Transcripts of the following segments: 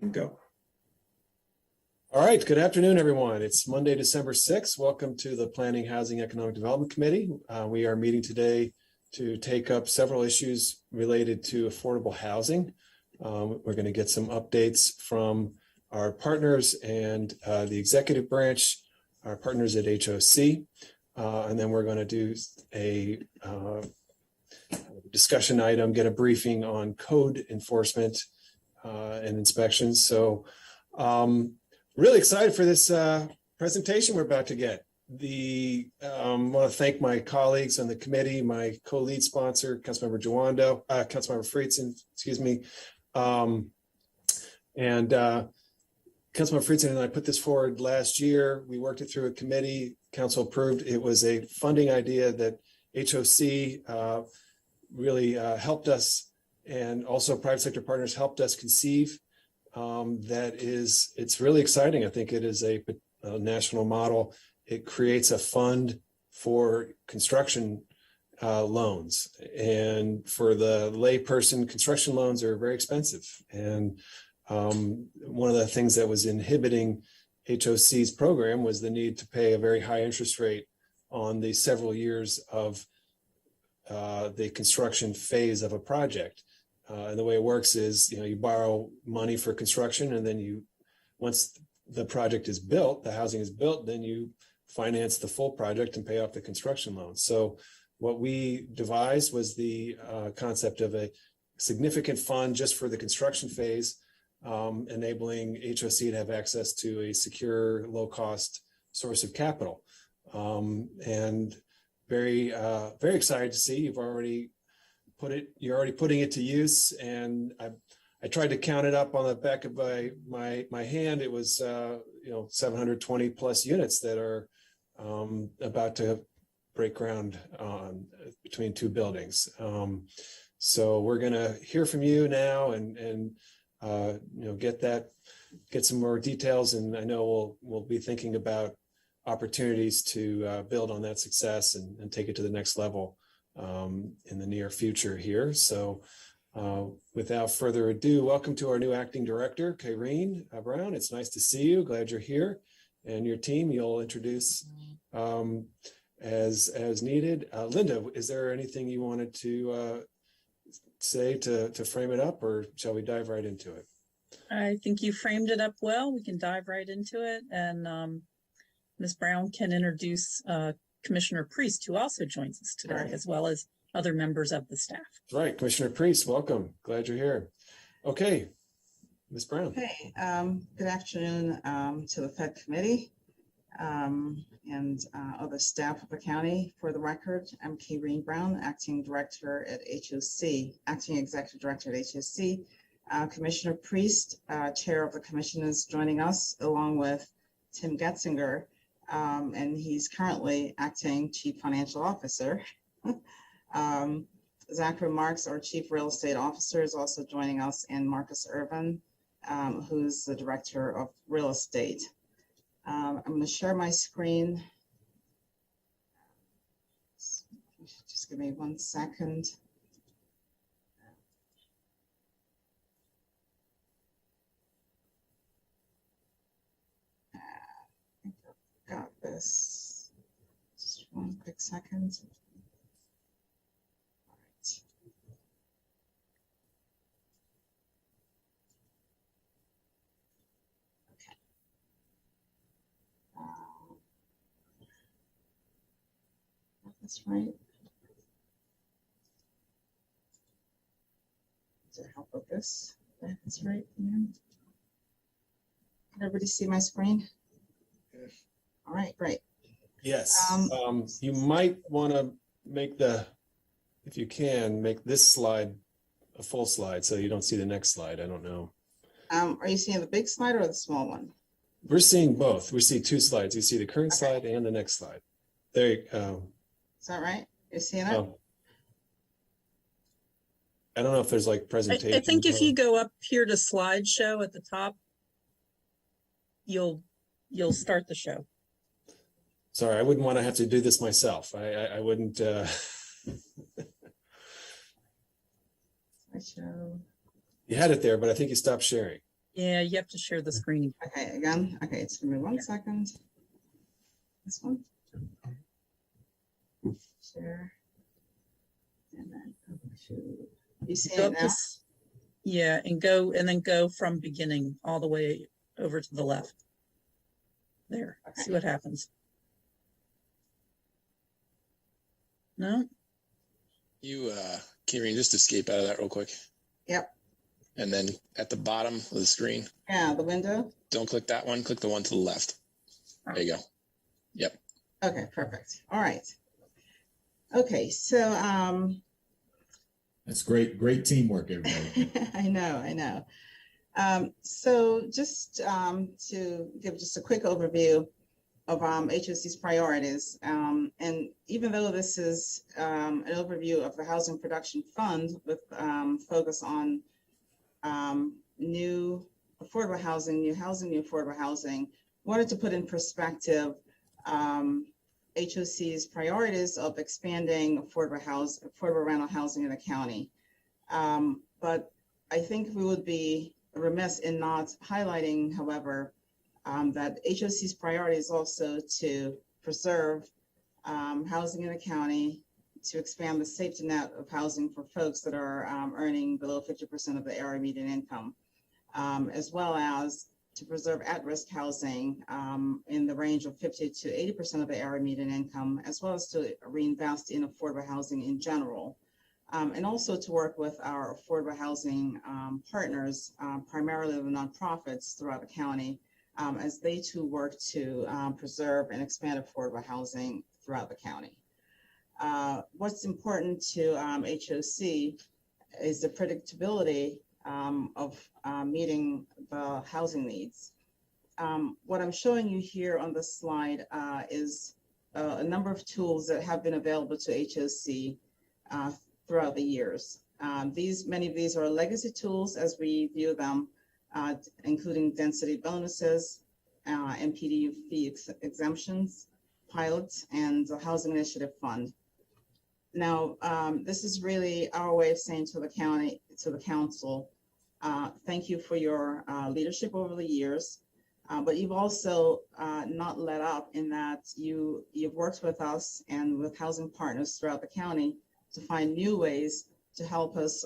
Go. All right. Good afternoon, everyone. It's Monday, December 6th. Welcome to the Planning, Housing, Economic Development Committee. We are meeting today to take up several issues related to affordable housing. We're going to get some updates from our partners and the executive branch, our partners at HOC. And then we're going to do a discussion item, get a briefing on code enforcement and inspections. So really excited for this presentation we're about to get. I want to thank my colleagues on the committee, my co-lead sponsor, Councilmember Jawando, Councilmember Friedson, excuse me. And Councilmember Friedson and I put this forward last year. We worked it through a committee, council approved. It was a funding idea that HOC really helped us, and also private sector partners helped us conceive. It's really exciting. I think it is a national model. It creates a fund for construction loans, and for the layperson, construction loans are very expensive. And one of the things that was inhibiting HOC's program was the need to pay a very high interest rate on the several years of the construction phase of a project. And the way it works is, you borrow money for construction, and then once the project is built, the housing is built, then you finance the full project and pay off the construction loan. So what we devised was the concept of a significant fund just for the construction phase, enabling HOC to have access to a secure, low-cost source of capital. And very, very excited to see you're already putting it to use. And I tried to count it up on the back of my hand. It was 720 plus units that are about to break ground on between two buildings. So we're going to hear from you now and get some more details. And I know we'll be thinking about opportunities to build on that success and take it to the next level in the near future here. So without further ado, welcome to our new acting director, Kyrene Brown. It's nice to see you. Glad you're here. And your team, you'll introduce as needed. Linda, is there anything you wanted to say to frame it up, or shall we dive right into it? I think you framed it up well. We can dive right into it. And Ms. Brown can introduce Commissioner Priest, who also joins us today, as well as other members of the staff. Right, Commissioner Priest, welcome. Glad you're here. Okay, Ms. Brown. Okay, good afternoon to the PHED committee and other staff of the county. For the record, I'm Kyrene Brown, acting director at HOC, acting executive director at HOC. Commissioner Priest, chair of the commission, is joining us, along with Tim Getzinger, and he's currently acting chief financial officer. Zachary Marks, our chief real estate officer, is also joining us, and Marcus Irvin, who's the director of real estate. I'm going to share my screen. Just give me 1 second. Got this. Just 1 quick second. All right. Okay. That's right. Does it help with this? That's right. Yeah. Can everybody see my screen? Yes. All right, great. Yes. You might want to if you can, make this slide a full slide so you don't see the next slide. I don't know. Are you seeing the big slide or the small one? We're seeing both. We see two slides. You see the current slide and the next slide. There you go. Is that right? You're seeing it? I don't know if there's like presentation. I think if you go up here to slideshow at the top, you'll start the show. Sorry, I wouldn't want to have to do this myself. I wouldn't. Slideshow. You had it there, but I think you stopped sharing. Yeah, you have to share the screen. Okay, again, okay, it's give me 1 second. This one. Share. And then go to, you see Go it up to now? yeah, and then go from beginning all the way over to the left. There, Okay. see what happens. No? You, Kieran, just escape out of that real quick. Yep. And then at the bottom of the screen, Yeah, the window. don't click that one, click the one to the left. There you go. Yep. Okay, perfect. All right. Okay, so That's great teamwork, everybody. I know. So just to give just a quick overview of HOC's priorities, and even though this is an overview of the Housing Production Fund with focus on new affordable housing, new affordable housing, wanted to put in perspective HOC's priorities of expanding affordable rental housing in the county. But I think we would be remiss in not highlighting, however, that HOC's priority is also to preserve housing in the county, to expand the safety net of housing for folks that are earning below 50% of the area median income, as well as to preserve at-risk housing in the range of 50 to 80% of the area median income, as well as to reinvest in affordable housing in general. And also to work with our affordable housing partners, primarily the nonprofits throughout the county, as they too work to preserve and expand affordable housing throughout the county. What's important to HOC is the predictability of meeting the housing needs. What I'm showing you here on the slide is a number of tools that have been available to HOC throughout the years. Many of these are legacy tools as we view them, including density bonuses, MPD fee exemptions, pilots, and the Housing Initiative Fund. Now, this is really our way of saying to the county, to the council, thank you for your leadership over the years, but you've also not let up in that you've worked with us and with housing partners throughout the county to find new ways to help us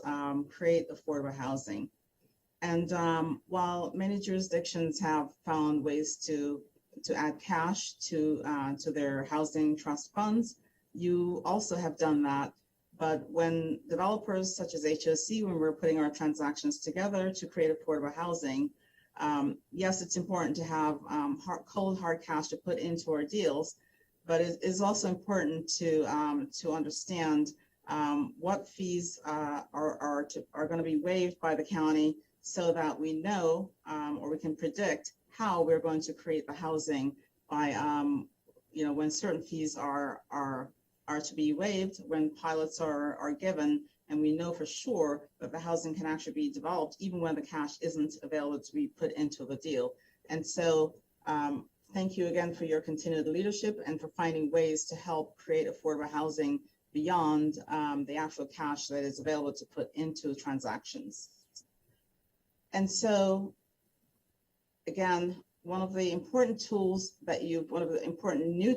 create affordable housing. And while many jurisdictions have found ways to add cash to their housing trust funds, you also have done that. But when developers such as HOC, when we're putting our transactions together to create affordable housing, yes, it's important to have cold hard cash to put into our deals, but it is also important to understand what fees are going to be waived by the county, so that we know or we can predict how we're going to create the housing by when certain fees are to be waived, when pilots are given, and we know for sure that the housing can actually be developed even when the cash isn't available to be put into the deal. And so thank you again for your continued leadership and for finding ways to help create affordable housing beyond the actual cash that is available to put into transactions. And so again, one of the important new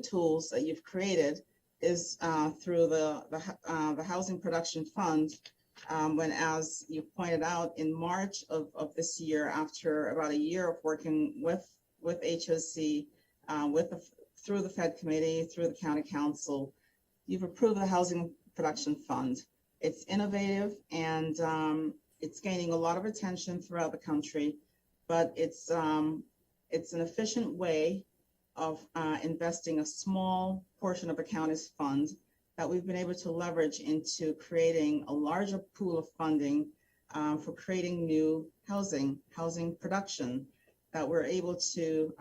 tools that you've created is through the Housing Production Fund, when, as you pointed out, in March of this year, after about a year of working with HOC, through the PHED committee, through the county council, you've approved the Housing Production Fund. It's innovative and it's gaining a lot of attention throughout the country, but it's an efficient way of investing a small portion of the county's fund that we've been able to leverage into creating a larger pool of funding for creating new housing production that we're able to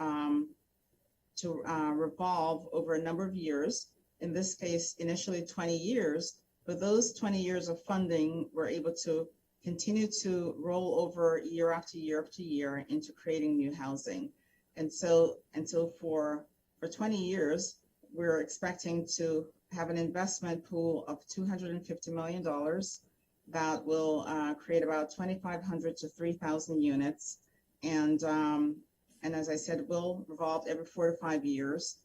revolve over a number of years. In this case, initially 20 years, but those 20 years of funding we're able to continue to roll over year after year after year into creating new housing. And so for 20 years, we're expecting to have an investment pool of $250 million that will create about 2,500 to 3,000 units. And as I said, will revolve every 4 to 5 years,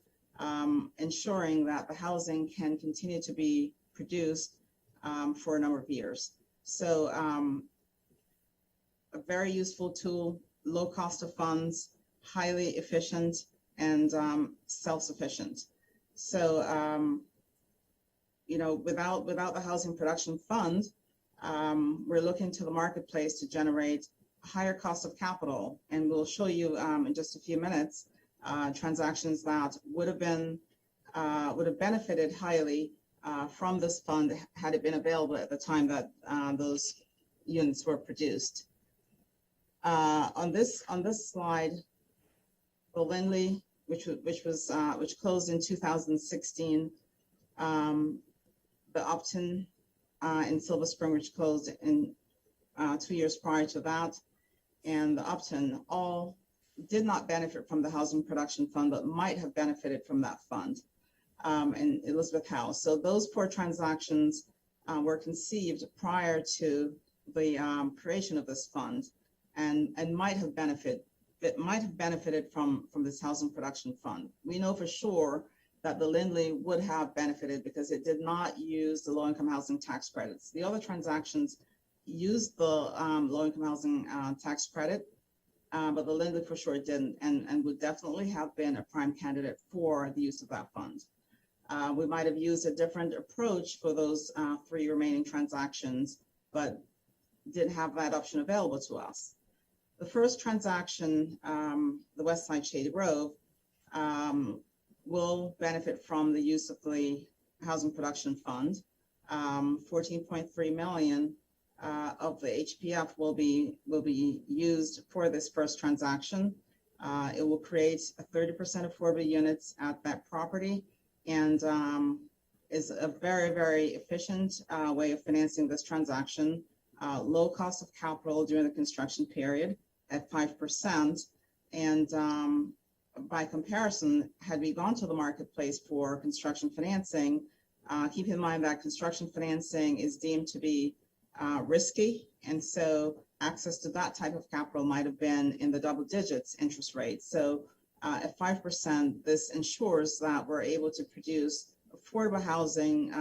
ensuring that the housing can continue to be produced for a number of years. So a very useful tool, low cost of funds, highly efficient, and self-sufficient. So, without the Housing Production Fund, we're looking to the marketplace to generate higher cost of capital, and we'll show you in just a few minutes transactions that would have benefited highly from this fund had it been available at the time that those units were produced. On this slide, the Lindley, which closed in 2016, the Upton in Silver Spring, which closed in 2 years prior to that, and the Upton all did not benefit from the Housing Production Fund, but might have benefited from that fund, and Elizabeth House. So those 4 transactions were conceived prior to the creation of this fund, and might have benefited from this Housing Production Fund. We know for sure that the Lindley would have benefited because it did not use the low-income housing tax credits. The other transactions used the low-income housing tax credit, but the Lindley for sure didn't, and would definitely have been a prime candidate for the use of that fund. We might have used a different approach for those 3 remaining transactions, but didn't have that option available to us. The first transaction, the West Side Shady Grove, will benefit from the use of the Housing Production Fund. 14.3 million of the HPF will be used for this first transaction. It will create a 30% affordable units at that property, and is a very, very efficient way of financing this transaction. Low cost of capital during the construction period at 5%, and by comparison, had we gone to the marketplace for construction financing, keep in mind that construction financing is deemed to be risky, and so access to that type of capital might have been in the double digits interest rate. So at 5%, this ensures that we're able to produce affordable housing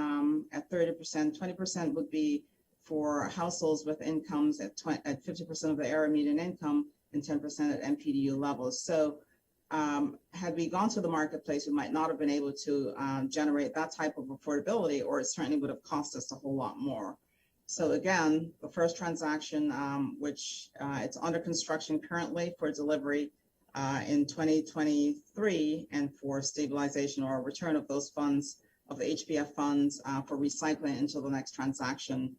at 30%. 20% would be for households with incomes at 50% of the area median income, and 10% at MPDU levels. So had we gone to the marketplace, we might not have been able to generate that type of affordability, or it certainly would have cost us a whole lot more. So again, the first transaction, which it's under construction currently for delivery in 2023, and for stabilization or return of those funds, of the HPF funds, for recycling into the next transaction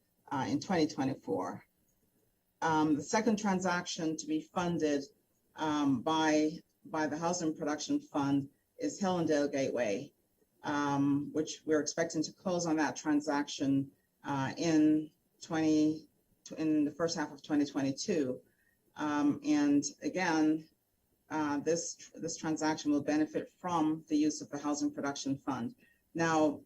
in 2024. The second transaction to be funded by the Housing Production Fund is Hillandale Gateway, which we're expecting to close on that transaction in the first half of 2022. And again, this transaction will benefit from the use of the Housing Production Fund. Now,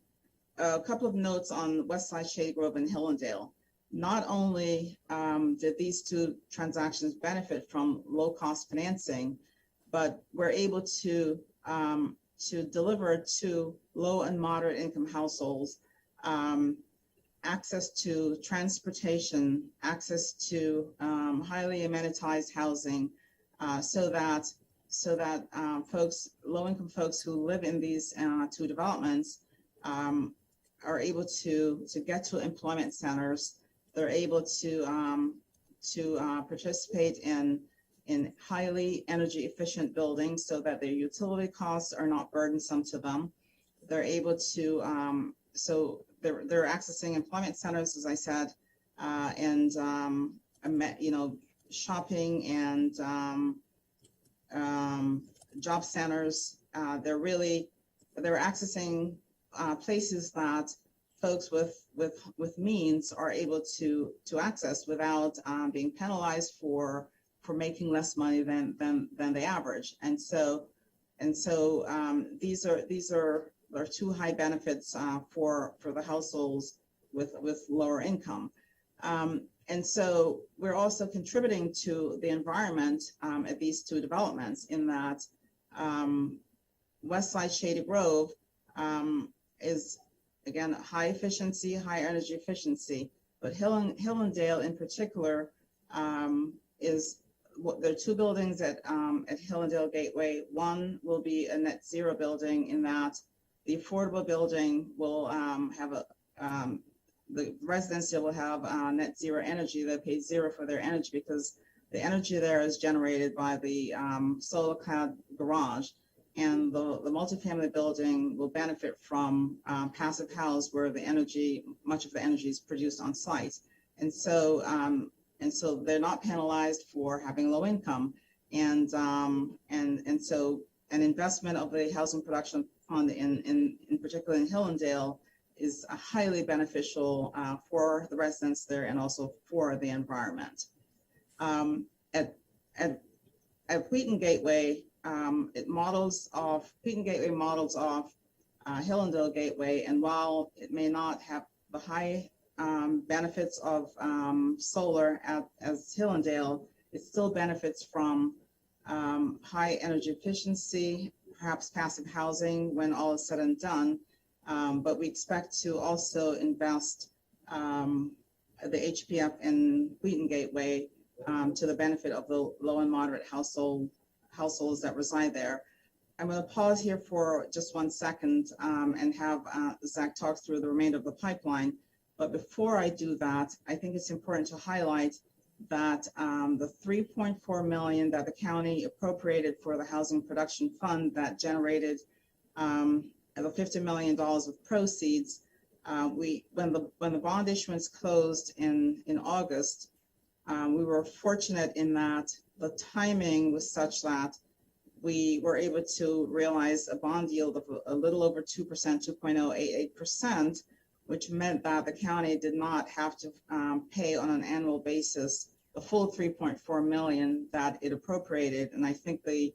a couple of notes on West Side Shady Grove and Hillandale. Not only did these 2 transactions benefit from low-cost financing, but we're able to deliver to low and moderate income households access to transportation, access to highly amenitized housing, so that folks, low-income folks who live in these 2 developments are able to get to employment centers. They're able to participate in highly energy efficient buildings, so that their utility costs are not burdensome to them. They're able to, so they're accessing employment centers, as I said, and shopping and job centers. They're accessing places that folks with means are able to access without being penalized for making less money than the average. And so these are 2 high benefits for the households with lower income. And so we're also contributing to the environment at these two developments in that West Side Shady Grove is, again, high efficiency, high energy efficiency, but Hillandale in particular is, there are two buildings at Hillandale Gateway. One will be a net zero building in that the affordable building will have the residential will have net zero energy. They pay zero for their energy because the energy there is generated by the solar clad garage, and the multifamily building will benefit from passive house where the energy, much of the energy is produced on site. And so they're not penalized for having low income. And so an investment of the housing production fund in particular in Hillandale is highly beneficial for the residents there and also for the environment. At Wheaton Gateway, Wheaton Gateway models off Hillandale Gateway, and while it may not have the high benefits of solar as Hillandale, it still benefits from high energy efficiency, perhaps passive housing when all is said and done. But we expect to also invest the HPF in Wheaton Gateway to the benefit of the low and moderate households that reside there. I'm going to pause here for just 1 second and have Zach talk through the remainder of the pipeline. But before I do that, I think it's important to highlight that the $3.4 million that the county appropriated for the Housing Production Fund that generated the $50 million of proceeds, when the bond issuance closed in August, we were fortunate in that the timing was such that we were able to realize a bond yield of a little over 2%, 2.088%, which meant that the county did not have to pay on an annual basis the full $3.4 million that it appropriated. And I think the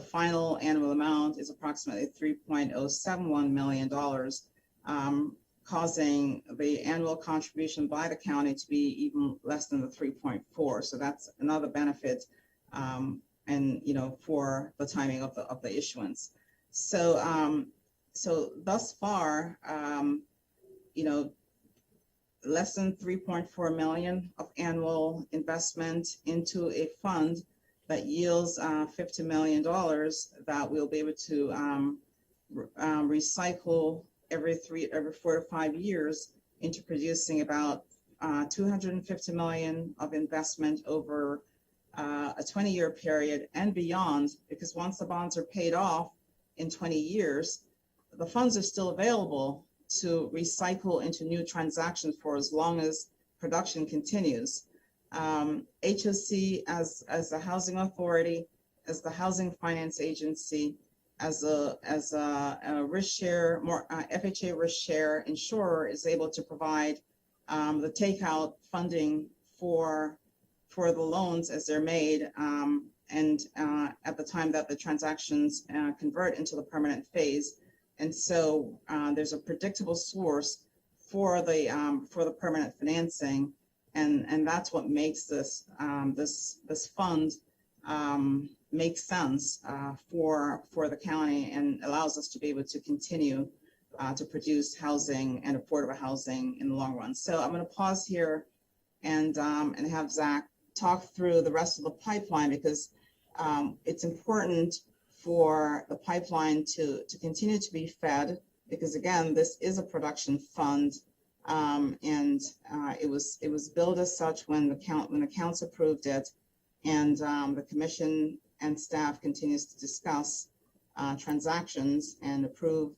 final annual amount is approximately $3.071 million, causing the annual contribution by the county to be even less than the 3.4. So that's another benefit, and for the timing of the issuance. So thus far, less than 3.4 million of annual investment into a fund that yields $50 million that we'll be able to recycle every 4 to 5 years into producing about 250 million of investment over a 20-year period and beyond, because once the bonds are paid off in 20 years, the funds are still available to recycle into new transactions for as long as production continues. HOC as the housing authority, as the housing finance agency, as a risk share, FHA risk share insurer is able to provide the takeout funding for the loans as they're made, and at the time that the transactions convert into the permanent phase. And so there's a predictable source for the permanent financing, and that's what makes this fund make sense for the county and allows us to be able to continue to produce housing and affordable housing in the long run. So I'm going to pause here and have Zach talk through the rest of the pipeline, because it's important for the pipeline to continue to be fed, because again, this is a production fund, and it was billed as such when the council approved it, and the commission and staff continues to discuss transactions and approve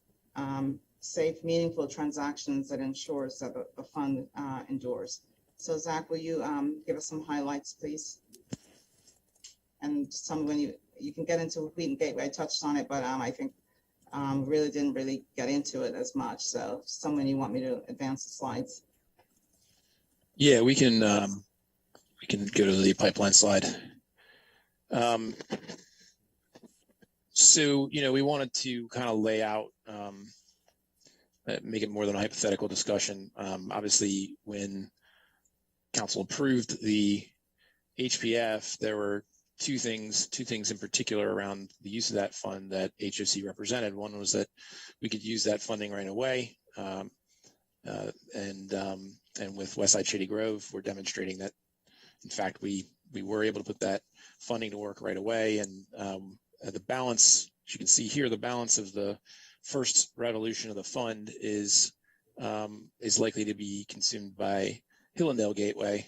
safe, meaningful transactions that ensures that the fund endures. So Zach, will you give us some highlights, please? And some when you can get into Wheaton Gateway. I touched on it, but I think really didn't get into it as much. So someone you want me to advance the slides? Yeah, we can go to the pipeline slide. So, we wanted to kind of lay out, make it more than a hypothetical discussion. Obviously, when council approved the HPF, there were two things in particular around the use of that fund that HOC represented. One was that we could use that funding right away. And with Westside Shady Grove, we're demonstrating that, in fact, we were able to put that funding to work right away. And the balance, as you can see here, the balance of the first revolution of the fund is likely to be consumed by Hillandale Gateway.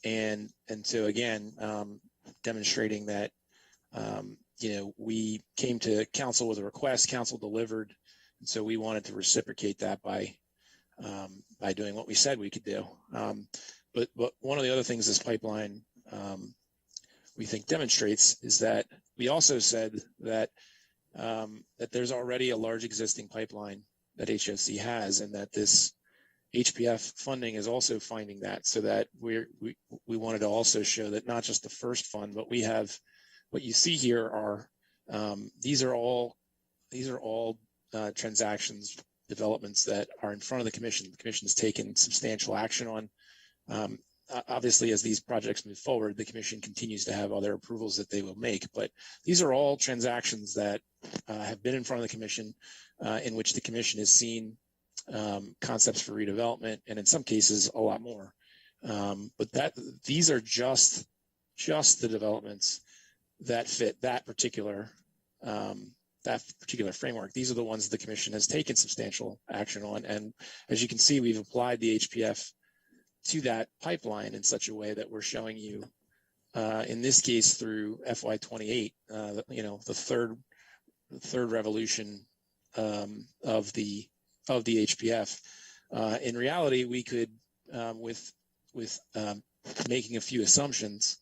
And so again, demonstrating that, we came to council with a request, council delivered. And so we wanted to reciprocate that by doing what we said we could do. But one of the other things this pipeline we think demonstrates is that we also said that that there's already a large existing pipeline that HOC has, and that this HPF funding is also finding that, so that we wanted to also show that not just the first fund, but we have what you see here are these are all transactions, developments that are in front of the commission. The commission has taken substantial action on. Obviously, as these projects move forward, the commission continues to have other approvals that they will make. But these are all transactions that have been in front of the commission, in which the commission has seen concepts for redevelopment, and in some cases, a lot more. But these are just the developments that fit that particular framework. These are the ones the commission has taken substantial action on. And as you can see, we've applied the HPF to that pipeline in such a way that we're showing you, in this case, through FY28, the third revolution of the HPF. In reality, we could, with making a few assumptions,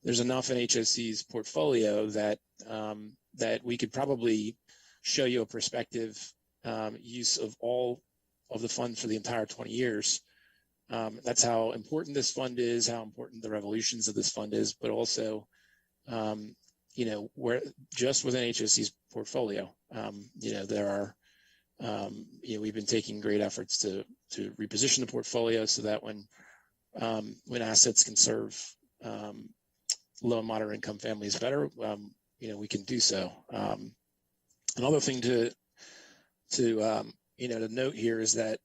there's enough in HOC's portfolio that we could probably show you a prospective use of all of the funds for the entire 20 years. That's how important this fund is, how important the revolutions of this fund is, but also, where just within HOC's portfolio, there are, we've been taking great efforts to reposition the portfolio so that when assets can serve low and moderate income families better, we can do so. Another thing to note here is that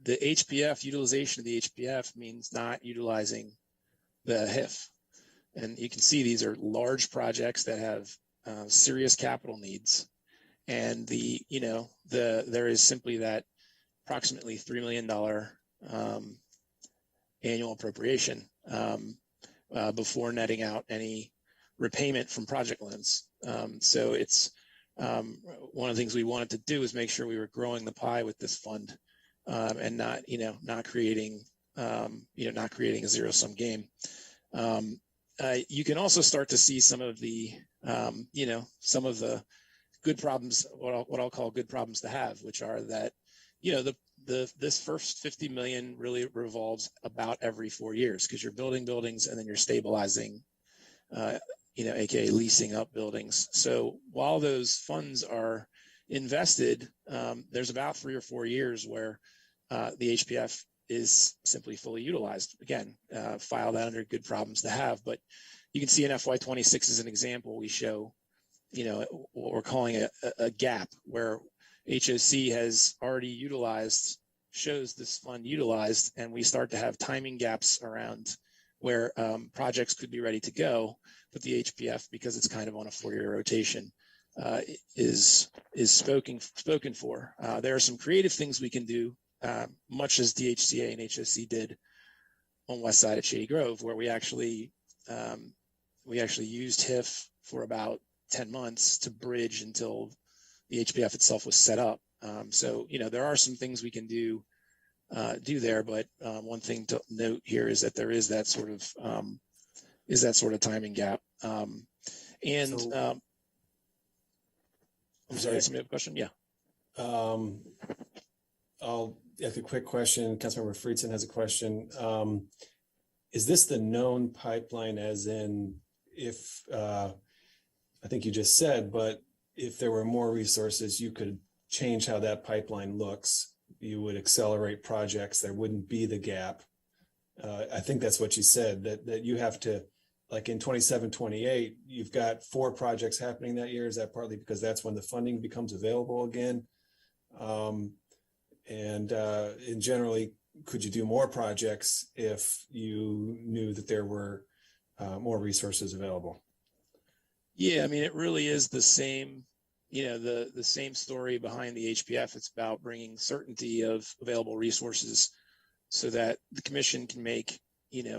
the HPF, utilization of the HPF means not utilizing the HIF. And you can see these are large projects that have serious capital needs. And there is simply that approximately $3 million annual appropriation before netting out any repayment from project loans. So it's one of the things we wanted to do is make sure we were growing the pie with this fund, and not creating a zero-sum game. You can also start to see some of the good problems, what I'll call good problems to have, which are that, this first 50 million really revolves about every 4 years, because you're building buildings and then you're stabilizing, aka leasing up buildings. So while those funds are invested, there's about 3 or 4 years where the HPF is simply fully utilized. Again, file that under good problems to have. But you can see in FY26 as an example, we show, what we're calling a gap where HOC has already utilized, shows this fund utilized, and we start to have timing gaps around where projects could be ready to go. But the HPF, because it's kind of on a 4-year rotation, is spoken for. There are some creative things we can do, much as DHCA and HOC did on West Side at Shady Grove, where we actually used HIF for about 10 months to bridge until the HPF itself was set up. So there are some things we can do there, but one thing to note here is that there is that sort of timing gap. I'm sorry, somebody have a question? Yeah. I'll ask a quick question. Councilmember Friedson has a question. Is this the known pipeline, as in if, I think you just said, but if there were more resources, you could change how that pipeline looks you would accelerate projects. There wouldn't be the gap. I think that's what you said, that you have to, like in 27, 28, you've got 4 projects happening that year. Is that partly because that's when the funding becomes available again? And generally, could you do more projects if you knew that there were more resources available? Yeah, I mean, it really is the same, the same story behind the HPF. It's about bringing certainty of available resources so that the commission can make,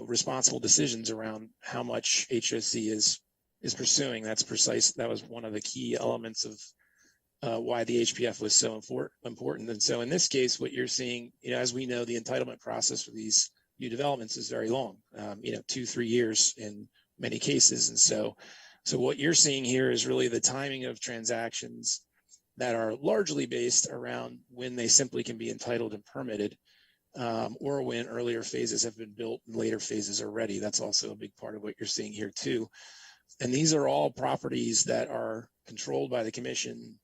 responsible decisions around how much HOC is pursuing. That was one of the key elements of why the HPF was so important. And so in this case, what you're seeing, as we know, the entitlement process for these new developments is very long, 2-3 years in many cases. And so what you're seeing here is really the timing of transactions that are largely based around when they simply can be entitled and permitted, or when earlier phases have been built and later phases are ready. That's also a big part of what you're seeing here too. And these are all properties that are controlled by the commission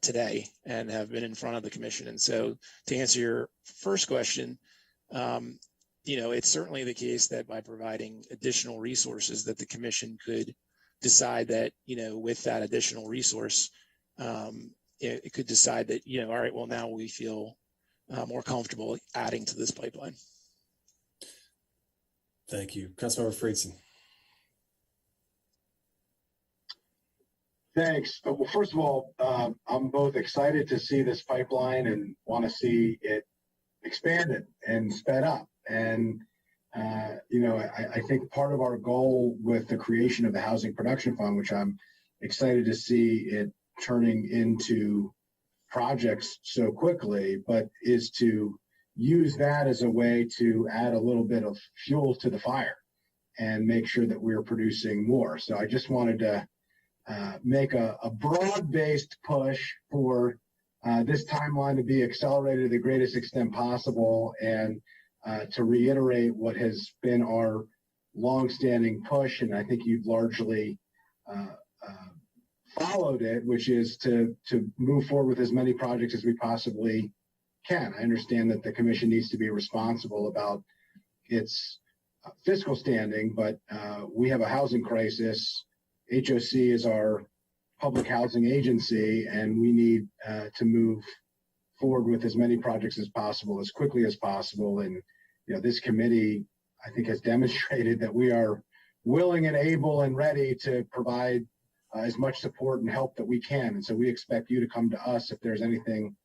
today and have been in front of the commission. And so to answer your first question, it's certainly the case that by providing additional resources that the commission could decide that, with that additional resource, it could decide that, all right, well, now we feel more comfortable adding to this pipeline. Thank you. Councilmember Friedson. Thanks. Well, first of all, I'm both excited to see this pipeline and want to see it expanded and sped up. And, I think part of our goal with the creation of the Housing Production Fund, which I'm excited to see it turning into projects so quickly, but is to use that as a way to add a little bit of fuel to the fire and make sure that we're producing more. So I just wanted to make a broad-based push for this timeline to be accelerated to the greatest extent possible, and to reiterate what has been our longstanding push, and I think you've largely followed it, which is to move forward with as many projects as we possibly can. I understand that the commission needs to be responsible about its fiscal standing, but we have a housing crisis. HOC is our public housing agency, and we need to move forward with as many projects as possible, as quickly as possible. And this committee, I think, has demonstrated that we are willing and able and ready to provide as much support and help that we can. And so we expect you to come to us if there's anything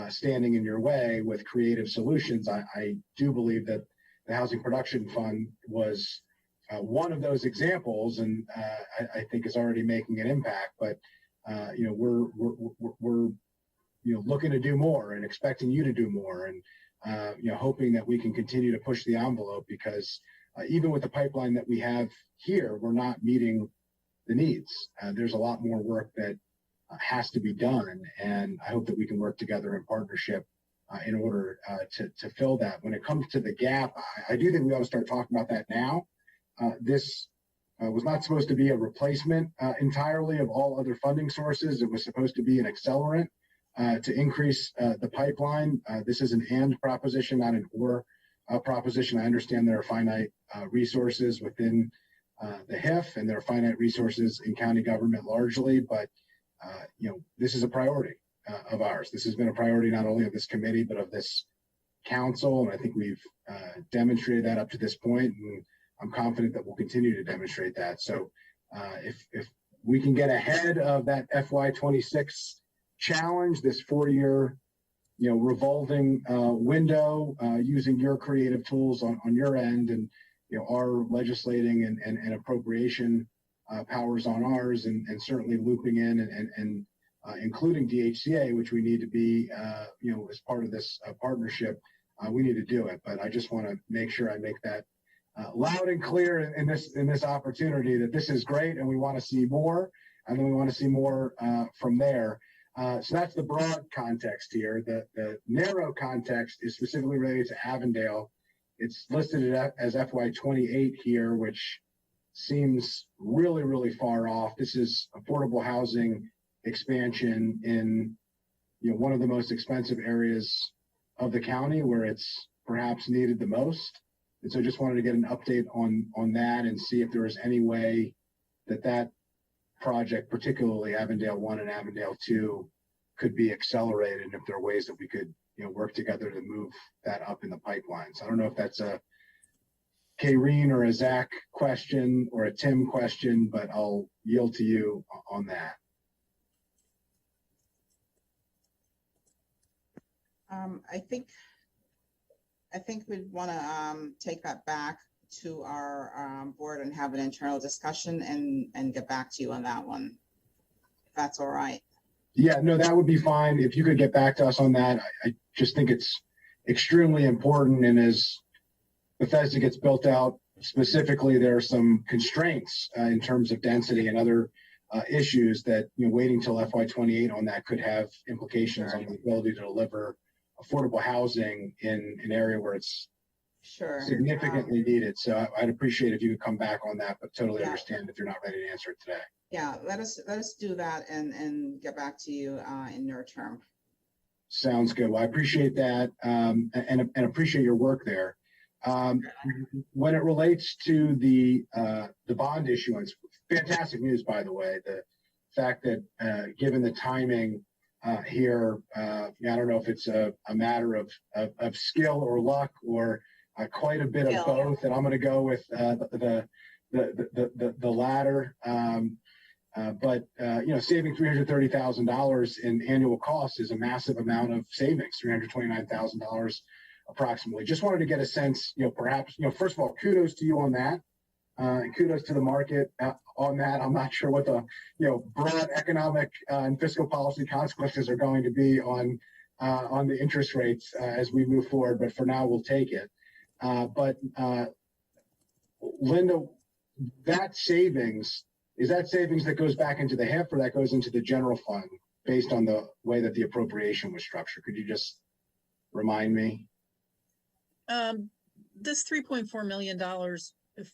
standing in your way with creative solutions. I do believe that the Housing Production Fund was one of those examples, and I think is already making an impact. But we're looking to do more and expecting you to do more, and hoping that we can continue to push the envelope, because even with the pipeline that we have here, we're not meeting the needs. There's a lot more work that has to be done, and I hope that we can work together in partnership in order to fill that. When it comes to the gap, I do think we ought to start talking about that now. This was not supposed to be a replacement entirely of all other funding sources. It was supposed to be an accelerant to increase the pipeline. This is an and proposition, not an or proposition. I understand there are finite resources within the HIF, and there are finite resources in county government largely, but this is a priority of ours. This has been a priority not only of this committee, but of this council, and I think we've demonstrated that up to this point, and I'm confident that we'll continue to demonstrate that. So if we can get ahead of that FY26 challenge, this 4-year revolving window, using your creative tools on your end, and our legislating and appropriation powers on ours, and certainly looping in and including DHCA, which we need to be as part of this partnership, we need to do it. But I just want to make sure I make that loud and clear in this opportunity, that this is great and we want to see more, and then we want to see more from there. So that's the broad context here. The narrow context is specifically related to Avondale. It's listed as FY28 here, which seems really, really far off. This is affordable housing expansion in one of the most expensive areas of the county where it's perhaps needed the most. And so just wanted to get an update on that and see if there was any way that project, particularly Avondale 1 and Avondale 2, could be accelerated, and if there are ways that we could, work together to move that up in the pipeline. So I don't know if that's a Kayreen or a Zach question or a Tim question, but I'll yield to you on that. I think we'd want to take that back to our board and have an internal discussion and get back to you on that one, if that's all right. Yeah, no, that would be fine. If you could get back to us on that, I just think it's extremely important. And as Bethesda gets built out, specifically, there are some constraints in terms of density and other issues that waiting till FY28 on that could have implications on the ability to deliver affordable housing in an area where it's significantly needed. So I'd appreciate if you could come back on that, but totally understand if you're not ready to answer it today. Yeah, let us do that and get back to you in near term. Sounds good. Well, I appreciate that and appreciate your work there. When it relates to the bond issuance, fantastic news, by the way. The fact that given the timing here, I don't know if it's a matter of skill or luck or quite a bit of both, and I'm going to go with the latter. But saving $330,000 in annual costs is a massive amount of savings, $329,000 approximately. Just wanted to get a sense, perhaps, first of all, kudos to you on that, and kudos to the market on that. I'm not sure what the, broad economic and fiscal policy consequences are going to be on the interest rates as we move forward, but for now, we'll take it. But Linda, that savings, is that savings that goes back into the HIF or that goes into the general fund based on the way that the appropriation was structured? Could you just remind me? This $3.4 million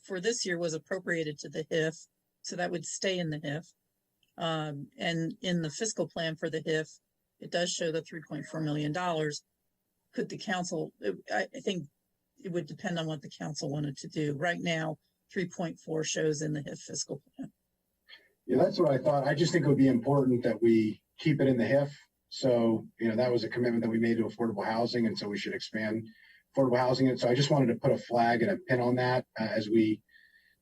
for this year was appropriated to the HIF, so that would stay in the HIF. And in the fiscal plan for the HIF, it does show the $3.4 million. Could the council, I think it would depend on what the council wanted to do. Right now, 3.4 shows in the HIF fiscal plan. Yeah, that's what I thought. I just think it would be important that we keep it in the HIF. So, that was a commitment that we made to affordable housing, and so we should expand affordable housing. And so I just wanted to put a flag and a pin on that as we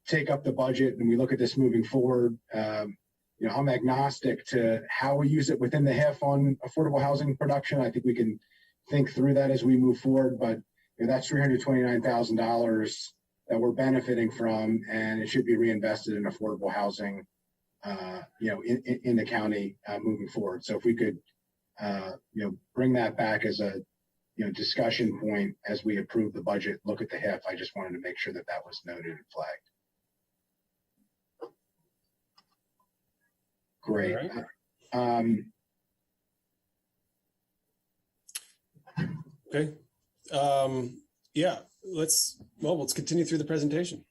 take up the budget and we look at this moving forward. I'm agnostic to how we use it within the HIF on affordable housing production. I think we can think through that as we move forward, but that's $329,000 that we're benefiting from, and it should be reinvested in affordable housing, in the county moving forward. So if we could, bring that back as a, discussion point as we approve the budget, look at the HIF. I just wanted to make sure that that was noted and flagged. Great. Right. Okay. Let's continue through the presentation.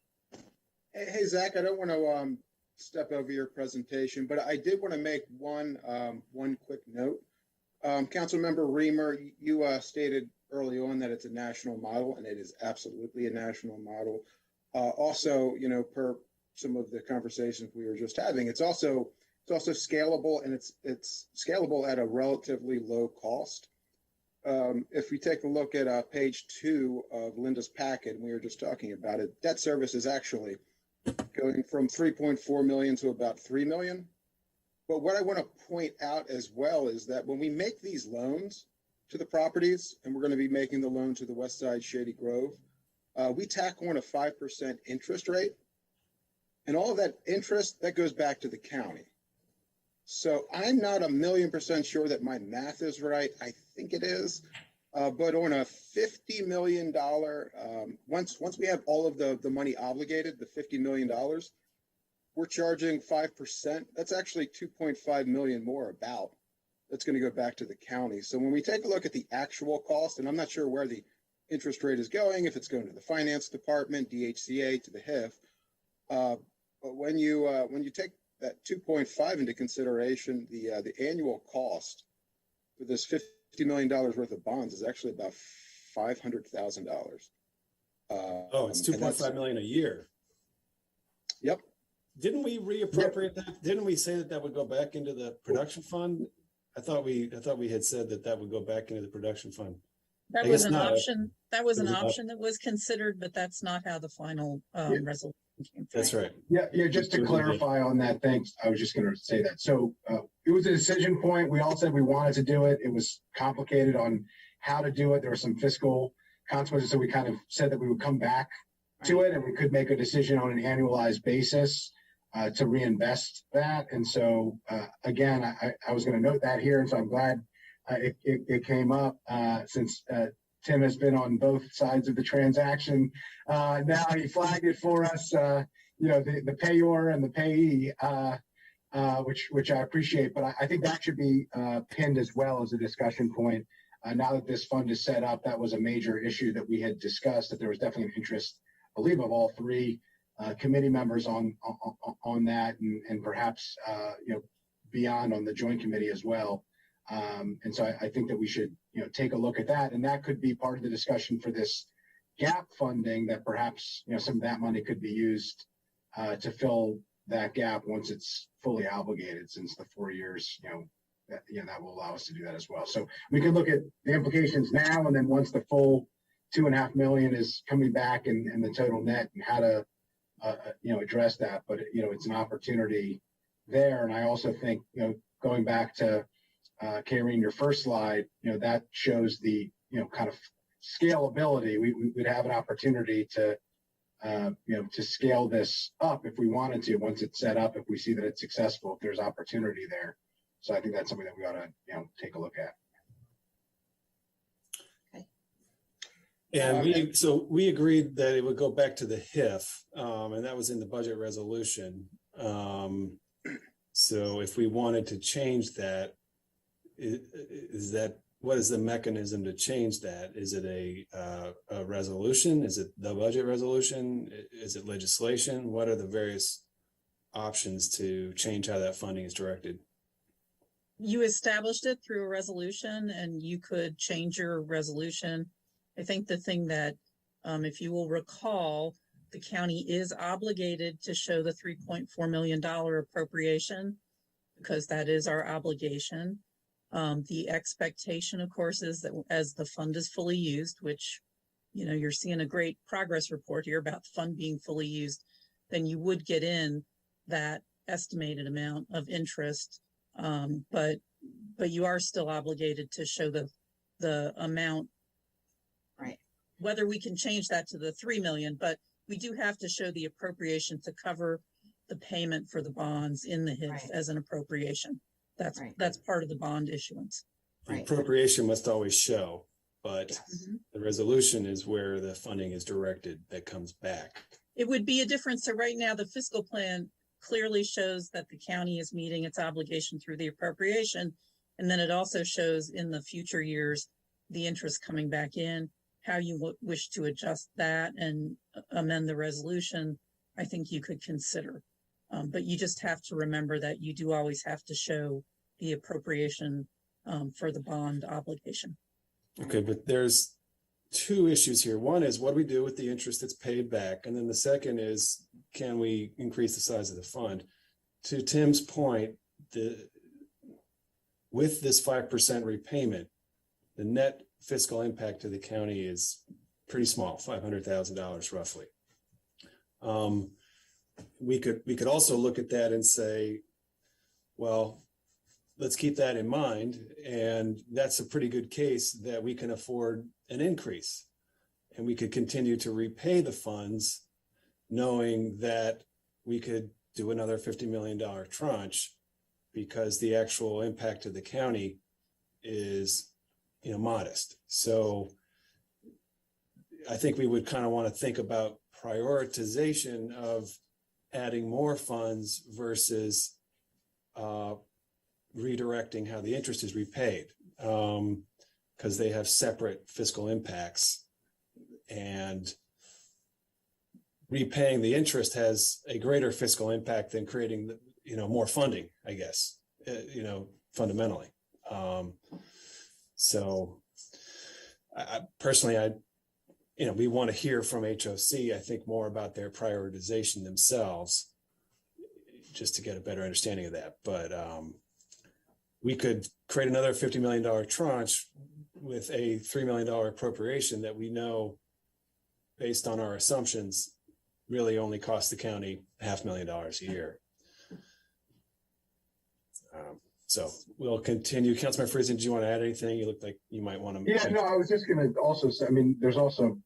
Hey, Zach, I don't want to step over your presentation, but I did want to make one quick note. Councilmember Reamer, you stated early on that it's a national model, and it is absolutely a national model. Also, per some of the conversations we were just having, it's also scalable, and it's scalable at a relatively low cost. If we take a look at page 2 of Linda's packet, and we were just talking about it, debt service is actually going from 3.4 million to about 3 million. But what I want to point out as well is that when we make these loans to the properties, and we're going to be making the loan to the West Side Shady Grove, we tack on a 5% interest rate. And all of that interest, that goes back to the county. So I'm not 1,000,000% sure that my math is right. I think it is. But on a $50 million, once we have all of the money obligated, the $50 million, we're charging 5%. That's actually 2.5 million more about. That's going to go back to the county. So when we take a look at the actual cost, and I'm not sure where the interest rate is going, if it's going to the finance department, DHCA, to the HIF, but when you take that 2.5 into consideration, the annual cost for this $50 million worth of bonds is actually about $500,000. Oh, it's and that's- 2.5 million a year. Yep. Didn't we reappropriate that? Didn't we say that that would go back into the production fund? I thought we had said that that would go back into the production fund. That I was guess an not. option. That was It an was an option that was considered, but that's not how the final resolution came. That's right. Yeah, just to clarify on that, thanks. I was just going to say that. So it was a decision point. We all said we wanted to do it. It was complicated on how to do it. There were some fiscal consequences. So we kind of said that we would come back to it and we could make a decision on an annualized basis to reinvest that. And so, again, I was going to note that here. And so I'm glad it came up since Tim has been on both sides of the transaction. Now he flagged it for us, the payor and the payee, which I appreciate. But I think that should be pinned as well as a discussion point. Now that this fund is set up, that was a major issue that we had discussed, that there was definitely an interest, I believe, of all three committee members on that, and perhaps beyond on the joint committee as well. And so I think that we should take a look at that, and that could be part of the discussion for this gap funding, that perhaps some of that money could be used to fill that gap once it's fully obligated, since the 4 years that will allow us to do that as well. So we can look at the implications now, and then once the full $2.5 million is coming back and the total net, and how to address that. But it's an opportunity there. And I also think going back to Karine, your first slide, that shows the kind of scalability. We'd have an opportunity to scale this up if we wanted to, once it's set up, if we see that it's successful, if there's opportunity there. So I think that's something that we ought to take a look at. And we agreed that it would go back to the HIF, and that was in the budget resolution. So if we wanted to change that, what is the mechanism to change that? Is it a resolution? Is it the budget resolution? Is it legislation? What are the various options to change how that funding is directed? You established it through a resolution, and you could change your resolution. I think the thing that, if you will recall, the county is obligated to show the $3.4 million appropriation, because that is our obligation. The expectation, of course, is that as the fund is fully used, which, you're seeing a great progress report here about the fund being fully used, then you would get in that estimated amount of interest. But you are still obligated to show the amount. Right. Whether we can change that to the 3 million, but we do have to show the appropriation to cover the payment for the bonds in the HIF Right. as an appropriation. That's Right. that's part of the bond issuance. The Right. appropriation must always show, but Yes. the resolution is where the funding is directed that comes back. It would be a difference. So right now, the fiscal plan clearly shows that the county is meeting its obligation through the appropriation. And then it also shows in the future years, the interest coming back in. How you wish to adjust that and amend the resolution, I think you could consider. But you just have to remember that you do always have to show the appropriation for the bond obligation. Okay, but there's two issues here. One is, what do we do with the interest that's paid back? And then the second is, can we increase the size of the fund? To Tim's point, with this 5% repayment, the net fiscal impact to the county is pretty small, $500,000 roughly. We could also look at that and say, well, let's keep that in mind, and that's a pretty good case that we can afford an increase, and we could continue to repay the funds, knowing that we could do another $50 million tranche, because the actual impact to the county is modest. So I think we would kind of want to think about prioritization of adding more funds versus redirecting how the interest is repaid, because they have separate fiscal impacts, and repaying the interest has a greater fiscal impact than creating more funding, I guess, fundamentally. So personally, we want to hear from HOC, I think, more about their prioritization themselves, just to get a better understanding of that. But we could create another $50 million tranche with a $3 million appropriation that we know, based on our assumptions, really only costs the county $500,000 a year. So we'll continue. Councilman Friesen, do you want to add anything? You look like you might want to. Yeah, no, I was just going to also say, there's also,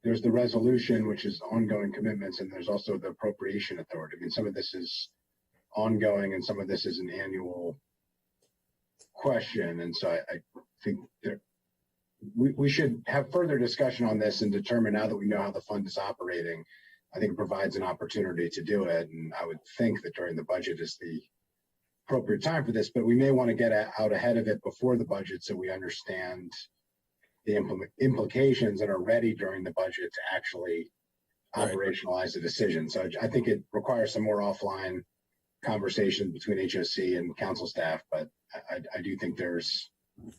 there's the resolution, which is ongoing commitments, and there's also the appropriation authority. Some of this is ongoing and some of this is an annual question. And so I think that we should have further discussion on this and determine, now that we know how the fund is operating, I think it provides an opportunity to do it. And I would think that during the budget is the appropriate time for this, but we may want to get out ahead of it before the budget so we understand the implications and are ready during the budget to actually operationalize the decision. So I think it requires some more offline conversation between HOC and council staff, but I do think there's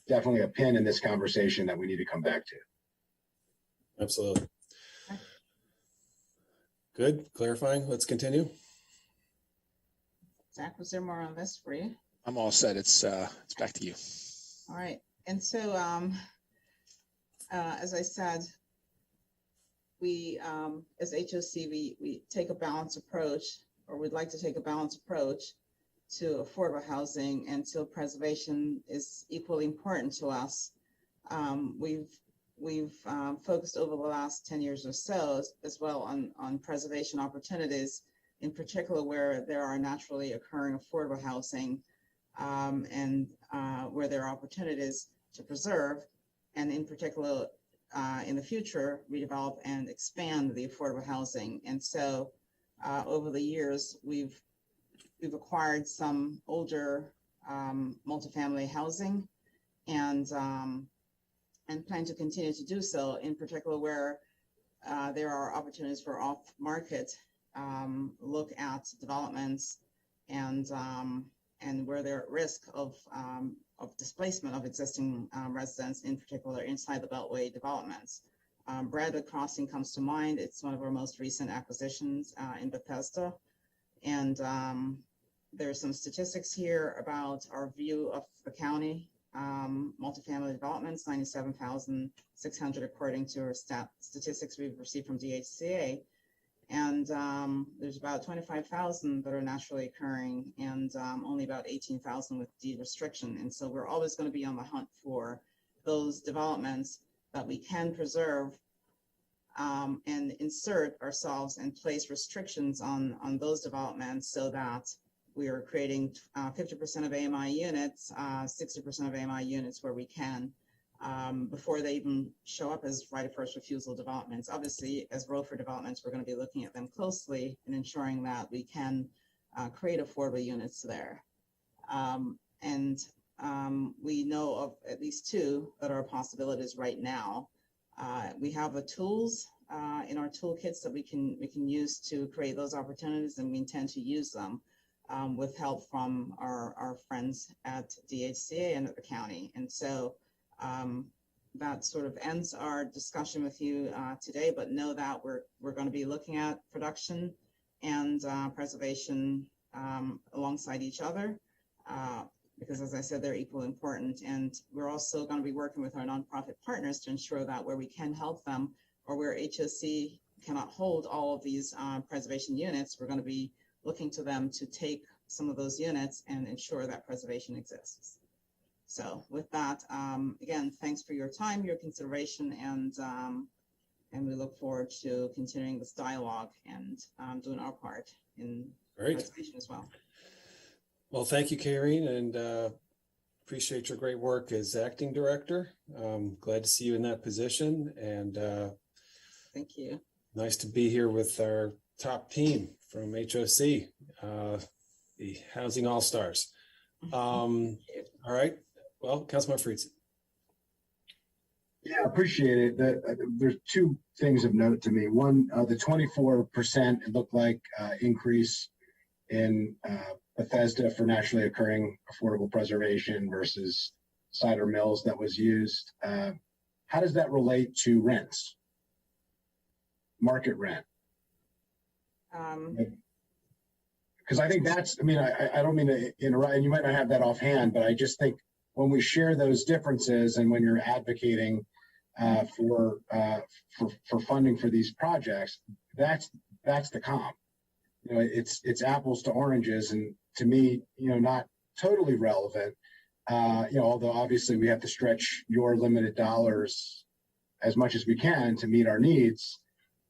definitely a pin in this conversation that we need to come back to. Absolutely. Good, clarifying. Let's continue. Zach, was there more on this for you? I'm all set. It's back to you. All right. And so, as I said, we, as HOC, we take a balanced approach, or we'd like to take a balanced approach to affordable housing, and so preservation is equally important to us. We've focused over the last 10 years or so as well on preservation opportunities, in particular where there are naturally occurring affordable housing, and where there are opportunities to preserve, and in particular in the future redevelop and expand the affordable housing. And so over the years we've acquired some older multifamily housing, and plan to continue to do so, in particular where there are opportunities for off-market look at developments, and where they're at risk of displacement of existing residents, in particular inside the Beltway developments. Bradley Crossing comes to mind. It's one of our most recent acquisitions in Bethesda. And there's some statistics here about our view of the county multifamily developments, 97,600 according to our statistics we've received from DHCA. And there's about 25,000 that are naturally occurring, and only about 18,000 with deed restriction. And so we're always going to be on the hunt for those developments that we can preserve, and insert ourselves and place restrictions on those developments, so that we are creating 50% of AMI units, 60% of AMI units where we can, before they even show up as right of first refusal developments. Obviously, as ROFR developments, we're going to be looking at them closely and ensuring that we can create affordable units there. We know of at least two that are possibilities right now. We have the tools in our toolkits that we can use to create those opportunities, and we intend to use them with help from our friends at DHCA and at the county. And so that sort of ends our discussion with you today, but know that we're going to be looking at production and preservation alongside each other, because, as I said, they're equally important. And we're also going to be working with our nonprofit partners to ensure that where we can help them, or where HOC cannot hold all of these preservation units, we're going to be looking to them to take some of those units and ensure that preservation exists. So with that, again, thanks for your time, your consideration, and we look forward to continuing this dialogue and doing our part in preservation as well. Well, thank you, Karine, and appreciate your great work as acting director. Glad to see you in that position, and thank you. Nice to be here with our top team from HOC, the Housing All-Stars. All right. Well, Councilman Friesen. Yeah, appreciate it. There's two things of note to me. One, the 24% it looked like increase in Bethesda for naturally occurring affordable preservation versus cider mills that was used. How does that relate to rents? Market rent? Because I think that's, I mean, I don't mean to interrupt, and you might not have that offhand, but I just think when we share those differences and when you're advocating for funding for these projects, that's the comp. You know, it's apples to oranges, and to me, you know, not totally relevant. You know, although obviously we have to stretch your limited dollars as much as we can to meet our needs.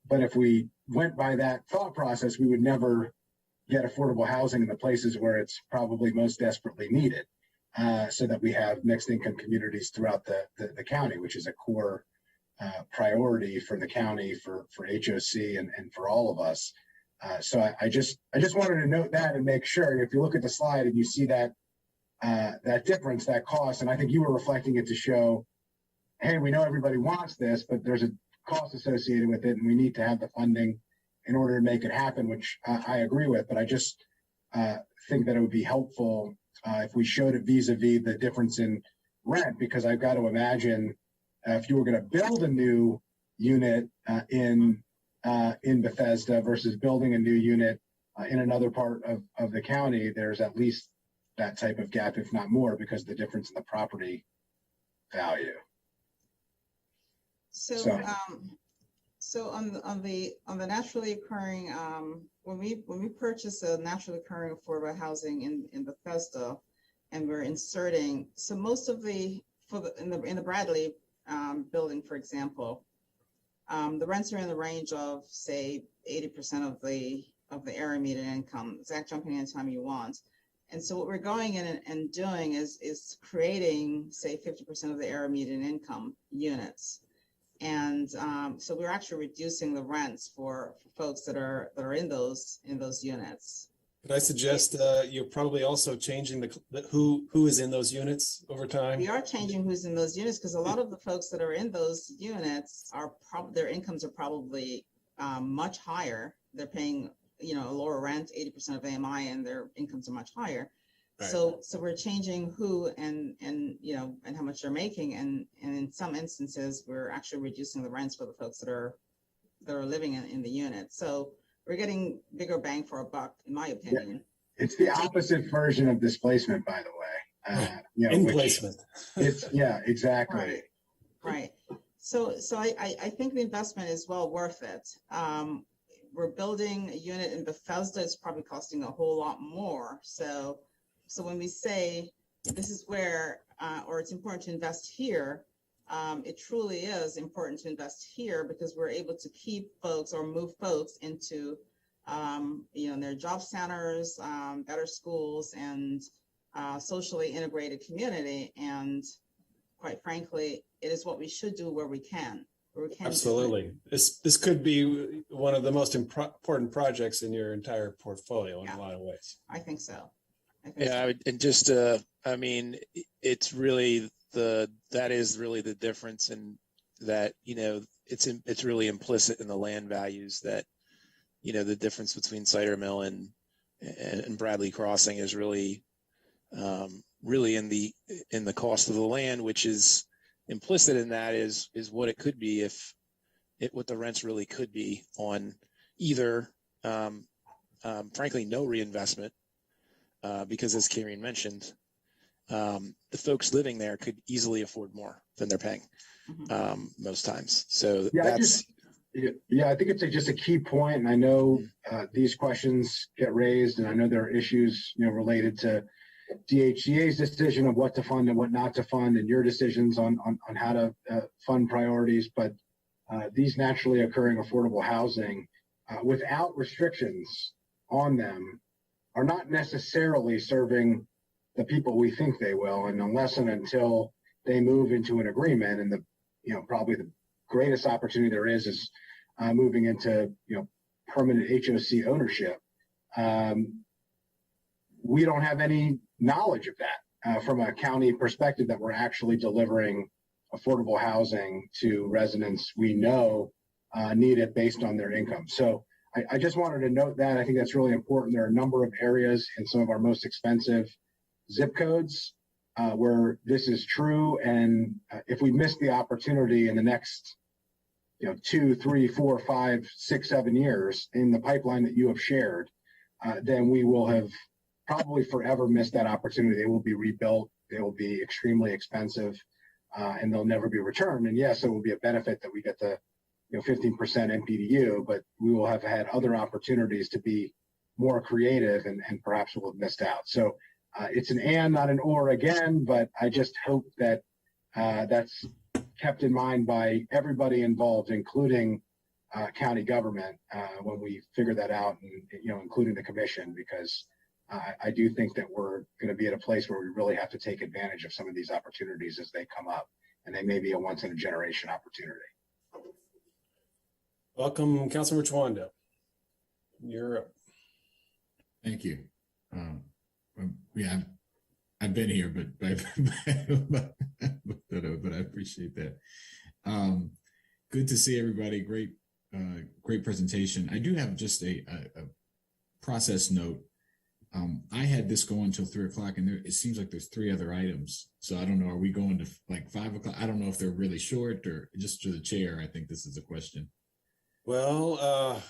But if we went by that thought process, we would never get affordable housing in the places where it's probably most desperately needed, so that we have mixed income communities throughout the county, which is a core priority for the county, for HOC and for all of us. So I just wanted to note that and make sure, if you look at the slide and you see that that difference, that cost, and I think you were reflecting it to show, hey, we know everybody wants this, but there's a cost associated with it, and we need to have the funding in order to make it happen, which I agree with. But I just think that it would be helpful if we showed it vis-a-vis the difference in rent, because I've got to imagine if you were going to build a new unit in Bethesda versus building a new unit in another part of the county, there's at least that type of gap, if not more, because of the difference in the property value. So on the naturally occurring, when we purchase a naturally occurring affordable housing in Bethesda, and we're inserting, so most of in the Bradley building, for example, the rents are in the range of, say, 80% of the area median income. Zach, jump in anytime you want. And so what we're going in and doing is creating, say, 50% of the area median income units. And so we're actually reducing the rents for folks that are in those units. Could I suggest you're probably also changing who is in those units over time? We are changing who's in those units, because a lot of the folks that are in those units their incomes are probably much higher. They're paying, you know, a lower rent, 80% of AMI, and their incomes are much higher. Right. So we're changing who and you know, and how much they're making, and in some instances we're actually reducing the rents for the folks that are living in the unit. So we're getting bigger bang for a buck, in my opinion. Yeah. It's the opposite version of displacement, by the way. You know, Placement. It's yeah, exactly. Right. So I think the investment is well worth it. We're building a unit in Bethesda. It's probably costing a whole lot more. So when we say this is where, or it's important to invest here, it truly is important to invest here, because we're able to keep folks or move folks into, you know, their job centers, better schools, and socially integrated community. And quite frankly, it is what we should do where we can. Absolutely. This could be one of the most important projects in your entire portfolio in a lot of ways. I think so. Yeah, and just I mean, it's really that is really the difference in that, you know, it's really implicit in the land values that, you know, the difference between Cider Mill and Bradley Crossing is really really in the cost of the land, which is implicit in that is what it could be if what the rents really could be on either frankly no reinvestment, because as Karen mentioned, the folks living there could easily afford more than they're paying most times. So yeah, that's I think it's just a key point, and I know these questions get raised, and I know there are issues, you know, related to DHCA's decision of what to fund and what not to fund, and your decisions on how to fund priorities. But these naturally occurring affordable housing, without restrictions on them, are not necessarily serving the people we think they will, and unless and until they move into an agreement, and probably the greatest opportunity there is moving into permanent HOC ownership. We don't have any knowledge of that from a county perspective, that we're actually delivering affordable housing to residents we know need it based on their income. So I just wanted to note that. I think that's really important. There are a number of areas in some of our most expensive zip codes where this is true. And if we miss the opportunity in the next 2, 3, 4, 5, 6, 7 years in the pipeline that you have shared, then we will have probably forever missed that opportunity. They will be rebuilt. They will be extremely expensive, and they'll never be returned. And yes, it will be a benefit that we get the 15% NPDU, but we will have had other opportunities to be more creative, and perhaps we'll have missed out. So it's an and, not an or again, but I just hope that that's kept in mind by everybody involved, including county government, when we figure that out, and including the commission, because I do think that we're going to be at a place where we really have to take advantage of some of these opportunities as they come up, and they may be a once in a generation opportunity. Welcome, Councilmember Chwanda. You're up. Thank you. Yeah, I've been here, but I appreciate that. Good to see everybody. Great presentation. I do have just a process note. I had this going until 3 o'clock, and it seems like there's 3 other items. So I don't know. Are we going to like 5 o'clock? I don't know if they're really short or just to the chair. I think this is a question. Well,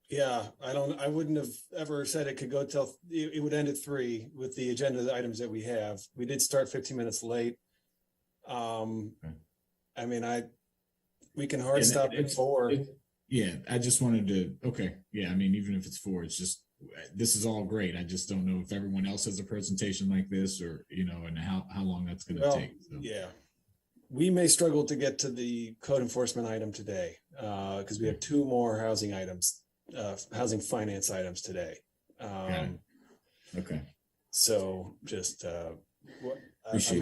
yeah, I wouldn't have ever said it could go till it would end at 3 with the agenda of the items that we have. We did start 15 minutes late. Okay. I mean, we can hard stop at 4. Yeah, I just wanted to, okay. Yeah, I mean, even if it's 4, it's just, this is all great. I just don't know if everyone else has a presentation like this, or, and how long that's going to take. So. Yeah, we may struggle to get to the code enforcement item today because we have 2 more housing items, housing finance items today. Okay. So just, I'm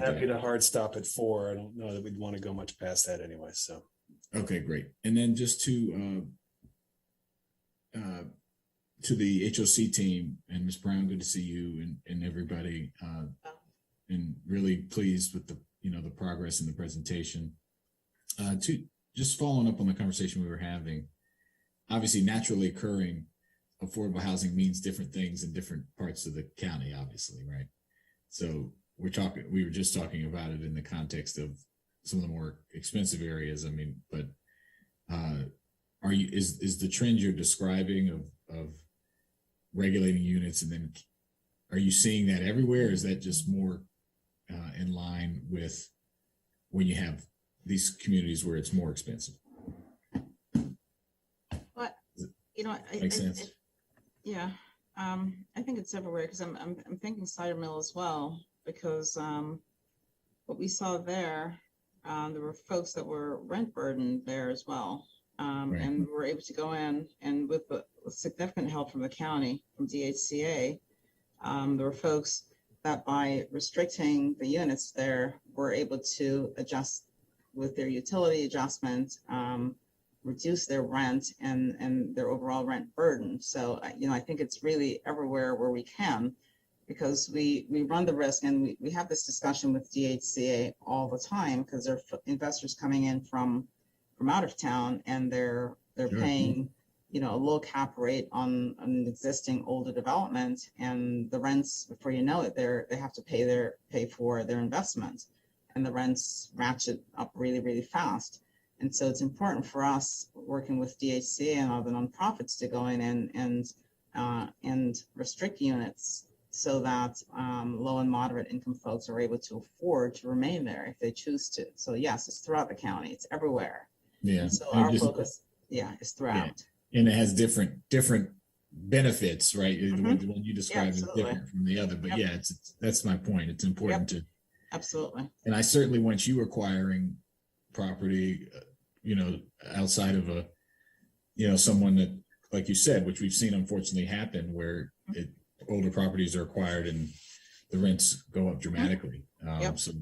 happy to hard stop at 4. I don't know that we'd want to go much past that anyway. So. Okay, great. And then just to the HOC team and Ms. Brown, good to see you and everybody, and really pleased with the the progress in the presentation. To just following up on the conversation we were having, obviously naturally occurring affordable housing means different things in different parts of the county, obviously, right? So we were just talking about it in the context of some of the more expensive areas. I mean, but is the trend you're describing of regulating units, and then are you seeing that everywhere? Or is that just more in line with when you have these communities where it's more expensive? But Makes sense. I think it's everywhere, because I'm thinking Cider Mill as well, because what we saw there were folks that were rent burdened there as well. Right. And we were able to go in, and with significant help from the county, from DHCA, there were folks that by restricting the units there were able to adjust with their utility adjustment, reduce their rent and their overall rent burden. So, I think it's really everywhere where we can, because we run the risk, and we have this discussion with DHCA all the time, because there are investors coming in from out of town, and they're Sure. paying a low cap rate on an existing older development, and the rents, before you know it, they have to pay for their investment, and the rents ratchet up really, really fast. And so it's important for us, working with DHCA and all the nonprofits, to go in and restrict units so that low and moderate income folks are able to afford to remain there if they choose to. So yes, it's throughout the county, it's everywhere. Yeah. And so our focus, is throughout. Yeah. And it has different benefits, right? Mm-hmm. The one you described is different from the other, but Yep. that's my point. It's important to. Absolutely. And I certainly want you acquiring property, outside of someone that, like you said, which we've seen unfortunately happen, where older properties are acquired and the rents go up dramatically. Yep. So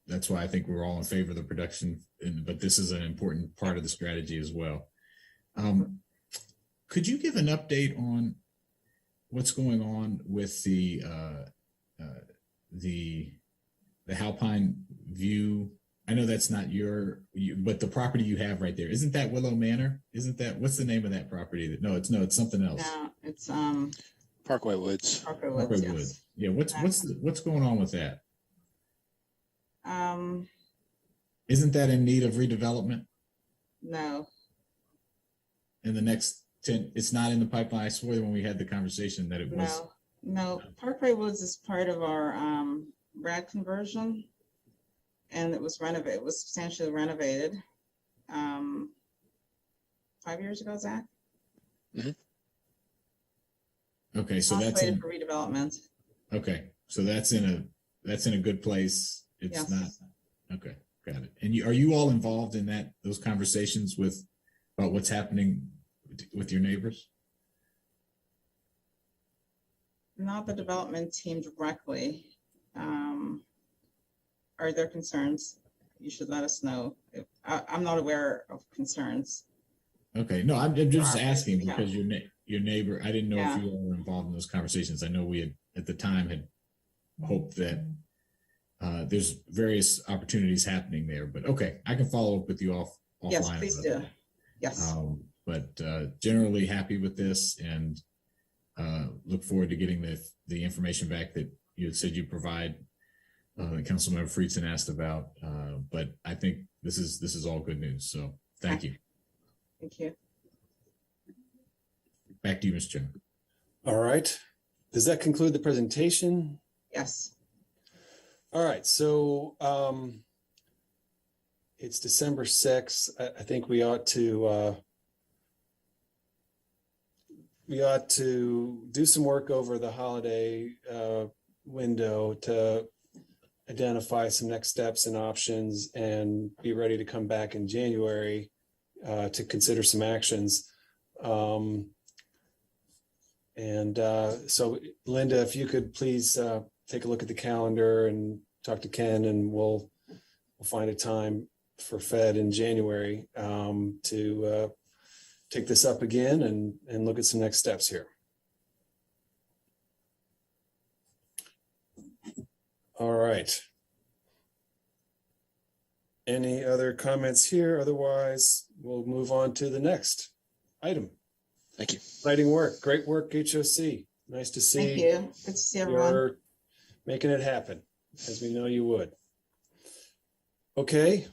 that's why I think we're all in favor of the production, but this is an important part of the strategy as well. Could you give an update on what's going on with the Halpine View? I know that's not but the property you have right there, isn't that Willow Manor? What's the name of that property? No, it's something else. Yeah, it's Parkway Woods. Parkway Parkway Woods, Wood. yes. Yeah, what's going on with that? Isn't that in need of redevelopment No, in the next 10? It's not in the pipeline. I swear when we had the conversation that it was. no. Parkway Woods is part of our RAD conversion, and it was renovated. It was substantially renovated 5 years ago, Zach. Okay, so Not that's slated for redevelopment. okay. So that's in a good place. It's Yes. not okay. Got it. And are you all involved in those conversations about what's happening with your neighbors? Not the development team directly. Are there concerns? You should let us know. I'm not aware of concerns. Okay, no, I'm just Our- asking yeah. because your neighbor. I didn't know Yeah. if you all were involved in those conversations. I know we had at the time had hoped that there's various opportunities happening there, but okay, I can follow up with you offline. Yes, please about do. that. Yes. But generally happy with this and look forward to getting the information back that you had said you provide. Councilmember Friedson asked about, but I think this is all good news. So thank you. Thank you. Back to you, Mr. Chairman. All right. Does that conclude the presentation? Yes. All right. So it's December 6th. I think we ought to do some work over the holiday window to identify some next steps and options and be ready to come back in January to consider some actions. So Linda, if you could please take a look at the calendar and talk to Ken, and we'll find a time for PHED in January to take this up again and look at some next steps here. All right. Any other comments here? Otherwise, we'll move on to the next item. Thank you. Exciting work. Great work, HOC. Nice to see. Thank you. Good to see everyone. You're making it happen, as we know you would. Okay.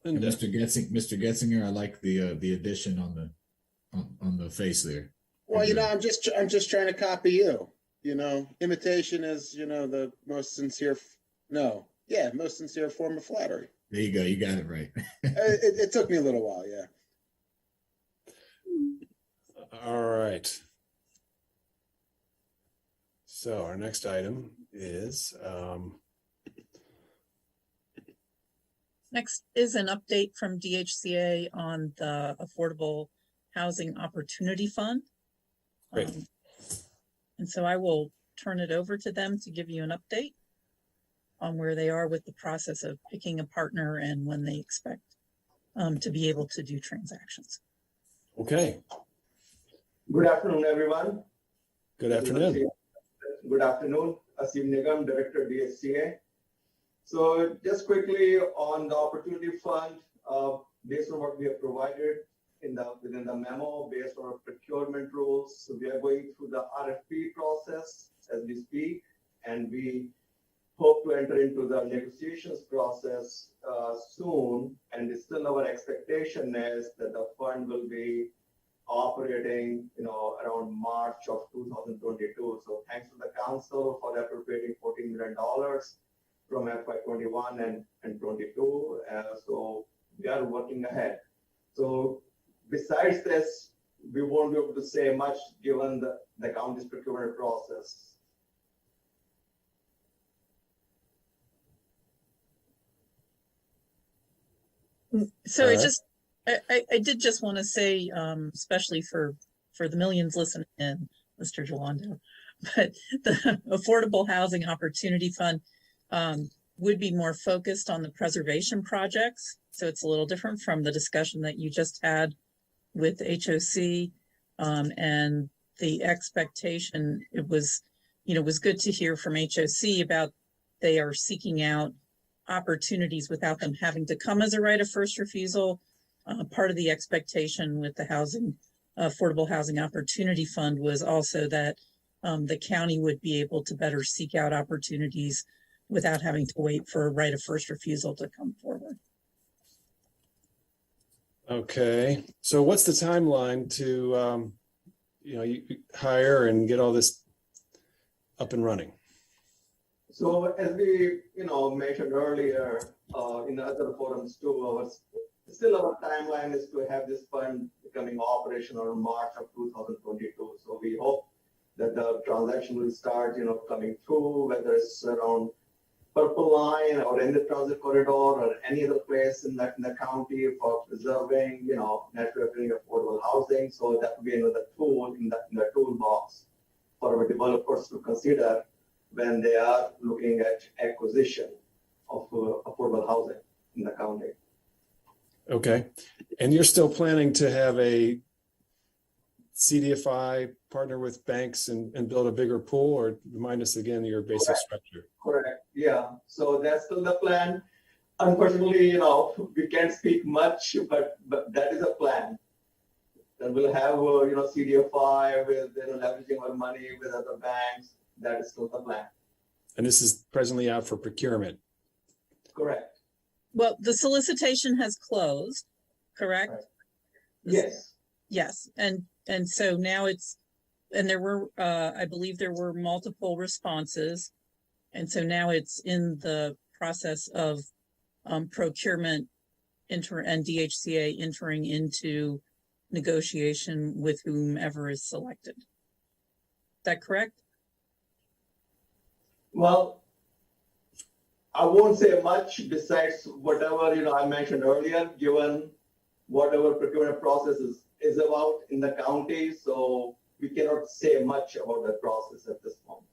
And Linda. Mr. Getzinger, I like the addition on the face there. Well, I'm just trying to copy you. Imitation is, the most sincere. Most sincere form of flattery. There you go. You got it right. It took me a little while. Yeah. All right. So our next item is Next is an update from DHCA on the Affordable Housing Opportunity Fund. Great. And so I will turn it over to them to give you an update on where they are with the process of picking a partner and when they expect to be able to do transactions. okay. Good afternoon, everyone. Good afternoon. Good afternoon. Asim Nigam, Director, DHCA. So just quickly on the Opportunity Fund, based on what we have provided within the memo, based on our procurement rules, so we are going through the RFP process as we speak, and we hope to enter into the negotiations process soon. And still our expectation is that the fund will be operating, around March of 2022. So thanks to the council for appropriating $14 million from FY21 and 22. So we are working ahead. So besides this, we won't be able to say much given the county's procurement process. So All I right. just, I did just want to say, especially for the millions listening in, Mr. Jolando, but the Affordable Housing Opportunity Fund would be more focused on the preservation projects. So it's a little different from the discussion that you just had with HOC, and the expectation. It was, was good to hear from HOC about they are seeking out opportunities without them having to come as a right of first refusal. Part of the expectation with the housing Affordable Housing Opportunity Fund was also that the county would be able to better seek out opportunities without having to wait for a right of first refusal to come forward. Okay, so what's the timeline to, you hire and get all this up and running? So as we, mentioned earlier, in other forums too, our timeline is to have this fund becoming operational in March of 2022. So we hope that the transaction will start, coming through, whether it's around Purple Line or in the transit corridor or any other place in the county for preserving, networking affordable housing. So that would be another tool in the toolbox for our developers to consider when they are looking at acquisition of affordable housing in the county. Okay, and you're still planning to have a CDFI partner with banks and build a bigger pool, or remind us again your basic Correct. structure? Correct. Yeah. So that's still the plan. Unfortunately, we can't speak much, but that is a plan. And we'll have CDFI with leveraging our money with other banks. That is still the plan. And this is presently out for procurement. Correct. Well, the solicitation has closed, correct? Right. Yes. Yes, and so now there were, I believe there were multiple responses. And so now it's in the process of procurement and DHCA entering into negotiation with whomever is selected. Is that correct? Well, I won't say much besides whatever, I mentioned earlier, given whatever procurement process is about in the county. So we cannot say much about that process at this point.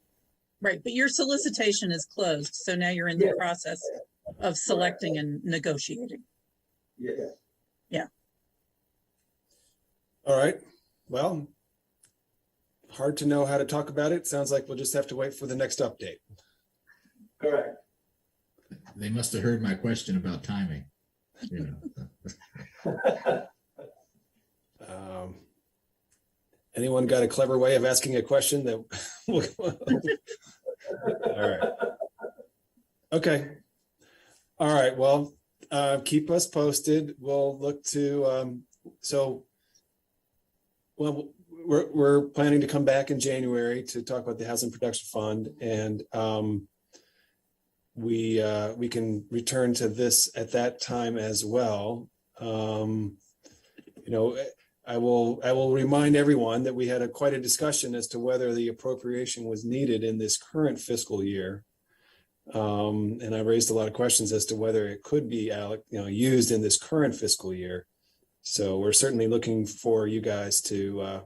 Right, but your solicitation is closed. So now you're in the process of selecting and negotiating. Yes. Yeah. All right, well, hard to know how to talk about it. Sounds like we'll just have to wait for the next update. Correct. They must have heard my question about timing. Anyone got a clever way of asking a question that all right. Okay. All right. Well, keep us posted. We'll look to we're planning to come back in January to talk about the Housing Production Fund, and we can return to this at that time as well. I will remind everyone that we had quite a discussion as to whether the appropriation was needed in this current fiscal year. And I raised a lot of questions as to whether it could be used in this current fiscal year. So we're certainly looking for you guys to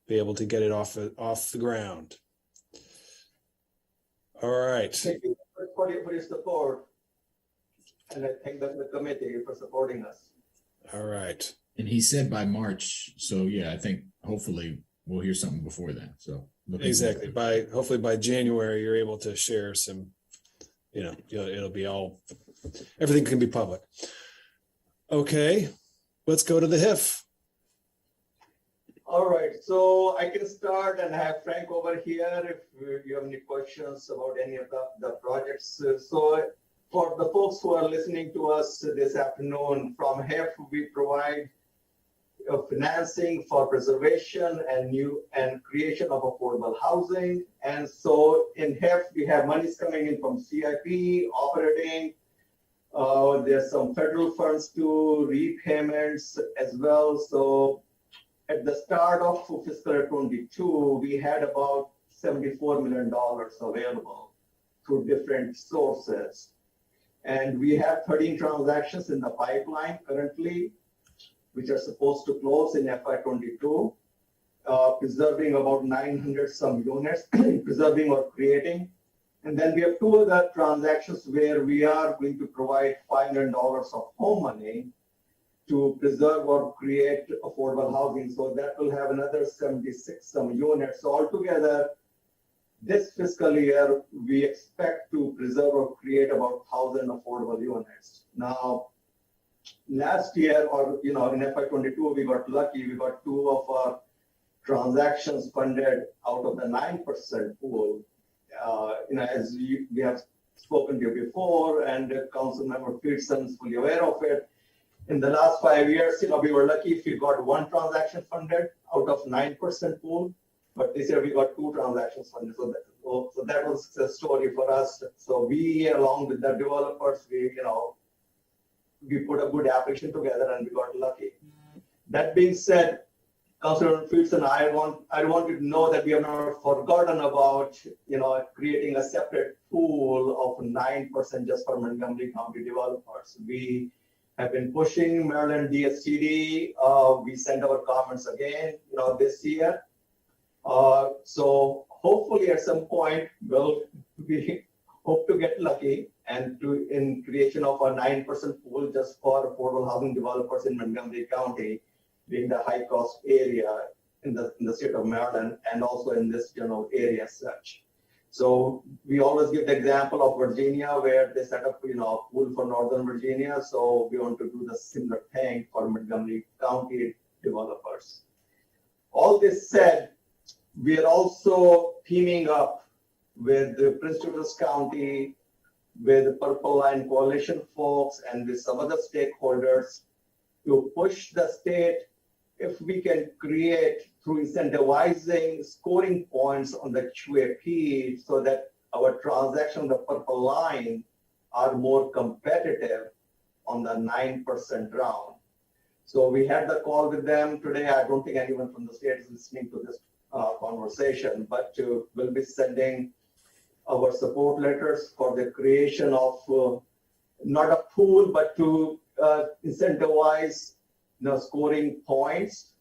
be able to get it off the ground. All right. Thank you for your support. And I thank the committee for supporting us. All right. And he said by March. So yeah, I think hopefully we'll hear something before that. So exactly. Hopefully by January, you're able to share some, it'll be everything can be public. Okay, let's go to the HIF. All right, so I can start and have Frank over here if you have any questions about any of the projects. So for the folks who are listening to us this afternoon, from HIF, we provide financing for preservation and creation of affordable housing. And so in HIF, we have monies coming in from CIP, operating. There's some federal funds too, repayments as well. So at the start of fiscal year 22, we had about $74 million available through different sources. And we have 13 transactions in the pipeline currently, which are supposed to close in FY22, preserving about 900 some units, preserving or creating. And then we have two other transactions where we are going to provide $500 of home money to preserve or create affordable housing. So that will have another 76 some units. So altogether, this fiscal year, we expect to preserve or create about 1,000 affordable units. Now, last year, or in FY22, we got lucky. We got 2 of our transactions funded out of the 9% pool. As we have spoken to you before, and Council Member Peterson is fully aware of it. In the last 5 years, we were lucky if we got 1 transaction funded out of 9% pool, but this year we got 2 transactions funded. So that was a success story for us. So we, along with the developers, we put a good application together and we got lucky. That being said, Councilor Peterson, I want you to know that we have not forgotten about creating a separate pool of 9% just for Montgomery County developers. We have been pushing Maryland DSTD. We sent our comments again, this year. So hopefully at some point we hope to get lucky and in creation of a 9% pool just for affordable housing developers in Montgomery County, being the high cost area in the state of Maryland and also in this general area as such. So we always give the example of Virginia where they set up a pool for Northern Virginia. So we want to do the similar thing for Montgomery County developers. All this said, we are also teaming up with the Prince George's County, with the Purple Line Coalition folks and with some other stakeholders to push the state if we can create through incentivizing scoring points on the QAP so that our transactions on the Purple Line are more competitive on the 9% round. So we had the call with them today. I don't think anyone from the state is listening to this conversation, but we'll be sending our support letters for the creation of not a pool, but to incentivize scoring points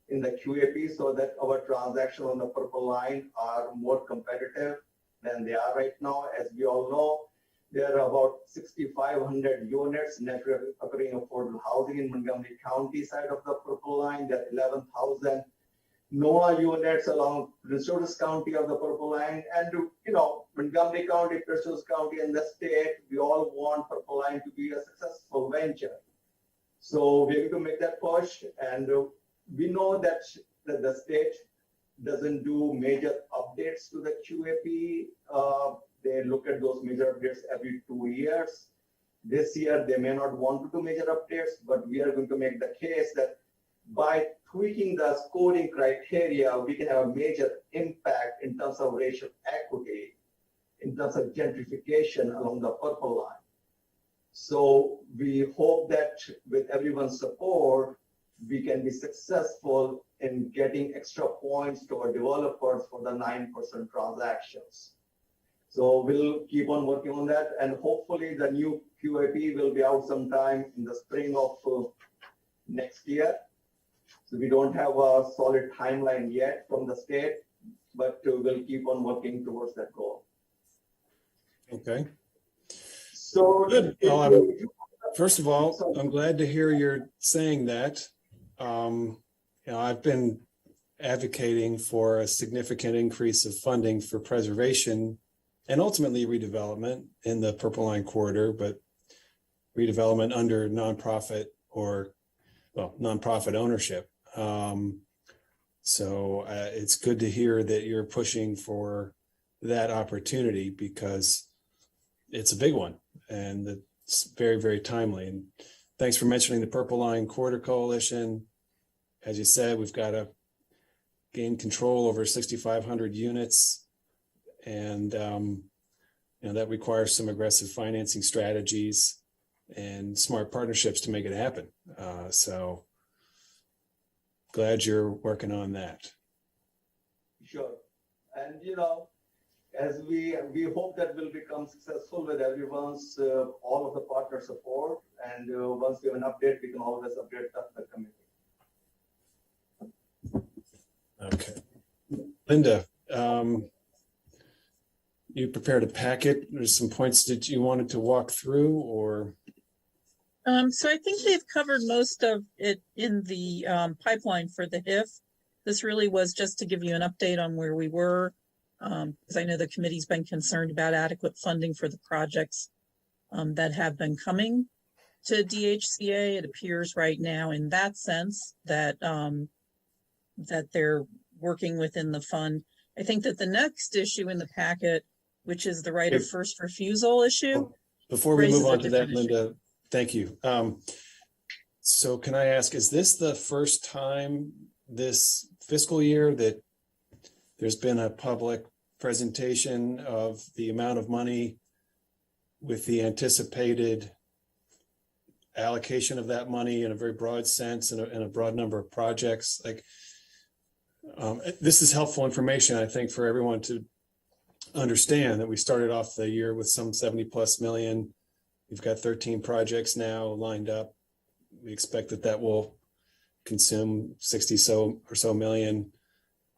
in the QAP so that our transactions on the Purple Line are more competitive than they are right now. As we all know, there are about 6,500 units net occurring affordable housing in Montgomery County side of the Purple Line. There are 11,000 NOAA units along Prince George's County of the Purple Line, and Montgomery County, Prince George's County, and the state. We all want Purple Line to be a successful venture. So we're going to make that push, and we know that the state doesn't do major updates to the QAP. They look at those major updates every 2 years. This year, they may not want to do major updates, but we are going to make the case that by tweaking the scoring criteria, we can have a major impact in terms of racial equity, in terms of gentrification along the Purple Line. So we hope that with everyone's support, we can be successful in getting extra points to our developers for the 9% transactions. So we'll keep on working on that, and hopefully the new QAP will be out sometime in the spring of next year. So we don't have a solid timeline yet from the state, but we'll keep on working towards that goal. Okay. So good. First of all, I'm glad to hear you're saying that. I've been advocating for a significant increase of funding for preservation and ultimately redevelopment in the Purple Line corridor, but redevelopment under nonprofit ownership. So it's good to hear that you're pushing for that opportunity because it's a big one and it's very, very timely. And thanks for mentioning the Purple Line Corridor Coalition. As you said, we've got to gain control over 6,500 units, and that requires some aggressive financing strategies and smart partnerships to make it happen. So glad you're working on that. Sure. And, as we hope that we'll become successful with everyone's, all of the partner support. And once we have an update, we can always update the committee. Okay. Linda, you prepared a packet. There's some points that you wanted to walk through, or? So I think they've covered most of it in the pipeline for the HIF. This really was just to give you an update on where we were, because I know the committee's been concerned about adequate funding for the projects that have been coming. to DHCA. It appears right now in that sense that that they're working within the fund. I think that the next issue in the packet, which is the right of first refusal issue. Before we move raises a on to that, different issue. Linda, thank you. So can I ask, is this the first time this fiscal year that there's been a public presentation of the amount of money with the anticipated allocation of that money in a very broad sense and a broad number of projects? Like, this is helpful information, I think, for everyone to understand that we started off the year with some 70+ million. We've got 13 projects now lined up. We expect that will consume 60 or so million.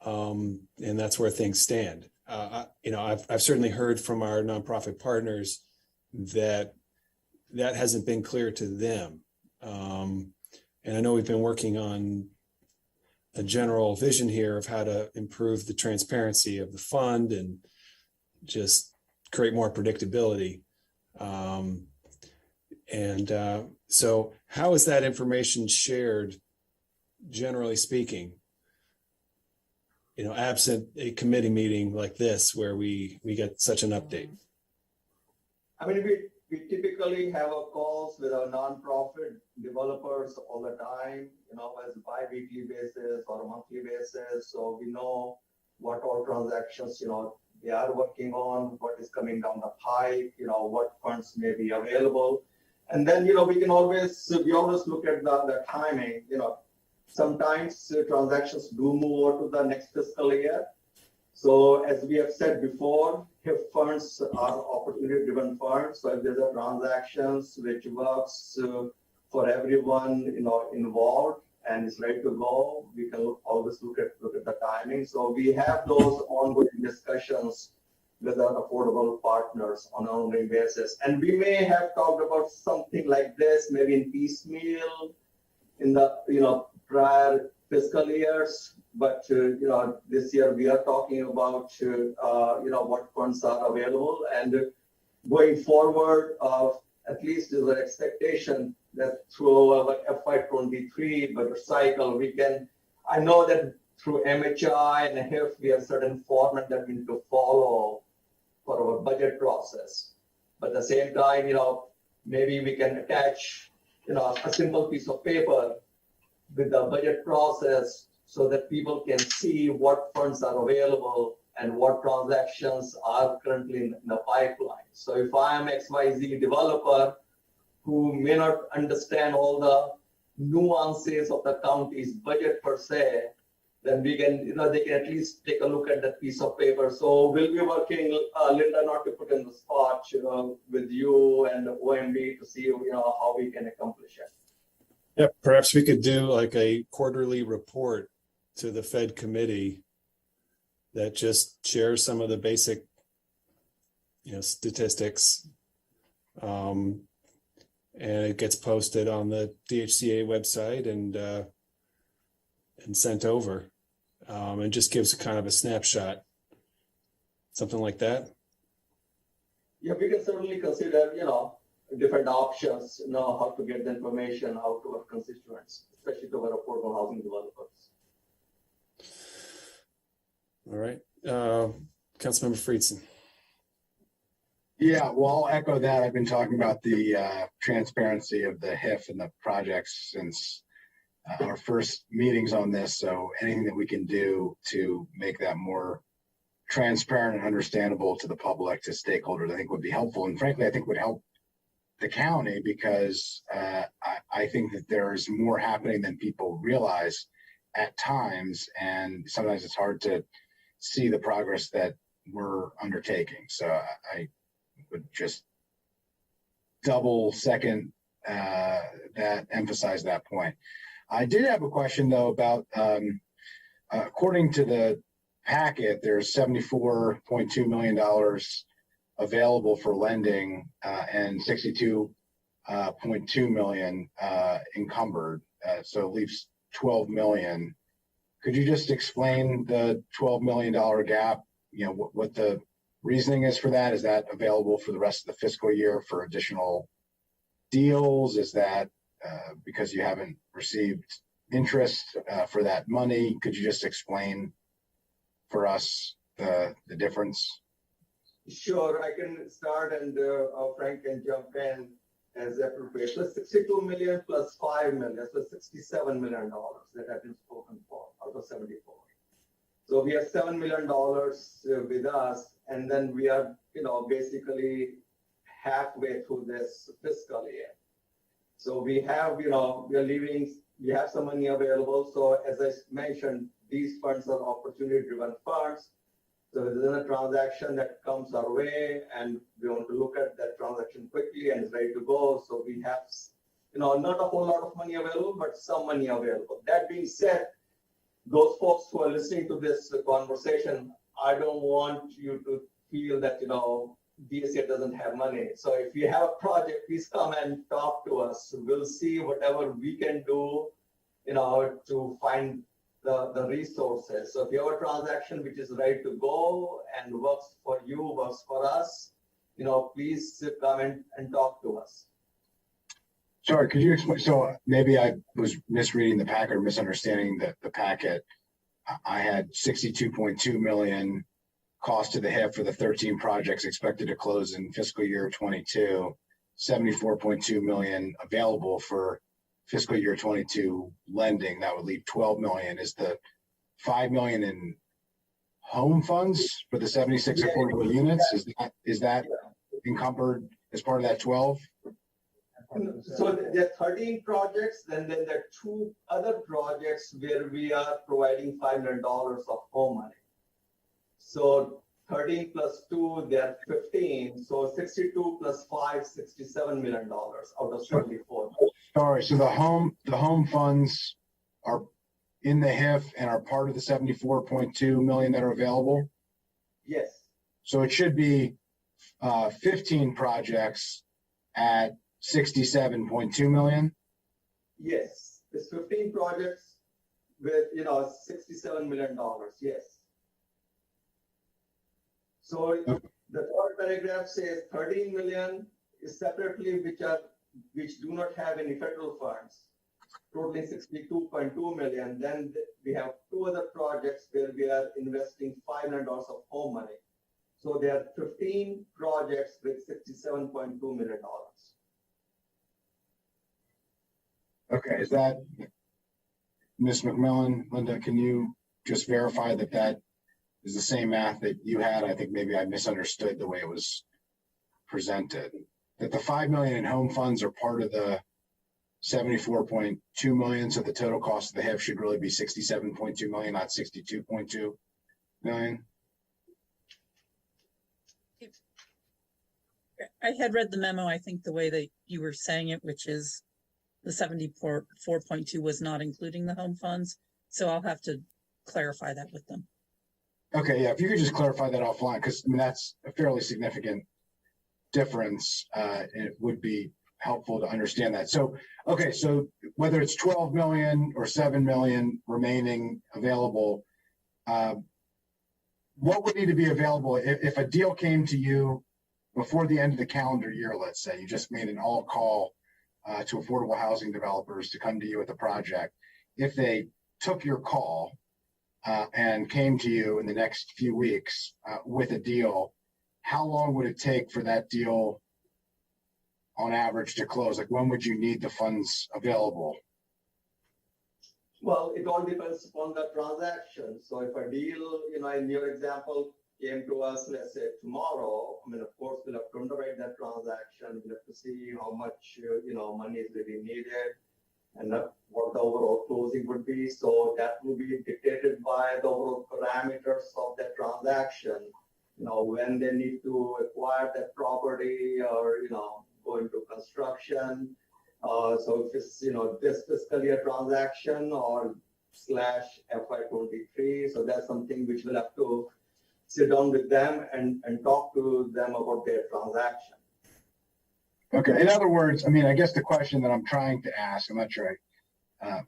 And that's where things stand. I've certainly heard from our nonprofit partners that hasn't been clear to them. And I know we've been working on a general vision here of how to improve the transparency of the fund and just create more predictability. So how is that information shared, generally speaking, absent a committee meeting like this where we get such an update? I mean, we typically have our calls with our nonprofit developers all the time, as a bi-weekly basis or a monthly basis. So we know what all transactions, they are working on, what is coming down the pipe, what funds may be available. And then, we always look at the timing, sometimes transactions do move over to the next fiscal year. So as we have said before, HIF funds are opportunity-driven funds. So if there's a transactions which works for everyone, involved and is ready to go, we can always look at the timing. So we have those ongoing discussions with our affordable partners on an ongoing basis. And we may have talked about something like this, maybe in piecemeal in the, prior fiscal years. But, this year we are talking about, what funds are available. And going forward, at least is an expectation that through our FY23 budget cycle, I know that through MHI and HIF, we have certain format that we need to follow for our budget process. But at the same time, maybe we can attach, a simple piece of paper with the budget process so that people can see what funds are available and what transactions are currently in the pipeline. So if I am XYZ developer who may not understand all the nuances of the county's budget per se, then we can, they can at least take a look at that piece of paper. So we'll be working, Linda, not to put in the spot, with you and OMB to see, how we can accomplish it. Yeah, perhaps we could do like a quarterly report to the Fed committee that just shares some of the basic, statistics. And it gets posted on the DHCA website and sent over. And just gives a kind of a snapshot, something like that. Yeah, we can certainly consider, different options, how to get the information out to our constituents, especially to our affordable housing developers. All right. Councilmember Friedson. Yeah, well, I'll echo that. I've been talking about the transparency of the HIF and the projects since our first meetings on this. So anything that we can do to make that more transparent and understandable to the public, to stakeholders, I think would be helpful. And frankly, I think would help the county because I think that there's more happening than people realize at times. And sometimes it's hard to see the progress that we're undertaking. So I would just double second that, emphasize that point. I did have a question though about, according to the packet, there's $74.2 million available for lending and 62.2 million encumbered. So it leaves 12 million. Could you just explain the $12 million gap? What the reasoning is for that? Is that available for the rest of the fiscal year for additional deals? Is that because you haven't received interest for that money? Could you just explain for us the difference? Sure, I can start and Frank can jump in as appropriate. So 62 million plus 5 million, so $67 million that have been spoken for out of 74. So we have $7 million with us, and then we are, basically halfway through this fiscal year. So we have, we have some money available. So as I mentioned, these funds are opportunity-driven funds. So there's a transaction that comes our way, and we want to look at that transaction quickly and it's ready to go. So we have, not a whole lot of money available, but some money available. That being said, those folks who are listening to this conversation, I don't want you to feel that, DSA doesn't have money. So if you have a project, please come and talk to us. We'll see whatever we can do, to find the resources. So if you have a transaction which is ready to go and works for you, works for us, please come and talk to us. Sorry, could you explain? So maybe I was misreading the packet or misunderstanding the packet. I had 62.2 million cost to the HIF for the 13 projects expected to close in fiscal year 22, 74.2 million available for fiscal year 22 lending. That would leave 12 million. Is the 5 million in home funds for the 76 affordable units? Is that encumbered as part of that 12? So there are 13 projects, and then there are 2 other projects where we are providing $5 million of home money. So 13 plus 2, they are 15. So 62 plus 5, $67 million out of 74. Sorry, so the home funds are in the HIF and are part of the 74.2 million that are available? Yes. So it should be 15 projects at 67.2 million? Yes. It's 15 projects with, $67 million. Yes. So the third paragraph says 13 million is separately which do not have any federal funds, totaling 62.2 million. Then we have 2 other projects where we are investing $5 million of home money. So there are 15 projects with $67.2 million. Okay, is that, Ms. McMillan, Linda, can you just verify that is the same math that you had? I think maybe I misunderstood the way it was presented. That the 5 million in home funds are part of the 74.2 million, so the total cost of the HIF should really be 67.2 million, not 62.2 million. I had read the memo, I think the way that you were saying it, which is the 74.2 was not including the home funds. So I'll have to clarify that with them. Okay, yeah, if you could just clarify that offline, because that's a fairly significant difference. It would be helpful to understand that. So, okay, so whether it's 12 million or 7 million remaining available, what would need to be available if a deal came to you before the end of the calendar year? Let's say you just made an all call to affordable housing developers to come to you with a project. If they took your call and came to you in the next few weeks with a deal, how long would it take for that deal on average to close? Like, when would you need the funds available? Well, it all depends upon the transaction. So if a deal, in your example, came to us, let's say tomorrow, of course, we'll have to underwrite that transaction. We'll have to see how much, money is really needed and what the overall closing would be. So that will be dictated by the overall parameters of that transaction. When they need to acquire that property or, go into construction. So if it's, this fiscal year transaction or / FY23, so that's something which we'll have to sit down with them and talk to them about their transaction. Okay. In other words, I guess the question that I'm trying to ask, I'm not sure,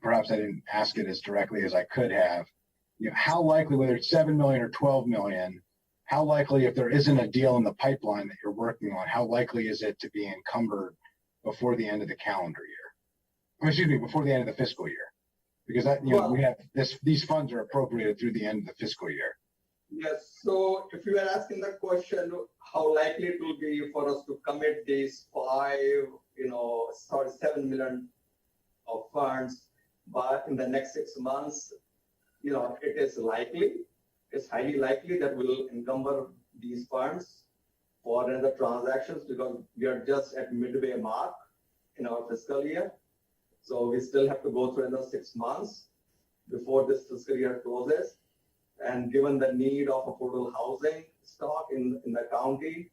perhaps I didn't ask it as directly as I could have. How likely, whether it's 7 million or 12 million, how likely, if there isn't a deal in the pipeline that you're working on, how likely is it to be encumbered before the end of the calendar year. Excuse me, before the end of the fiscal year, because that, you know, we have these funds are appropriated through the end of the fiscal year. Yes. So if you are asking the question, how likely it will be for us to commit these 7 million of funds, but in the next 6 months, you know, it is likely, it's highly likely that we'll encumber these funds for another transactions because we are just at midway mark in our fiscal year. So we still have to go through another 6 months before this fiscal year closes. And given the need of affordable housing stock in the county,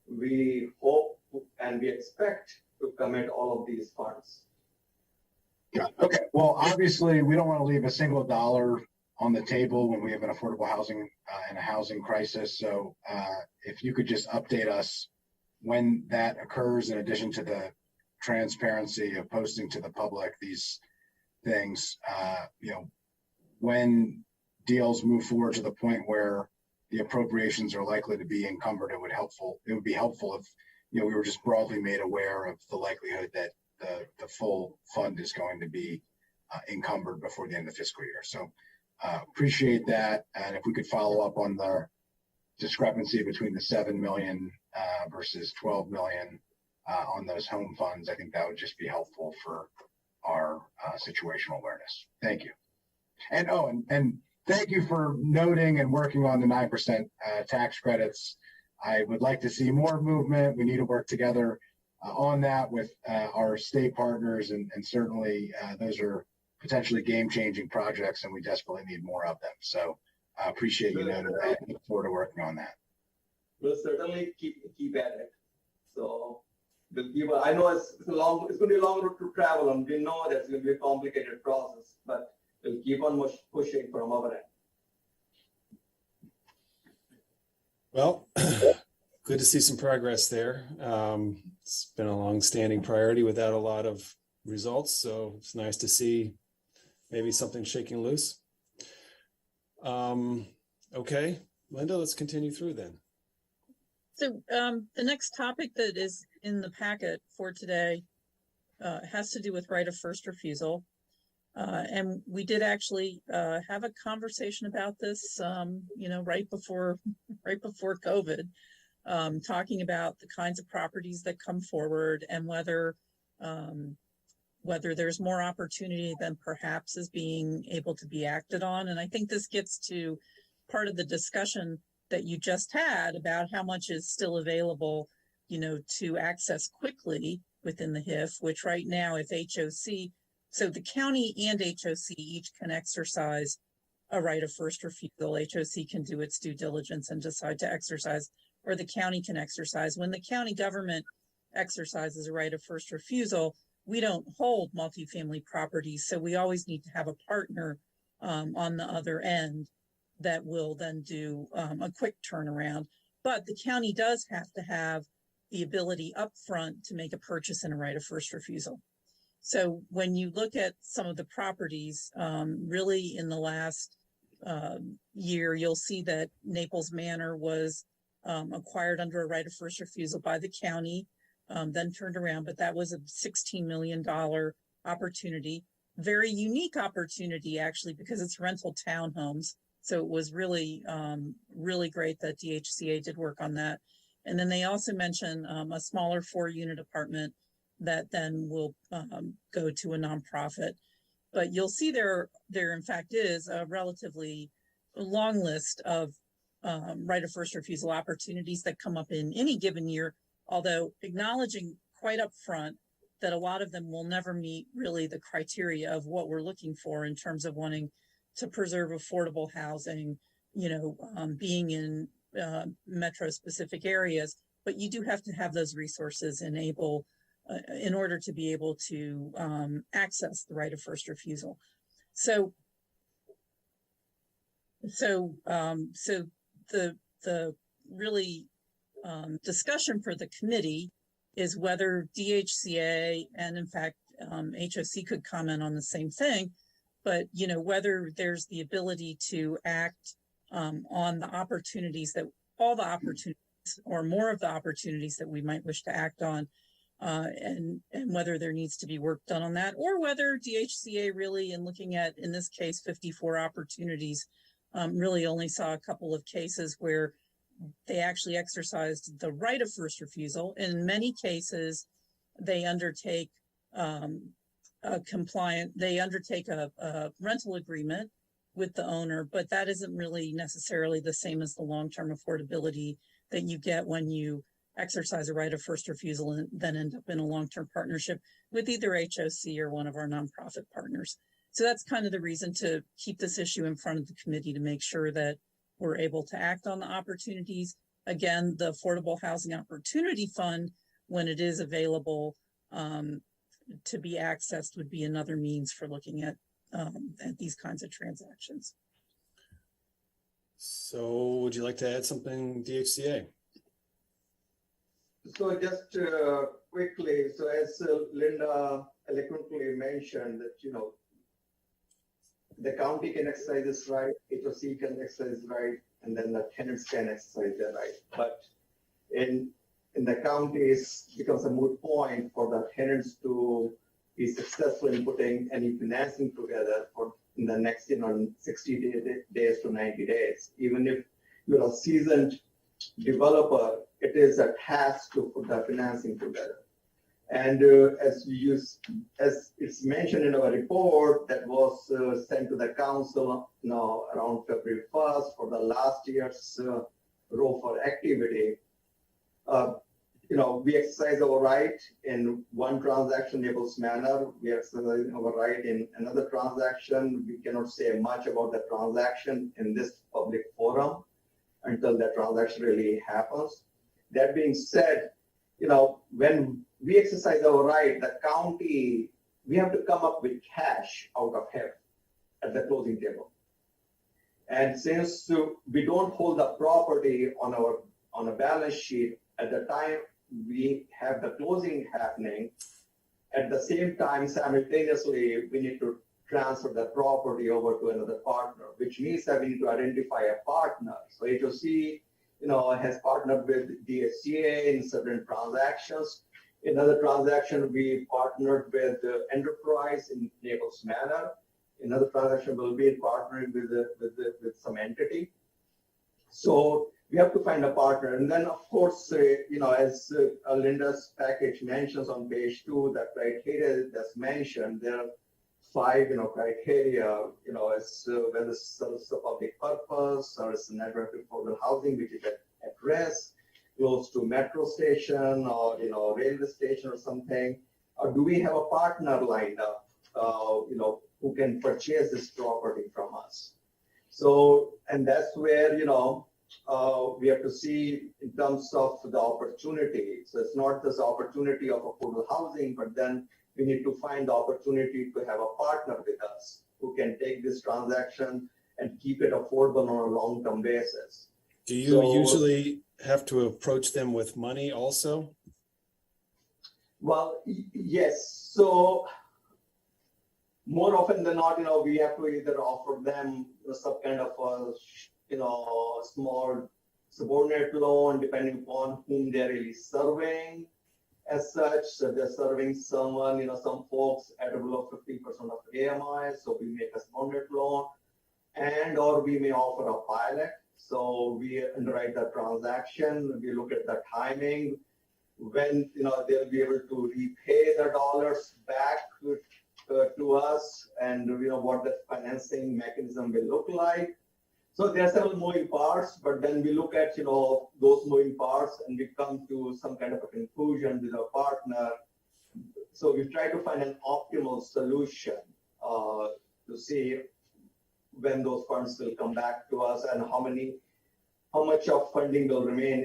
we hope and we expect to commit all of these funds. Yeah. Okay. Well, obviously, we don't want to leave a single dollar on the table when we have an affordable housing and a housing crisis. So if you could just update us when that occurs, in addition to the transparency of posting to the public these things, when deals move forward to the point where the appropriations are likely to be encumbered, it would be helpful if, we were just broadly made aware of the likelihood that the full fund is going to be encumbered before the end of the fiscal year. So appreciate that. And if we could follow up on the discrepancy between the 7 million versus 12 million on those home funds, I think that would just be helpful for our situational awareness. Thank you. And and thank you for noting and working on the 9% tax credits. I would like to see more movement. We need to work together on that with our state partners, and certainly those are potentially game-changing projects, and we desperately need more of them. So I appreciate you noting that. Look forward to working on that. We'll certainly keep at it. So I know it's going to be a long road to travel, and we know that's going to be a complicated process, but we'll keep on pushing from our end. Well, good to see some progress there. It's been a long-standing priority without a lot of results, so it's nice to see maybe something shaking loose. Okay, Linda, let's continue through then. So the next topic that is in the packet for today has to do with right of first refusal. And we did actually have a conversation about this, right before COVID, talking about the kinds of properties that come forward and whether there's more opportunity than perhaps is being able to be acted on. And I think this gets to part of the discussion that you just had about how much is still available, to access quickly within the HIF, which right now, if HOC, so the county and HOC each can exercise a right of first refusal. HOC can do its due diligence and decide to exercise, or the county can exercise. When the county government exercises a right of first refusal, we don't hold multifamily properties, so we always need to have a partner on the other end that will then do a quick turnaround. But the county does have to have the ability up front to make a purchase and a right of first refusal. So when you look at some of the properties, really in the last year, you'll see that Naples Manor was acquired under a right of first refusal by the county, then turned around, but that was a $16 million opportunity. Very unique opportunity, actually, because it's rental townhomes. So it was really, really great that DHCA did work on that. And then they also mentioned a smaller 4-unit apartment that then will go to a nonprofit. But you'll see there in fact is a relatively long list of right of first refusal opportunities that come up in any given year, although acknowledging quite up front that a lot of them will never meet really the criteria of what we're looking for in terms of wanting to preserve affordable housing, being in metro specific areas. But you do have to have those resources in order to be able to access the right of first refusal. So the really discussion for the committee is whether DHCA and in fact HOC could comment on the same thing, but whether there's the ability to act on the opportunities that all the opportunities or more of the opportunities that we might wish to act on and whether there needs to be work done on that, or whether DHCA really, in looking at, in this case, 54 opportunities, really only saw a couple of cases where they actually exercised the right of first refusal. In many cases, they undertake a rental agreement with the owner, but that isn't really necessarily the same as the long-term affordability that you get when you exercise a right of first refusal and then end up in a long-term partnership with either HOC or one of our nonprofit partners. So that's kind of the reason to keep this issue in front of the committee, to make sure that we're able to act on the opportunities. Again, the Affordable Housing Opportunity Fund, when it is available to be accessed, would be another means for looking at these kinds of transactions. So would you like to add something, DHCA? So just quickly, so as Linda eloquently mentioned, that, you know, the county can exercise this right, HOC can exercise this right, and then the tenants can exercise their right. But in the counties, it becomes a moot point for the tenants to be successful in putting any financing together for in the next, 60 days to 90 days. Even if you're a seasoned developer, it is a task to put the financing together. And as it's mentioned in our report that was sent to the council around February 1st for the last year's row for activity, we exercise our right in one transaction, Naples Manor. We exercise our right in another transaction. We cannot say much about the transaction in this public forum until that transaction really happens. That being said, when we exercise our right, the county, we have to come up with cash out of here at the closing table. And since we don't hold the property on a balance sheet at the time we have the closing happening, at the same time, simultaneously, we need to transfer the property over to another partner, which means that we need to identify a partner. So HOC, has partnered with DHCA in certain transactions. In other transaction, we partnered with Enterprise in Naples Manor. In other transaction, we'll be partnering with some entity. So we have to find a partner. And then, of course, as Linda's package mentions on page 2, the criteria that's mentioned, there are 5, criteria, as whether it serves a public purpose or it's a network affordable housing, which is at risk, close to metro station or, railway station or something, or do we have a partner lined up, who can purchase this property from us? So, and that's where, we have to see in terms of the opportunity. So it's not this opportunity of affordable housing, but then we need to find the opportunity to have a partner with us who can take this transaction and keep it affordable on a long-term basis. Do you usually have to approach them with money also? Well, yes. So more often than not, we have to either offer them some kind of a, small subordinate loan, depending upon whom they're really serving. As such, so they're serving someone, some folks at a below 50% of AMI, so we make a subordinate loan, and or we may offer a pilot. So we underwrite the transaction, we look at the timing, when they'll be able to repay the dollars back to us, and what the financing mechanism will look like. So there are several moving parts, but then we look at those moving parts and we come to some kind of a conclusion with our partner. So we try to find an optimal solution to see when those funds will come back to us and how much of funding will remain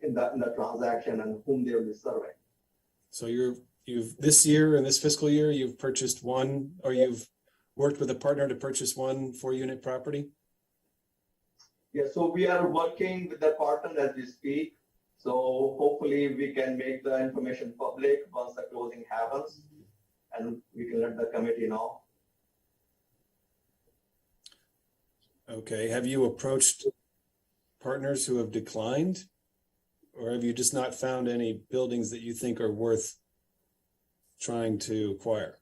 in the transaction and whom they will be serving. So you've this year and this fiscal year you've purchased one, or you've worked with a partner to purchase one 4-unit property? Yeah, so we are working with the partner as we speak. So hopefully we can make the information public once the closing happens, and we can let the committee know. Okay, have you approached partners who have declined, or have you just not found any buildings that you think are worth trying to acquire?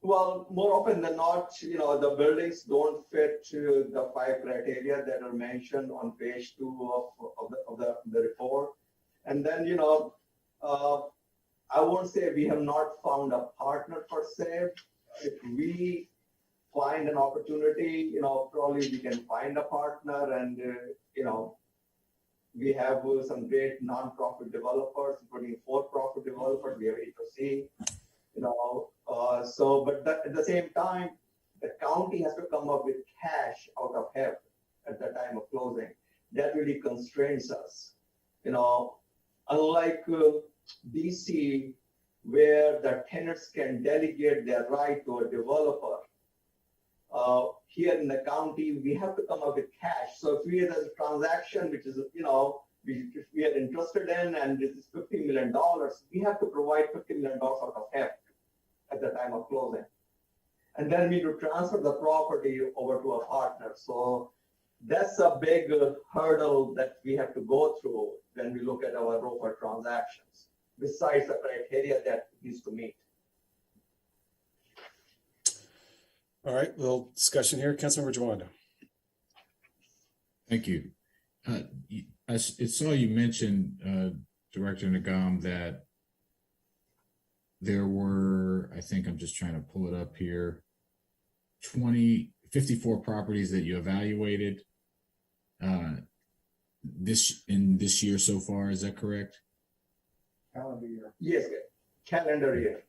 Well, more often than not, the buildings don't fit to the 5 criteria that are mentioned on page 2 of the report. And then, I won't say we have not found a partner per se. If we find an opportunity, probably we can find a partner, and, we have some great nonprofit developers, including for-profit developers. We have HOC, at the same time, the county has to come up with cash out of HEP at the time of closing. That really constrains us. Unlike DC, where the tenants can delegate their right to a developer, here in the county, we have to come up with cash. So if we have a transaction, which is, we are interested in, and this is $50 million, we have to provide $50 million out of HEP at the time of closing. And then we to transfer the property over to a partner. So that's a big hurdle that we have to go through when we look at our ROFR transactions, besides the criteria that needs to meet. All right, little discussion here. Councilmember Jawanda. Thank you. I saw you mention, Director Nagam, that there were, I think I'm just trying to pull it up here, 54 properties that you evaluated this year so far. Is that correct? Calendar year. Yes, calendar year.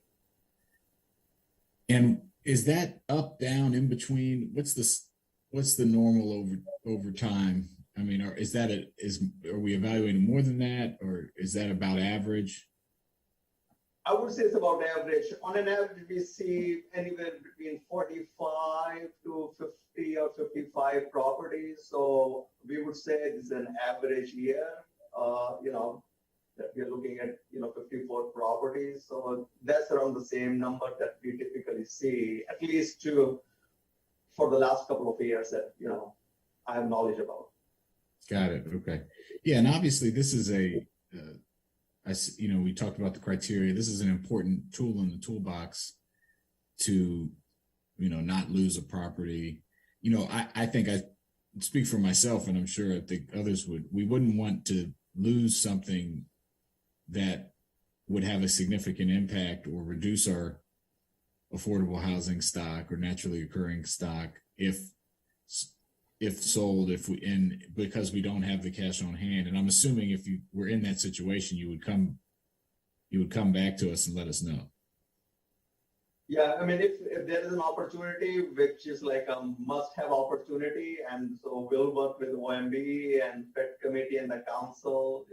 And is that up, down, in between? What's the normal over time? I mean, are we evaluating more than that, or is that about average? I would say it's about average. On an average, we see anywhere between 45 to 50 or 55 properties. So we would say this is an average year, that we're looking at, 54 properties. So that's around the same number that we typically see, at least for the last couple of years that, I have knowledge about. Got it. Okay. Yeah. And obviously this is we talked about the criteria. This is an important tool in the toolbox to, not lose a property. I think I speak for myself, and I'm sure I think others we wouldn't want to lose something that would have a significant impact or reduce our affordable housing stock or naturally occurring stock if sold, because we don't have the cash on hand. And I'm assuming if you were in that situation, you would come back to us and let us know. Yeah, I mean, if there is an opportunity, which is like a must-have opportunity, and so we'll work with OMB and PHED committee and the council,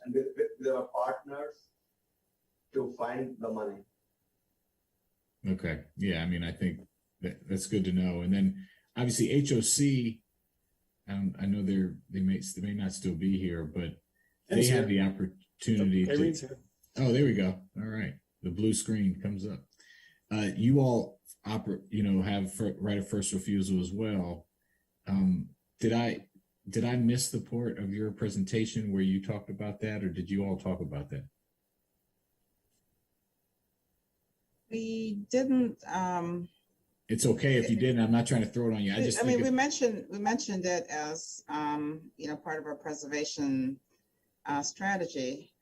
and with our partners to find the money. Okay. Yeah, I mean, I think that's good to know. And then obviously HOC, I know they may not still be here, but they have the opportunity to. Oh, there we go. All right, the blue screen comes up. You all have right of first refusal as well. Did I miss the part of your presentation where you talked about that, or did you all talk about that? We didn't. It's okay if you didn't. I'm not trying to throw it on you. We mentioned it as part of our preservation strategy.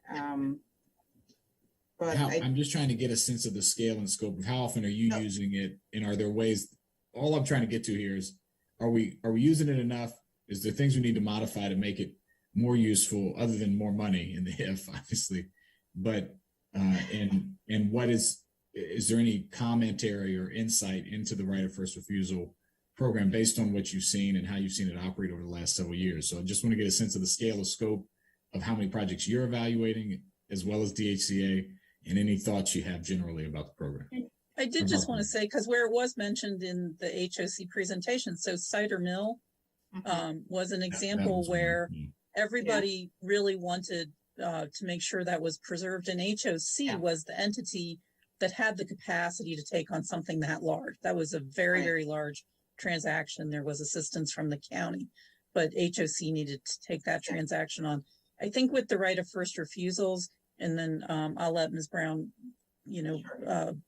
But I'm just trying to get a sense of the scale and scope of how often are you using it, and are there ways? All I'm trying to get to here is, are we using it enough? Is there things we need to modify to make it more useful, other than more money in the HIF, obviously? But and what is there any commentary or insight into the right of first refusal program based on what you've seen and how you've seen it operate over the last several years? So I just want to get a sense of the scale of scope of how many projects you're evaluating, as well as DHCA, and any thoughts you have generally about the program. I did just want to say, because where it was mentioned in the HOC presentation, so Cider Mill was an example where everybody really wanted to make sure that was preserved, and HOC was the entity that had the capacity to take on something that large. That was a very, very large transaction. There was assistance from the county, but HOC needed to take that transaction on. I think with the right of first refusals, and then I'll let Ms. Brown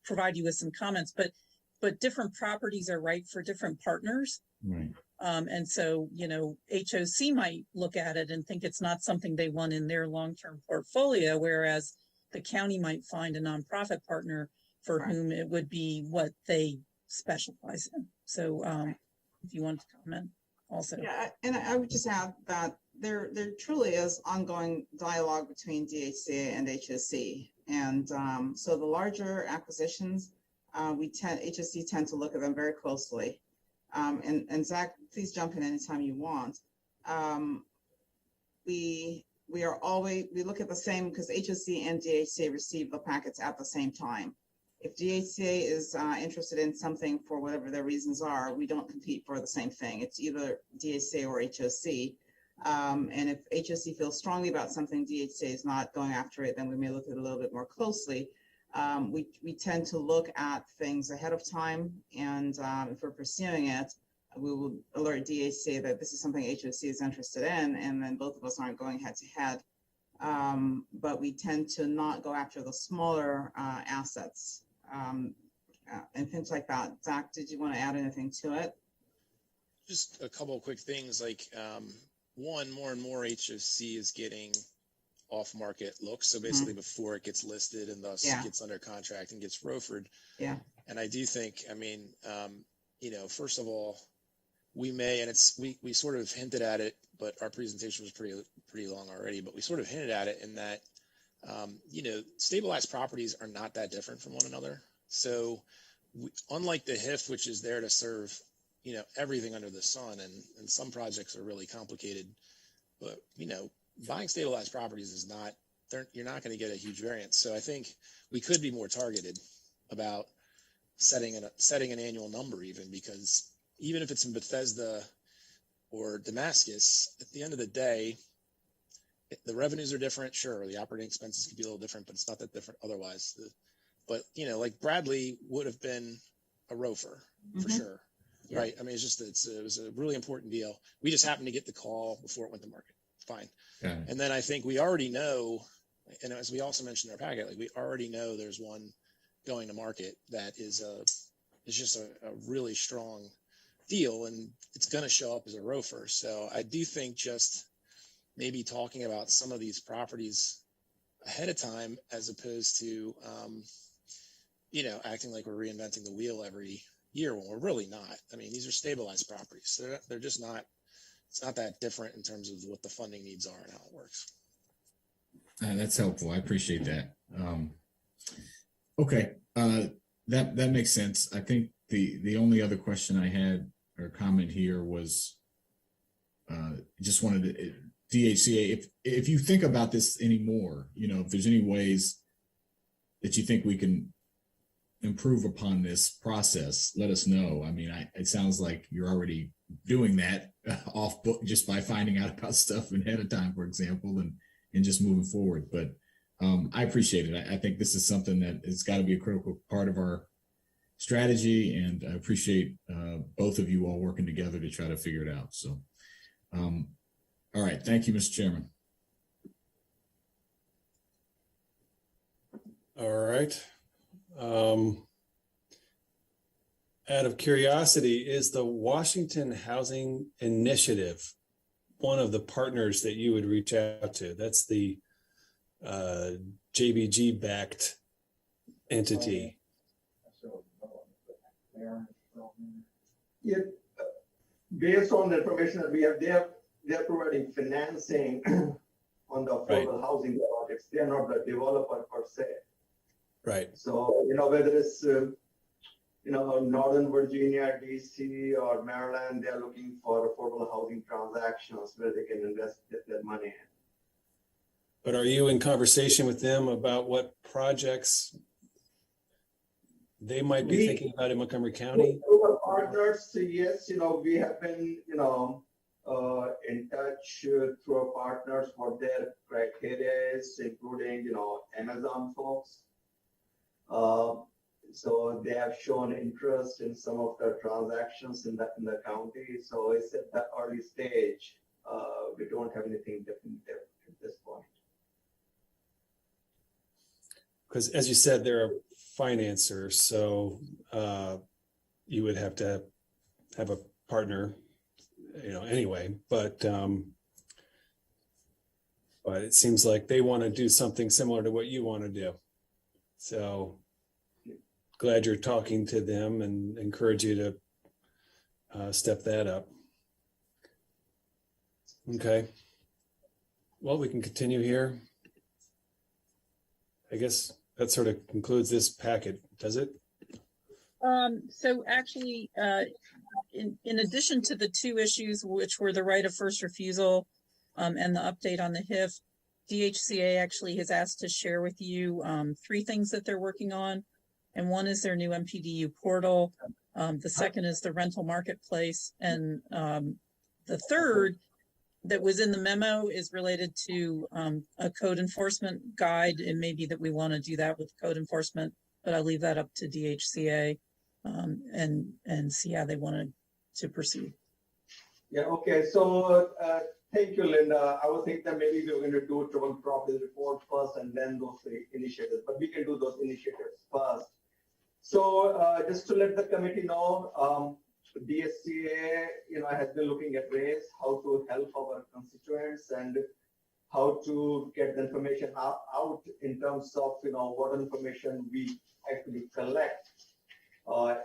provide you with some comments, but different properties are right for different partners. Right. And so, HOC might look at it and think it's not something they want in their long-term portfolio, whereas the county might find a nonprofit partner for whom it would be what they specialize in. So if you want to comment also. Yeah, and I would just add that there truly is ongoing dialogue between DHCA and HOC. And so the larger acquisitions, HOC tend to look at them very closely. And Zach, please jump in anytime you want. We look at the same, because HOC and DHCA receive the packets at the same time. If DHCA is interested in something for whatever their reasons are, we don't compete for the same thing. It's either DHCA or HOC. And if HOC feels strongly about something, DHCA is not going after it, then we may look at it a little bit more closely. We tend to look at things ahead of time, and if we're pursuing it, we will alert DHCA that this is something HOC is interested in, and then both of us aren't going head to head. But we tend to not go after the smaller assets and things like that. Zach, did you want to add anything to it? Just a couple of quick things, like one, more and more HOC is getting off-market looks. So basically before it gets listed and thus gets under contract and gets ROFR'd. Yeah. And I do think, first of all, we may, and we sort of hinted at it, but our presentation was pretty long already, but we sort of hinted at it in that, stabilized properties are not that different from one another. So unlike the HIF, which is there to serve, everything under the sun, and some projects are really complicated, but, buying stabilized properties is not, you're not going to get a huge variance. So I think we could be more targeted about setting an annual number, even, because even if it's in Bethesda or Damascus, at the end of the day, the revenues are different. Sure, the operating expenses could be a little different, but it's not that different otherwise. But like Bradley would have been a ROFR for sure, right? I mean, it was a really important deal. We just happened to get the call before it went to market. Fine. Yeah. And then I think we already know, and as we also mentioned in our packet, like we already know there's one going to market that is just a really strong deal, and it's going to show up as a ROFR. So I do think just maybe talking about some of these properties ahead of time, as opposed to, acting like we're reinventing the wheel every year when we're really not. I mean, these are stabilized properties. So they're just not, it's not that different in terms of what the funding needs are and how it works. That's helpful. I appreciate that. Okay. That makes sense. I think the only other question I had or comment here was just wanted to DHCA, if you think about this anymore, if there's any ways that you think we can improve upon this process, let us know. I mean, it sounds like you're already doing that off book just by finding out about stuff ahead of time, for example, and just moving forward. But I appreciate it. I think this is something that has got to be a critical part of our strategy, and I appreciate both of you all working together to try to figure it out. So, all right. Thank you, Mr. Chairman. All right. Out of curiosity, is the Washington Housing Initiative one of the partners that you would reach out to? That's the JBG backed entity. Yeah, based on the information that we have, they're providing financing on the affordable housing projects. They're not the developer per se. Right. So, whether it's, Northern Virginia, DC, or Maryland, they're looking for affordable housing transactions where they can invest their money in. But are you in conversation with them about what projects they might be thinking about in Montgomery County? Our partners, yes, we have been, in touch through our partners for their criteria, including, Amazon folks. So they have shown interest in some of the transactions in the county. So it's at the early stage. We don't have anything definitive at this point. because as you said, they're a financer, so you would have to have a partner, anyway, but it seems like they want to do something similar to what you want to do. So glad you're talking to them and encourage you to step that up. Okay. Well, we can continue here. I guess that sort of concludes this packet, does it? So actually, in addition to the two issues, which were the right of first refusal and the update on the HIF, DHCA actually has asked to share with you 3 things that they're working on. And one is their new MPDU portal. The second is the rental marketplace. And the third that was in the memo is related to a code enforcement guide. It may be that we want to do that with code enforcement, but I'll leave that up to DHCA and see how they wanted to proceed. Yeah, okay. So thank you, Linda. I was thinking that maybe we were going to do trouble property report first and then those 3 initiatives, but we can do those initiatives first. So just to let the committee know, DSCA, has been looking at ways how to help our constituents and how to get the information out in terms of, what information we actually collect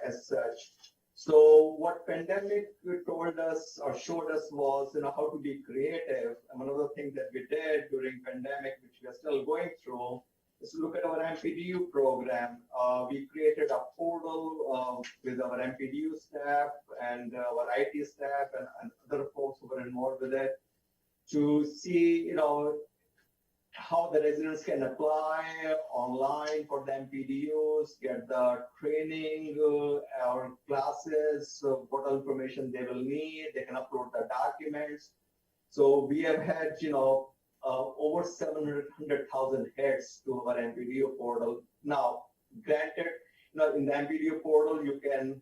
as such. So what pandemic told us or showed us was, how to be creative. And one of the things that we did during pandemic, which we are still going through, is to look at our MPDU program. We created a portal with our MPDU staff and our IT staff and other folks who were involved with it to see, how the residents can apply online for the MPDUs, get the training or classes, what information they will need. They can upload the documents. So we have had, over 700,000 hits to our MPDU portal. Now, granted, in the MPDU portal, you can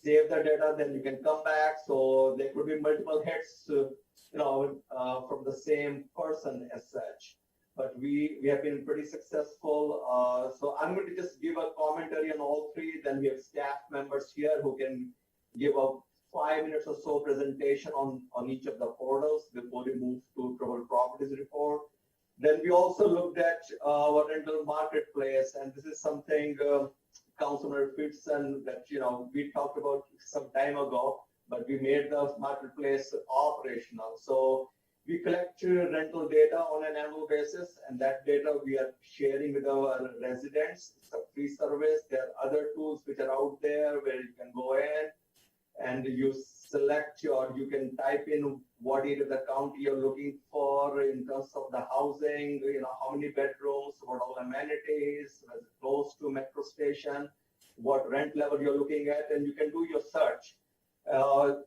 save the data, then you can come back. So there could be multiple hits, from the same person as such. But we have been pretty successful. So I'm going to just give a commentary on all 3. Then we have staff members here who can give a 5 minutes or so presentation on each of the portals before we move to troubled properties report. Then we also looked at our rental marketplace, and this is something Councilor Pitson that we talked about some time ago, but we made the marketplace operational. So we collect rental data on an annual basis, and that data we are sharing with our residents. It's a free service. There are other tools which are out there where you can go in and you select you can type in what area of the county you're looking for in terms of the housing, how many bedrooms, what all amenities, close to metro station, what rent level you're looking at, and you can do your search.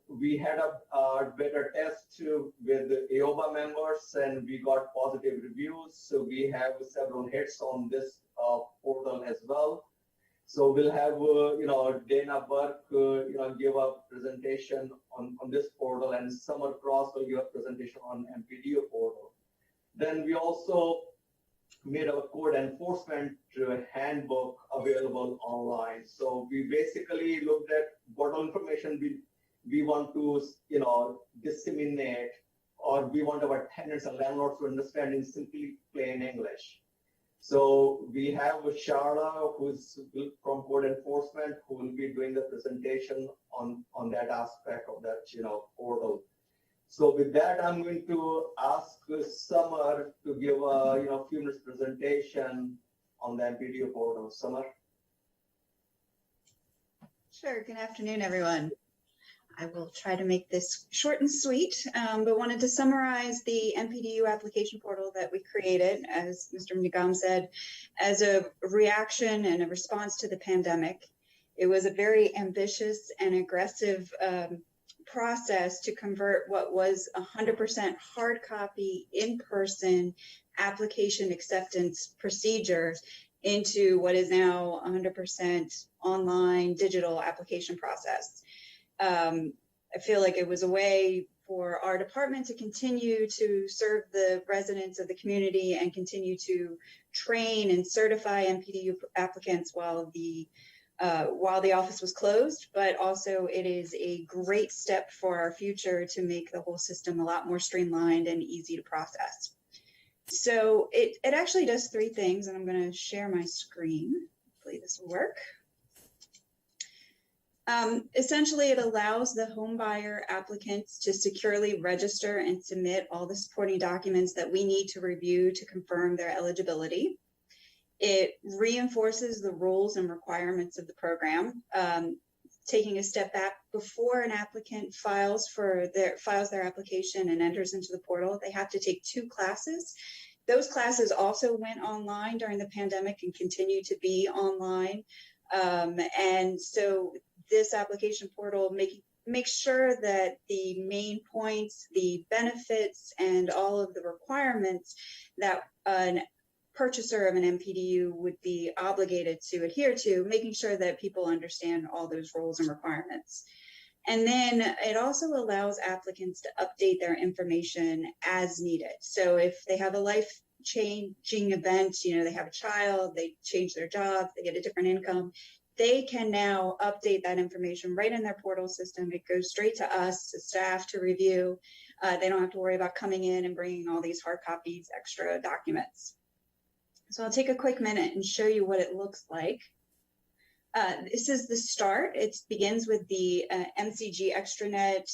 We had a beta test with AOBA members and we got positive reviews. So we have several hits on this portal as well. So we'll have, Dana Burke, give a presentation on this portal, and Summer Cross will give a presentation on MPDU portal. Then we also made our code enforcement handbook available online. So we basically looked at what all information we want to, disseminate, or we want our tenants and landlords to understand in simply plain English. So we have Sharla, who's from code enforcement, who will be doing the presentation on that aspect of that, portal. So with that, I'm going to ask Summer to give a few minutes presentation on the MPDU portal. Summer. Sure. Good afternoon, everyone. I will try to make this short and sweet, but wanted to summarize the MPDU application portal that we created, as Mr. Nigam said, as a reaction and a response to the pandemic. It was a very ambitious and aggressive process to convert what was 100% hard copy in-person application acceptance procedures into what is now 100% online digital application process. I feel like it was a way for our department to continue to serve the residents of the community and continue to train and certify NPDU applicants while the office was closed, but also it is a great step for our future to make the whole system a lot more streamlined and easy to process. So it actually does three things, and I'm going to share my screen. Hopefully this will work. Essentially, it allows the home buyer applicants to securely register and submit all the supporting documents that we need to review to confirm their eligibility. It reinforces the rules and requirements of the program, taking a step back before an applicant files their application and enters into the portal. They have to take 2 classes. Those classes also went online during the pandemic and continue to be online. And so this application portal makes sure that the main points, the benefits, and all of the requirements that an purchaser of an NPDU would be obligated to adhere to, making sure that people understand all those rules and requirements. And then it also allows applicants to update their information as needed. So if they have a life-changing event, they have a child, they change their job, they get a different income, they can now update that information right in their portal system. It goes straight to us, to staff, to review. They don't have to worry about coming in and bringing all these hard copies, extra documents. So I'll take a quick minute and show you what it looks like. This is the start. It begins with the MCG extranet,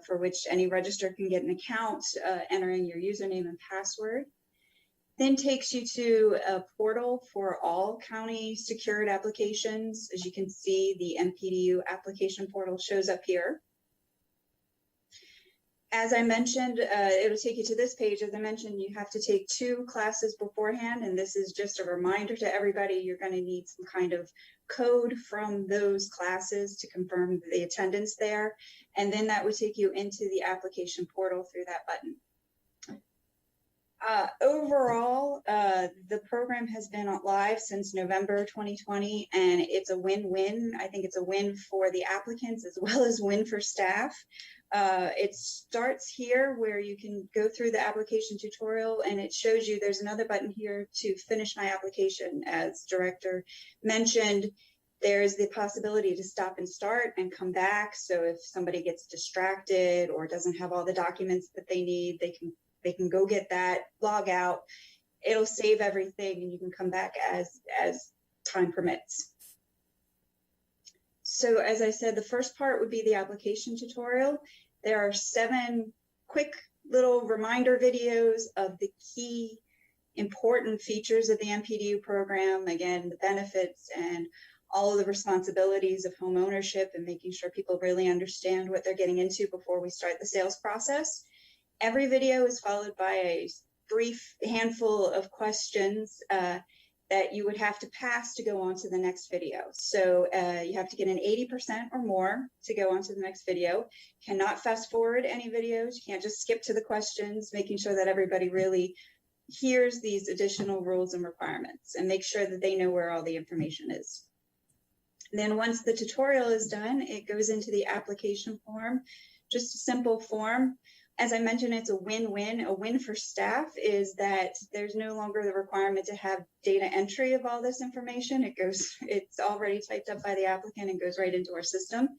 for which any register can get an account, entering your username and password. Then takes you to a portal for all county secured applications. As you can see, the NPDU application portal shows up here. As I mentioned, it'll take you to this page. As I mentioned, you have to take 2 classes beforehand, and this is just a reminder to everybody, you're going to need some kind of code from those classes to confirm the attendance there. And then that would take you into the application portal through that button. Overall, the program has been live since November 2020, and it's a win-win. I think it's a win for the applicants as well as win for staff. It starts here where you can go through the application tutorial, and it shows you there's another button here to finish my application. As Director mentioned, there's the possibility to stop and start and come back. So if somebody gets distracted or doesn't have all the documents that they need, they can go get that, log out. It'll save everything, and you can come back as time permits. So as I said, the first part would be the application tutorial. There are 7 quick little reminder videos of the key important features of the NPDU program. Again, the benefits and all of the responsibilities of home ownership, and making sure people really understand what they're getting into before we start the sales process. Every video is followed by a brief handful of questions that you would have to pass to go on to the next video. So you have to get an 80% or more to go on to the next video. Cannot fast forward any videos. You can't just skip to the questions, making sure that everybody really hears these additional rules and requirements and make sure that they know where all the information is. Then once the tutorial is done, it goes into the application form, just a simple form. As I mentioned, it's a win-win. A win for staff is that there's no longer the requirement to have data entry of all this information. It's already typed up by the applicant and goes right into our system.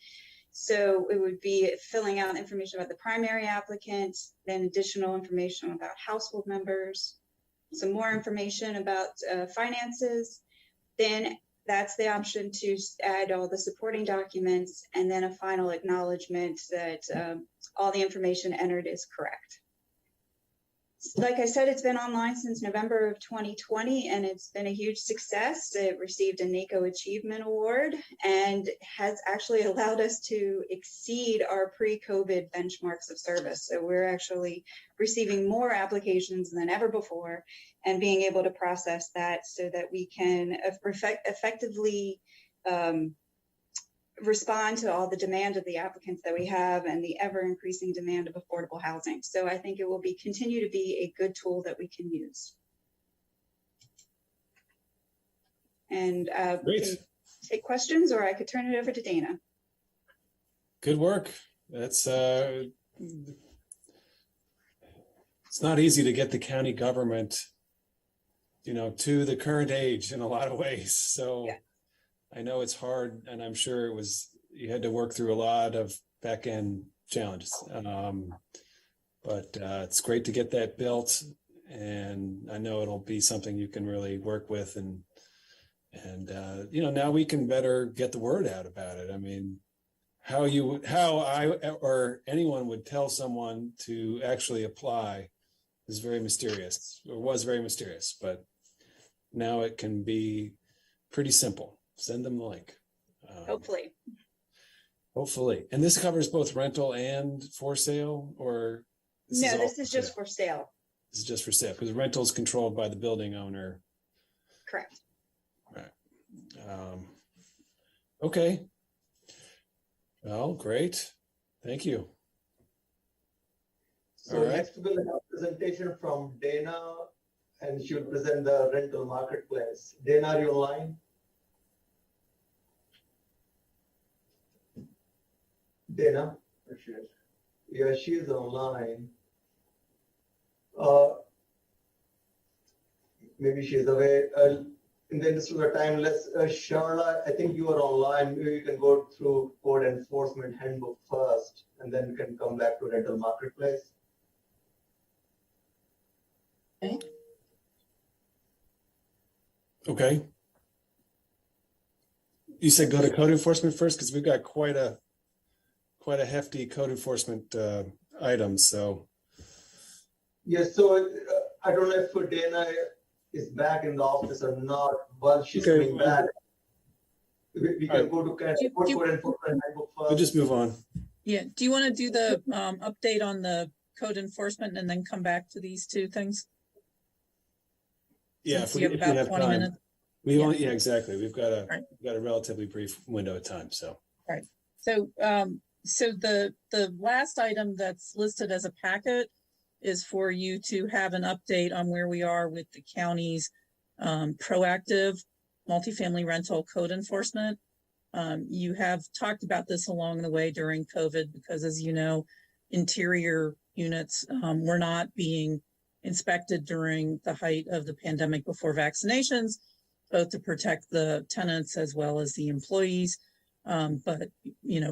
So it would be filling out information about the primary applicant, then additional information about household members, some more information about finances. Then that's the option to add all the supporting documents, and then a final acknowledgement that all the information entered is correct. Like I said, it's been online since November of 2020, and it's been a huge success. It received a NACO Achievement Award and has actually allowed us to exceed our pre-COVID benchmarks of service. So we're actually receiving more applications than ever before and being able to process that so that we can effectively respond to all the demand of the applicants that we have and the ever increasing demand of affordable housing. So I think it will continue to be a good tool that we can use. And we can take questions, or I could turn it over to Dana. Good work. That's it's not easy to get the county government, to the current age in a lot of ways. So Yeah. I know it's hard, and I'm sure you had to work through a lot of back end challenges. But it's great to get that built, and I know it'll be something you can really work with, and now we can better get the word out about it. I mean, how I or anyone would tell someone to actually apply is very mysterious, or was very mysterious, but now it can be pretty simple. Send them the link. Hopefully. And this covers both rental and for sale, or This is just for sale. This is just for sale, because rental is controlled by the building owner. Correct. Right. Okay. Well, great. Thank you. So next we'll have a presentation from Dana, and she will present the rental marketplace. Dana, are you online? Dana? There she is. Yeah, she is online. Maybe she's away. In the interest of the time, Sharla, I think you are online. Maybe you can go through code enforcement handbook first, and then you can come back to rental marketplace. Okay. You said go to code enforcement first, because we've got quite a hefty code enforcement items. So Yes, so I don't know if Dana is back in the office or not. While she's Okay. coming back, we can go to code enforcement handbook we'll first. just move on. Yeah, do you want to do the update on the code enforcement and then come back to these two things? Yeah, Since you have about 20 time. minutes. Yeah, exactly. We've got Right. a relatively brief window of time. So So, so the last item that's listed as a packet is for you to have an update on where we are with the county's proactive multifamily rental code enforcement. You have talked about this along the way during COVID, because as you know, interior units were not being inspected during the height of the pandemic before vaccinations, both to protect the tenants as well as the employees. But,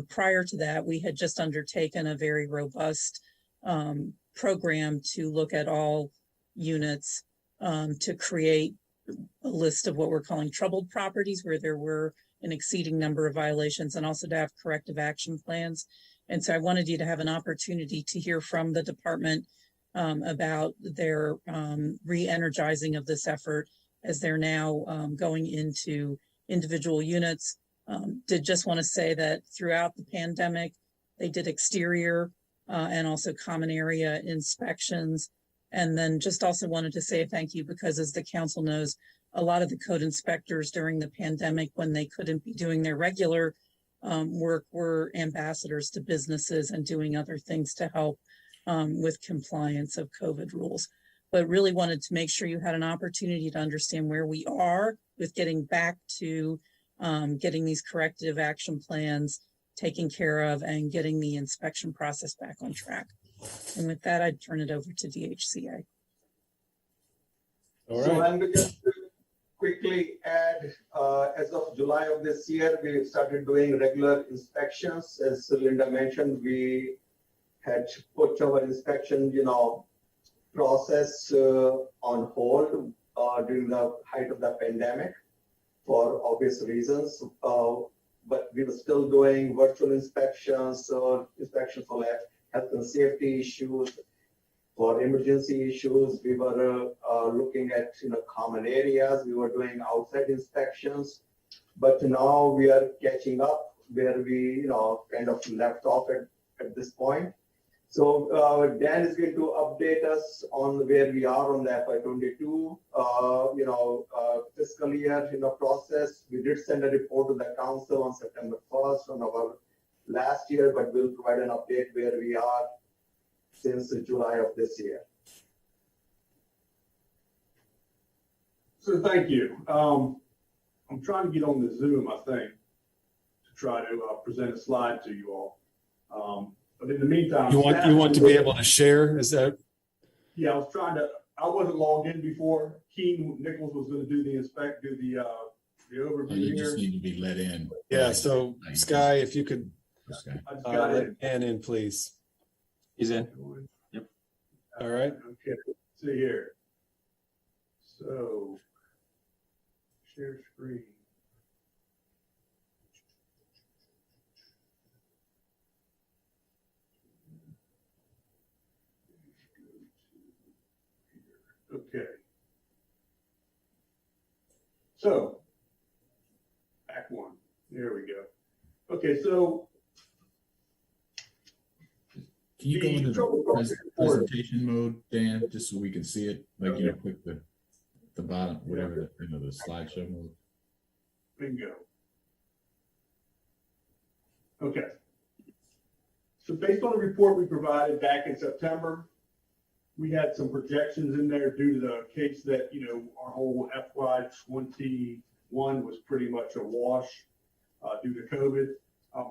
prior to that, we had just undertaken a very robust program to look at all units to create a list of what we're calling troubled properties, where there were an exceeding number of violations, and also to have corrective action plans. And so I wanted you to have an opportunity to hear from the department about their re-energizing of this effort as they're now going into individual units. Did just want to say that throughout the pandemic, they did exterior and also common area inspections. And then just also wanted to say thank you, because as the council knows, a lot of the code inspectors during the pandemic, when they couldn't be doing their regular work, were ambassadors to businesses and doing other things to help with compliance of COVID rules. But really wanted to make sure you had an opportunity to understand where we are with getting back to getting these corrective action plans taken care of and getting the inspection process back on track. And with that, I'd turn it over to DHCA. all So right. I'm going to just quickly add, as of July of this year, we started doing regular inspections. As Linda mentioned, we had put our inspection, process on hold during the height of the pandemic for obvious reasons. But we were still doing virtual inspections or inspections for health and safety issues, for emergency issues. We were looking at common areas. We were doing outside inspections. But now we are catching up where we kind of left off at this point. So Dan is going to update us on where we are on the FY22 fiscal year process. We did send a report to the council on September 1st on our last year, but we'll provide an update where we are since July of this year. So thank you. I'm trying to get on the Zoom, I think, to try to present a slide to you all. But in the meantime, You want to be able to share? Is that? Yeah, I wasn't logged in before. Keen Nichols was going to do the overview You here. just need to be let in. Yeah, so Sky, if you could Sky. I just got let in. Ann in, please. He's in. Yep. All right. Okay, let's see here. So, share screen. Okay. So, back one. There we go. Okay, so Can you go into the presentation mode, Dan, just so we can see it? Like, you know, click the bottom, whatever, the slideshow mode. bingo. Okay. So based on the report we provided back in September, we had some projections in there due to the case that, you know, our whole FY21 was pretty much a wash due to COVID.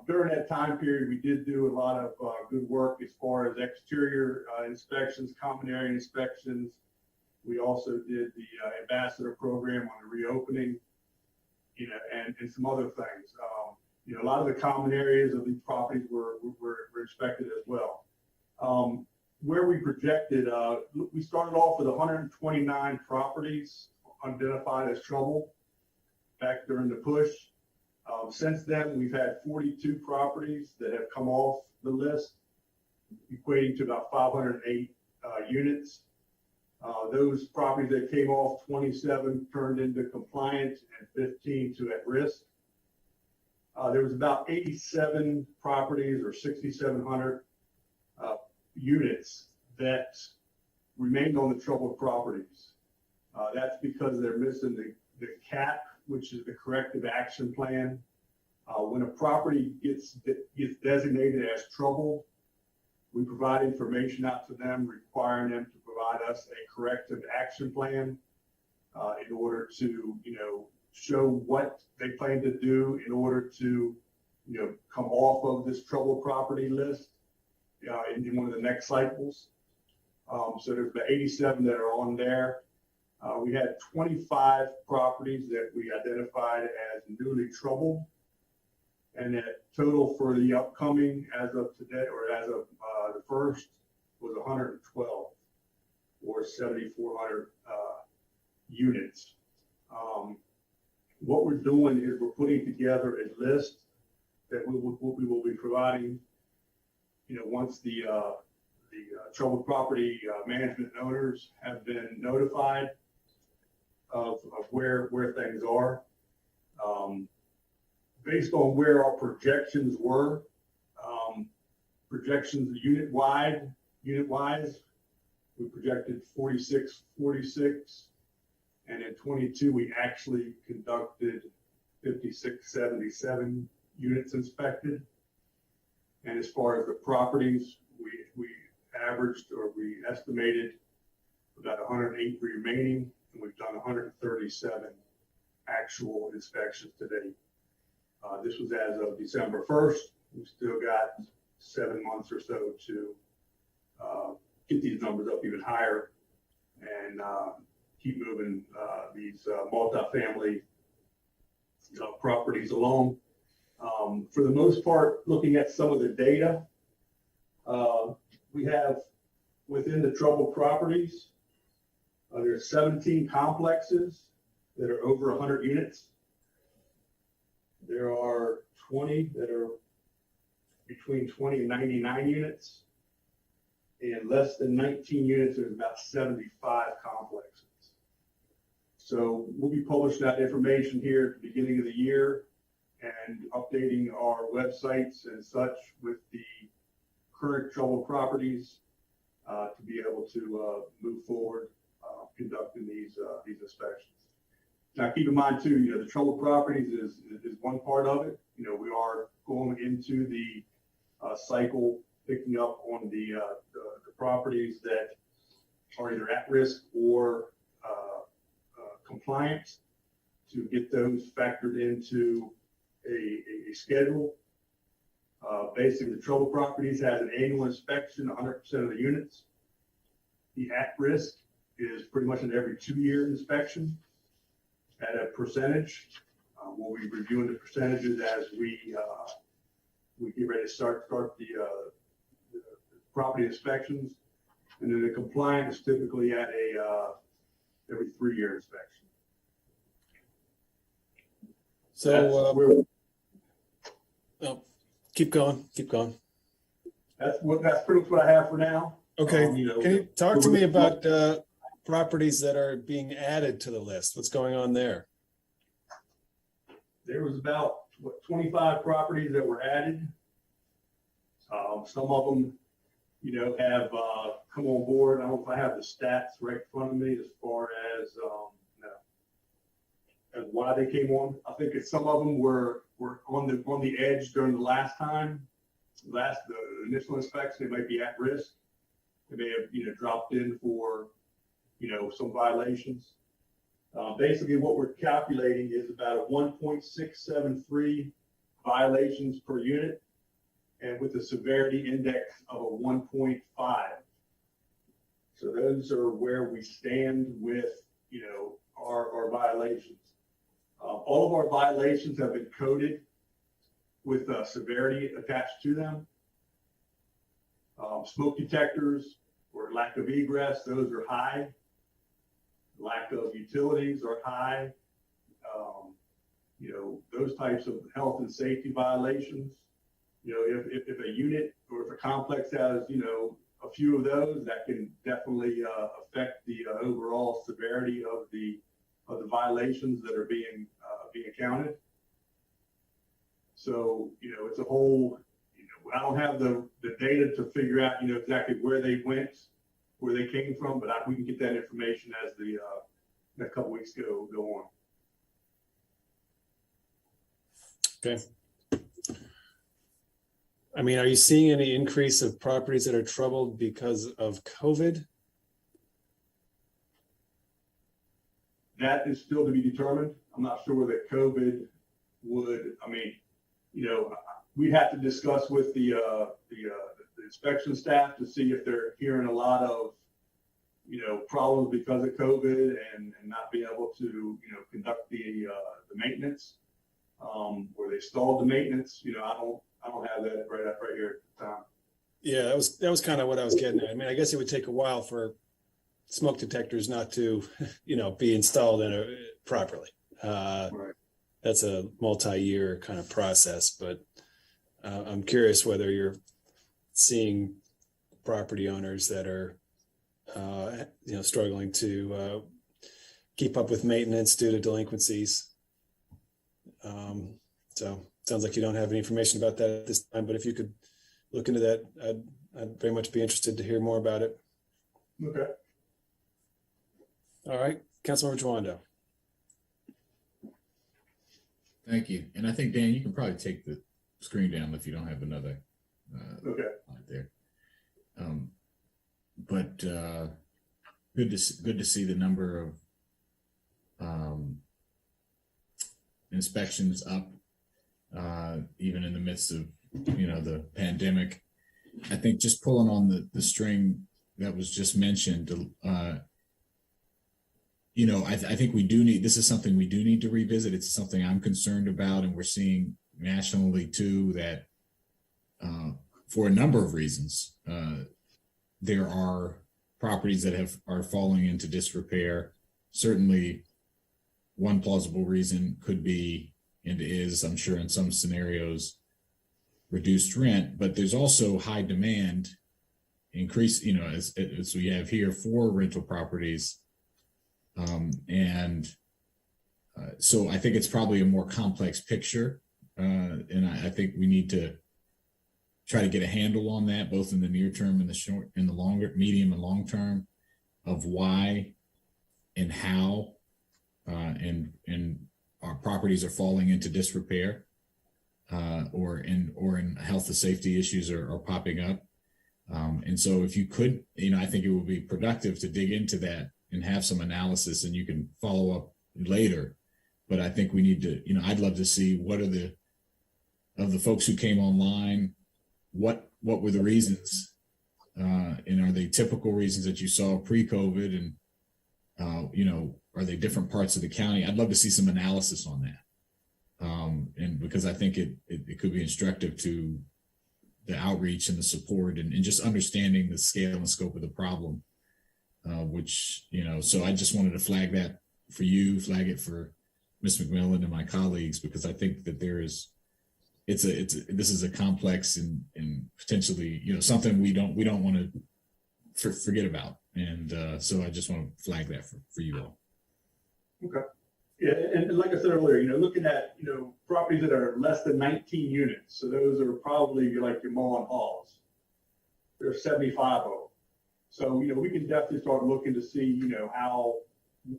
During that time period, we did do a lot of good work as far as exterior inspections, common area inspections. We also did the ambassador program on the reopening, you know, and some other things. You know, a lot of the common areas of these properties were inspected as well. Where we projected, we started off with 129 properties identified as trouble back during the push. Since then, we've had 42 properties that have come off the list, equating to about 508 units. Those properties that came off, 27 turned into compliant and 15 to at risk. There was about 87 properties or 6,700 units that remained on the troubled properties. That's because they're missing the CAP, which is the corrective action plan. When a property gets designated as troubled, we provide information out to them, requiring them to provide us a corrective action plan in order to, you know, show what they plan to do in order to, you know, come off of this troubled property list in one of the next cycles. So there's about 87 that are on there. We had 25 properties that we identified as newly troubled, and that total for the upcoming as of today, or as of the first, was 112 or 7,400 units. What we're doing is we're putting together a list that we will be providing, you know, once the troubled property management owners have been notified of where things are. Based on where our projections were, projections unit-wise, we projected 46, and in 22, we actually conducted 5677 units inspected. And as far as the properties, we averaged, or we estimated about 108 remaining, and we've done 137 actual inspections to date. This was as of December 1st. We've still got 7 months or so to get these numbers up even higher and keep moving these multifamily properties along. For the most part, looking at some of the data, we have within the troubled properties, there's 17 complexes that are over 100 units. There are 20 that are between 20 and 99 units. And less than 19 units, there's about 75 complexes. So we'll be publishing that information here at the beginning of the year and updating our websites and such with the current troubled properties to be able to move forward conducting these inspections. Now, keep in mind too, you know, the troubled properties is one part of it. You know, we are going into the cycle, picking up on the properties that are either at risk or compliant to get those factored into a schedule. Basically, the troubled properties has an annual inspection, 100% of the units. The at-risk is pretty much an every 2-year inspection at a percentage. We'll be reviewing the percentages as we get ready to start the property inspections. And then the compliance is typically at a every 3-year inspection. So, keep going. That's pretty much what I have for now. Okay. You know, Can you talk to me about properties that are being added to the list? What's going on there? There was about 25 properties that were added. Some of them, you know, have come on board. I don't know if I have the stats right in front of me as far as why they came on. I think some of them were on the edge during the last time. The initial inspection, they might be at risk. They may have, you know, dropped in for, you know, some violations. Basically, what we're calculating is about a 1.673 violations per unit, and with a severity index of a 1.5. So those are where we stand with, you know, our violations. All of our violations have been coded with severity attached to them. Smoke detectors or lack of egress, those are high. Lack of utilities are high. You know, those types of health and safety violations. You know, if a unit or if a complex has, you know, a few of those, that can definitely affect the overall severity of the violations that are being counted. So, you know, it's a whole, you know, I don't have the data to figure out, you know, exactly where they went, where they came from, but we can get that information as the next couple weeks go on. Okay. I mean, are you seeing any increase of properties that are troubled because of COVID? That is still to be determined. I'm not sure that COVID would, I mean, you know, we'd have to discuss with the inspection staff to see if they're hearing a lot of, you know, problems because of COVID and not being able to, you know, conduct the maintenance, or they stalled the maintenance. You know, I don't have that right here at the time. Yeah, that was kind of what I was getting at. I mean, I guess it would take a while for smoke detectors not to, you know, be installed properly. Right. That's a multi-year kind of process, but I'm curious whether you're seeing property owners that are, you know, struggling to keep up with maintenance due to delinquencies. So sounds like you don't have any information about that at this time, but if you could look into that, I'd very much be interested to hear more about it. Okay. All right, Councilmember Jawando. Thank you. And I think, Dan, you can probably take the screen down if you don't have another Okay. right there. But good to see the number of inspections up, even in the midst of, you know, the pandemic. I think just pulling on the string that was just mentioned, you know, I think this is something we do need to revisit. It's something I'm concerned about, and we're seeing nationally too, that for a number of reasons, there are properties that are falling into disrepair. Certainly one plausible reason could be, and is, I'm sure in some scenarios, reduced rent, but there's also high demand increase, you know, as we have here for rental properties. So I think it's probably a more complex picture. And I think we need to try to get a handle on that, both in the near term and the short, in the longer, medium and long term, of why and how, and our properties are falling into disrepair, or in health and safety issues are popping up. And so if you could, you know, I think it would be productive to dig into that and have some analysis, and you can follow up later. But I think we need to, you know, I'd love to see what are of the folks who came online, what were the reasons And are they typical reasons that you saw pre-COVID? And, are they different parts of the county? I'd love to see some analysis on that. And because I think it could be instructive to the outreach and the support and just understanding the scale and scope of the problem, so I just wanted to flag that for you, flag it for Ms. McMillan and my colleagues, because I think that this is a complex and potentially, something we don't want to forget about. And so I just want to flag that for you all. Okay. Yeah, and like I said earlier, looking at, properties that are less than 19 units. So those are probably like your mall and halls. There's 75 of them. So, we can definitely start looking to see, how,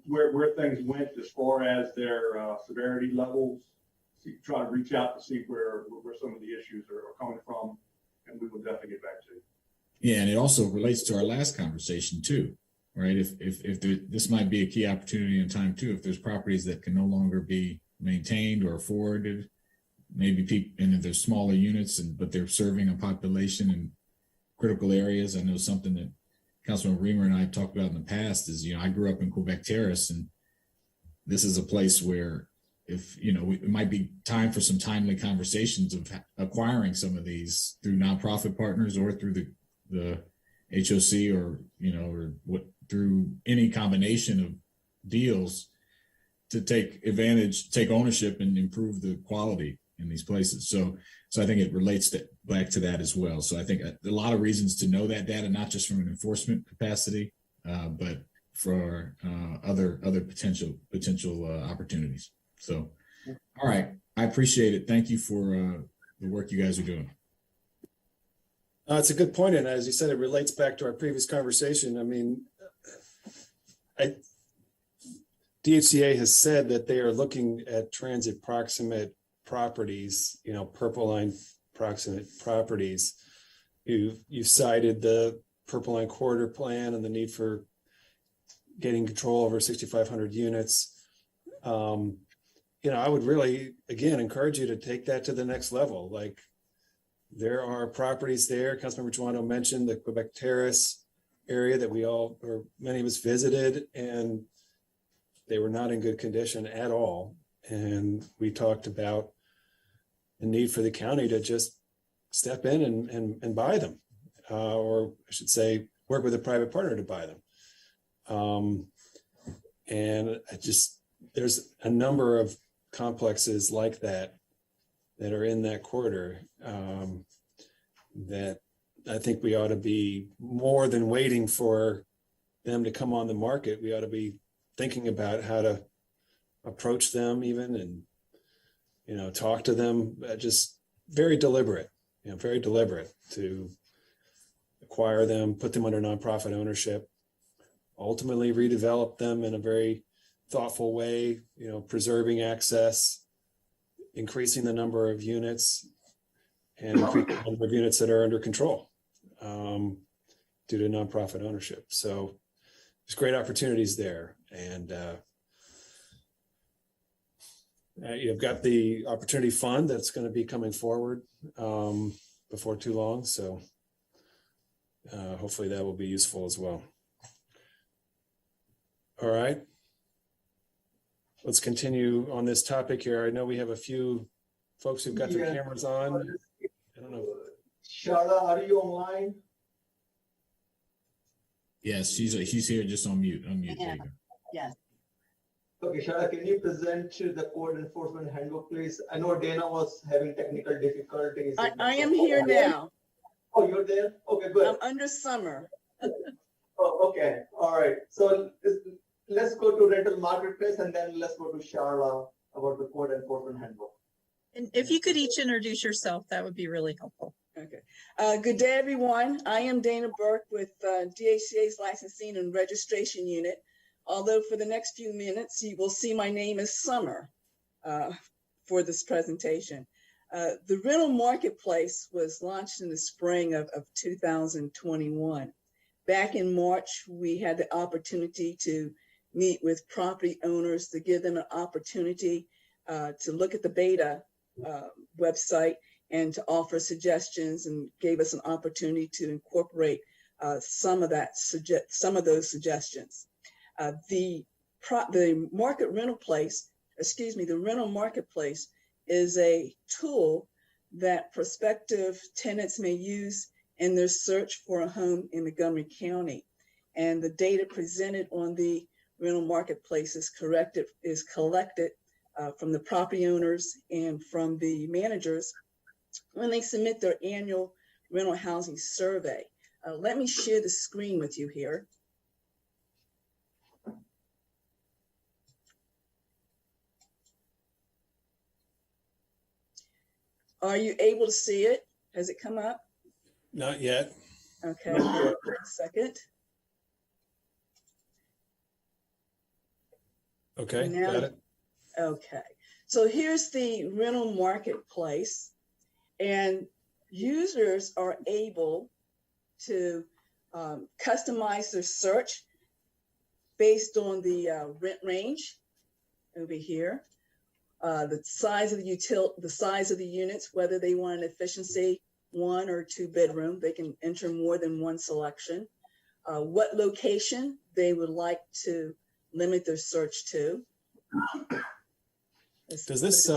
where things went as far as their severity levels, try to reach out to see where some of the issues are coming from. And we will definitely get back to you. Yeah, and it also relates to our last conversation too, right? If this might be a key opportunity in time too, if there's properties that can no longer be maintained or afforded, maybe people, and if there's smaller units but they're serving a population in critical areas. I know something that Councilman Reamer and I have talked about in the past is, I grew up in Quebec Terrace, and this is a place where it might be time for some timely conversations of acquiring some of these through nonprofit partners or through the HOC or through any combination of deals to take ownership and improve the quality in these places. So I think it relates back to that as well. So I think a lot of reasons to know that data, not just from an enforcement capacity, but for other potential opportunities. So, all right, I appreciate it. Thank you for the work you guys are doing. It's a good point, and as you said, it relates back to our previous conversation. I mean, DHCA has said that they are looking at transit proximate properties, Purple Line proximate properties. You've cited the Purple Line corridor plan and the need for getting control over 6,500 units. I would really, again, encourage you to take that to the next level. Like, there are properties there. Councilmember Joano mentioned the Quebec Terrace area that many of us visited, and they were not in good condition at all. And we talked about the need for the county to just step in and buy them, or I should say, work with a private partner to buy them. And there's a number of complexes like that are in that corridor that I think we ought to be, more than waiting for them to come on the market, we ought to be thinking about how to approach them even and, talk to them, just very deliberate to acquire them, put them under nonprofit ownership, ultimately redevelop them in a very thoughtful way, preserving access, increasing the number of units, and increasing the number of units that are under control due to nonprofit ownership. So there's great opportunities there. And you've got the Opportunity Fund that's going to be coming forward before too long. So hopefully that will be useful as well. All right. Let's continue on this topic here. I know we have a few folks who've got their cameras on. I don't know. Shara, are you online? Yes, she's here just on mute. Yeah. Yes. Okay, Shara, can you present the code enforcement handbook, please? I know Dana was having technical difficulties. I am here now. Oh, you're there? Okay, good. I'm under Summer. Oh, okay. All right. So let's go to rental marketplace, and then let's go to Shara about the code enforcement handbook. And if you could each introduce yourself, that would be really helpful. Okay. Good day, everyone. I am Dana Burke with DHCA's Licensing and Registration Unit. Although for the next few minutes, you will see my name is Summer for this presentation. The rental marketplace was launched in the spring of 2021. Back in March, we had the opportunity to meet with property owners to give them an opportunity to look at the beta website and to offer suggestions, and gave us an opportunity to incorporate some of those suggestions. The market rental place, the rental marketplace is a tool that prospective tenants may use in their search for a home in Montgomery County. And the data presented on the rental marketplace is collected from the property owners and from the managers when they submit their annual rental housing survey. Let me share the screen with you here. Are you able to see it? Has it come up? Not yet. Okay, wait a second. Okay, Now, got it. Okay, so here's the rental marketplace, and users are able to customize their search based on the rent range over here, the size of the units, whether they want an efficiency 1 or 2 bedroom. They can enter more than one selection. What location they would like to limit their search to. Does this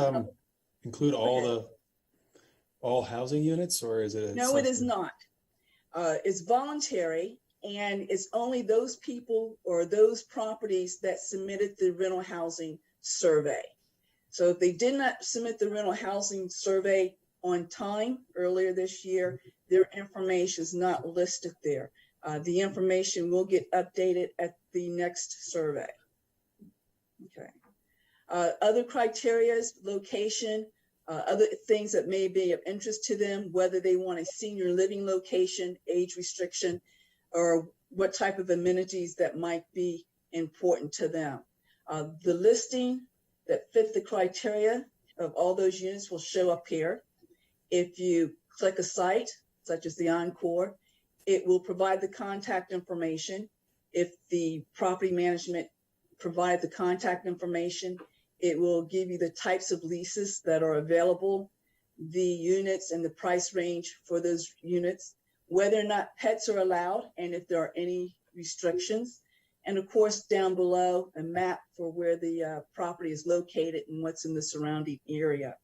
include all housing units, or is it? No, it is not. It's voluntary, and it's only those people or those properties that submitted the rental housing survey. So if they did not submit the rental housing survey on time earlier this year, their information is not listed there. The information will get updated at the next survey. Okay. Other criteria, location, other things that may be of interest to them, whether they want a senior living location, age restriction, or what type of amenities that might be important to them. The listing that fit the criteria of all those units will show up here. If you click a site, such as the Encore, it will provide the contact information. If the property management provide the contact information, it will give you the types of leases that are available, the units and the price range for those units, whether or not pets are allowed, and if there are any restrictions. And of course, down below, a map for where the property is located and what's in the surrounding area.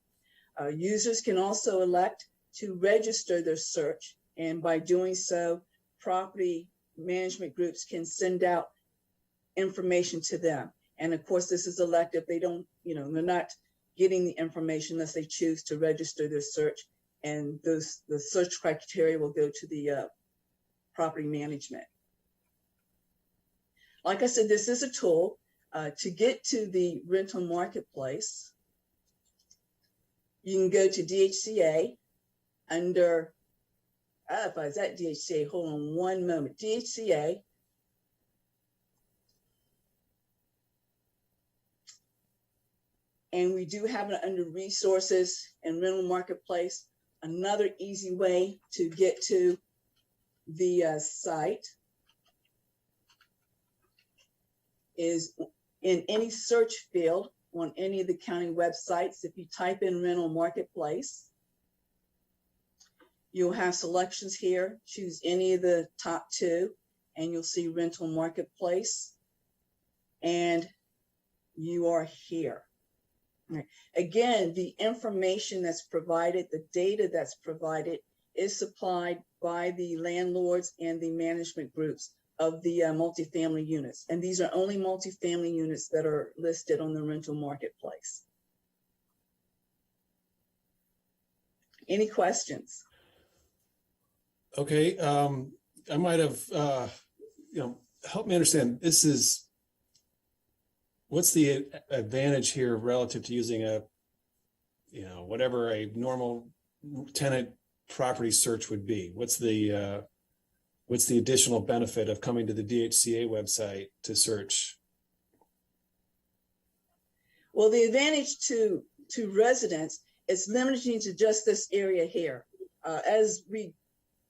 Users can also elect to register their search, and by doing so, property management groups can send out information to them. And of course, this is elective. They don't, they're not getting the information unless they choose to register their search, and the search criteria will go to the property management. Like I said, this is a tool to get to the rental marketplace. You can go to DHCA under, if I was at DHCA, hold on one moment, DHCA. And we do have it under resources and rental marketplace. Another easy way to get to the site is in any search field on any of the county websites. If you type in rental marketplace, you'll have selections here. Choose any of the top 2 and you'll see rental marketplace, and you are here. Right. Again, the information that's provided, the data that's provided is supplied by the landlords and the management groups of the multifamily units. And these are only multifamily units that are listed on the rental marketplace. Any questions? Okay, I might have, help me understand. What's the advantage here relative to using whatever a normal tenant property search would be? What's the additional benefit of coming to the DHCA website to search? Well, the advantage to residents is limiting to just this area here. As we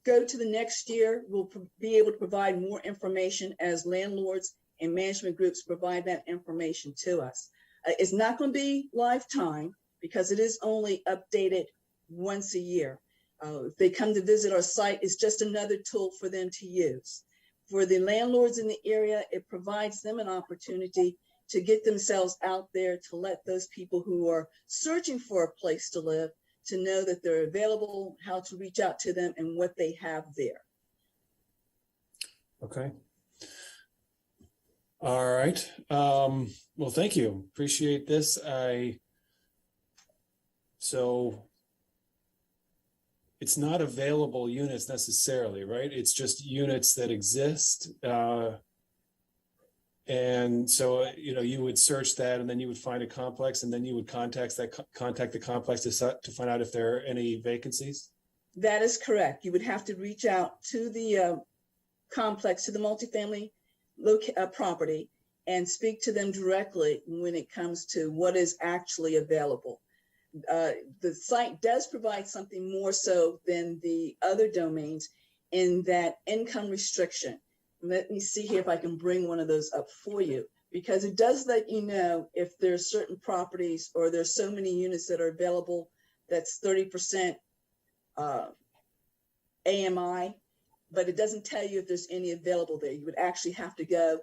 go to the next year, we'll be able to provide more information as landlords and management groups provide that information to us. It's not going to be lifetime because it is only updated once a year. If they come to visit our site, it's just another tool for them to use. For the landlords in the area, it provides them an opportunity to get themselves out there, to let those people who are searching for a place to live to know that they're available, how to reach out to them, and what they have there. Okay. All right. Well, thank you. Appreciate this. So it's not available units necessarily, right? It's just units that exist. And so, you would search that, and then you would find a complex, and then you would contact the complex to find out if there are any vacancies. That is correct. You would have to reach out to the complex, to the multifamily property, and speak to them directly when it comes to what is actually available. The site does provide something more so than the other domains in that income restriction. Let me see here if I can bring one of those up for you, because it does let you know if there's certain properties or there's so many units that are available that's 30% AMI, but it doesn't tell you if there's any available there. You would actually have to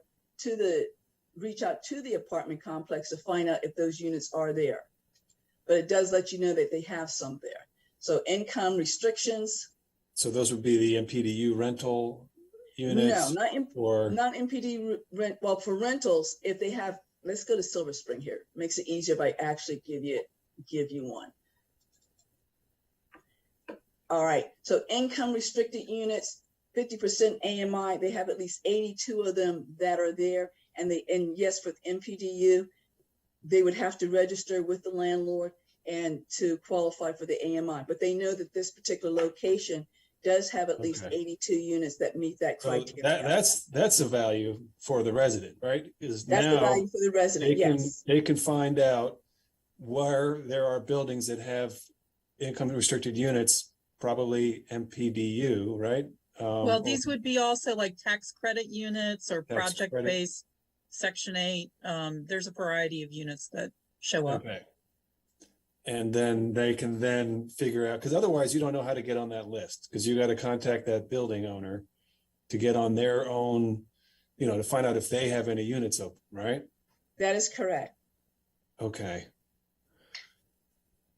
reach out to the apartment complex to find out if those units are there. But it does let you know that they have some there. So income restrictions. So those would be the MPDU rental units? No, not MPD rent. Well, for rentals, if they have, let's go to Silver Spring here. Makes it easier if I actually give you one. All right, so income restricted units, 50% AMI, they have at least 82 of them that are there. And yes, for MPDU, they would have to register with the landlord and to qualify for the AMI. But they know that this particular location does have at least 82 units that meet that criteria. So that's a value for the resident, right? That's the value for the resident, yes. They can find out where there are buildings that have income restricted units, probably MPDU, right? Well, these would be also like tax credit units or project-based Section 8. There's a variety of units that show up. Okay. And then they can then figure out, because otherwise you don't know how to get on that list, because you got to contact that building owner to get on their own, to find out if they have any units open, right? That is correct. Okay.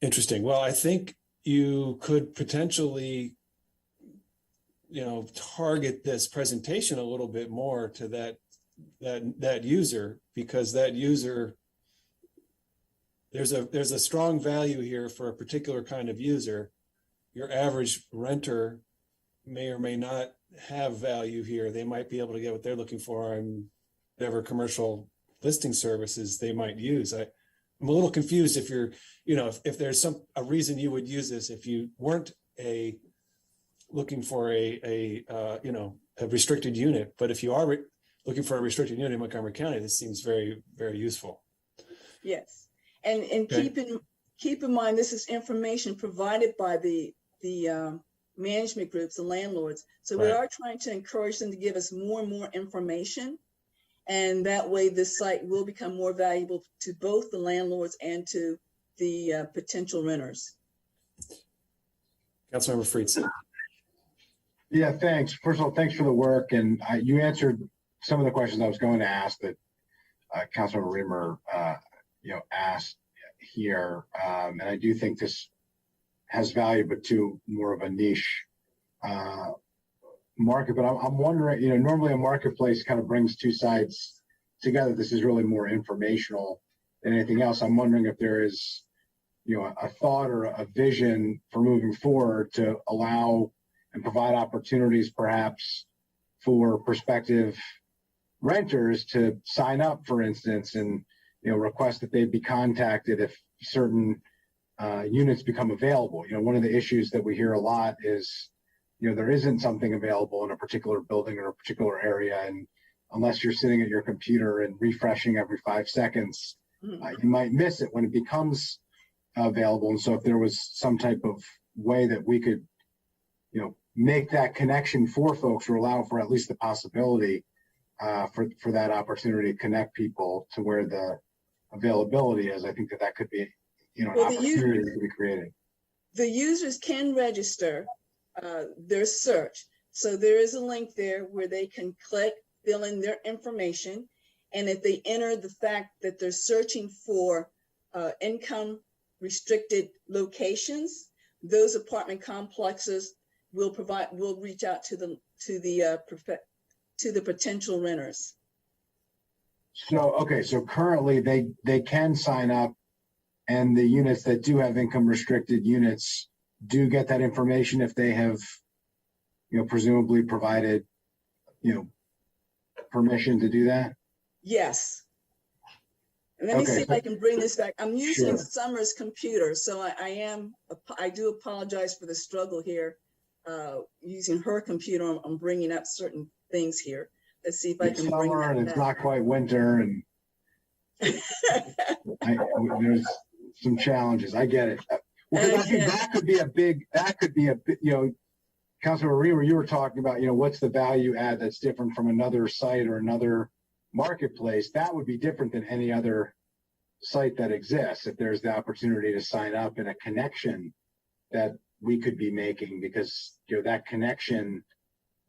Interesting. Well, I think you could potentially, target this presentation a little bit more to that user, because that user, there's a strong value here for a particular kind of user. Your average renter may or may not have value here. They might be able to get what they're looking for on whatever commercial listing services they might use. I'm a little confused if you're, if there's a reason you would use this if you weren't looking for a restricted unit, but if you are looking for a restricted unit in Montgomery County, this seems very, very useful. Yes. And okay. keep in mind, this is information provided by the management groups, the landlords. So we are trying to encourage them to give us more and more information. And that way this site will become more valuable to both the landlords and to the potential renters. Councilmember Friedson. Yeah, thanks. First of all, thanks for the work. And you answered some of the questions I was going to ask that Councilmember Reamer asked here. And I do think this has value, but to more of a niche market. But I'm wondering, normally a marketplace kind of brings two sides together. This is really more informational than anything else. I'm wondering if there is, a thought or a vision for moving forward to allow and provide opportunities perhaps for prospective renters to sign up, for instance, and request that they be contacted if certain units become available. One of the issues that we hear a lot is, there isn't something available in a particular building or a particular area, and unless you're sitting at your computer and refreshing every 5 seconds, you might miss it when it becomes available. And so if there was some type of way that we could, make that connection for folks, or allow for at least the possibility for that opportunity to connect people to where the availability is, I think that could be, an opportunity to be created. the users can register their search. So there is a link there where they can click, fill in their information. And if they enter the fact that they're searching for income restricted locations, those apartment complexes will reach out to the potential renters. So, okay, so currently they can sign up, and the units that do have income restricted units do get that information if they have, presumably provided, permission to do that? Yes. And let me see if I can bring this back. I'm using Summer's computer, so I do apologize for the struggle here. Using her computer, I'm bringing up certain things here. Let's see if I can bring that and it's not quite winter, and there's some challenges. I get it. Because I think that could be a big, Councilor Reamer, you were talking about, what's the value add that's different from another site or another marketplace. That would be different than any other site that exists if there's the opportunity to sign up in a connection that we could be making, because that connection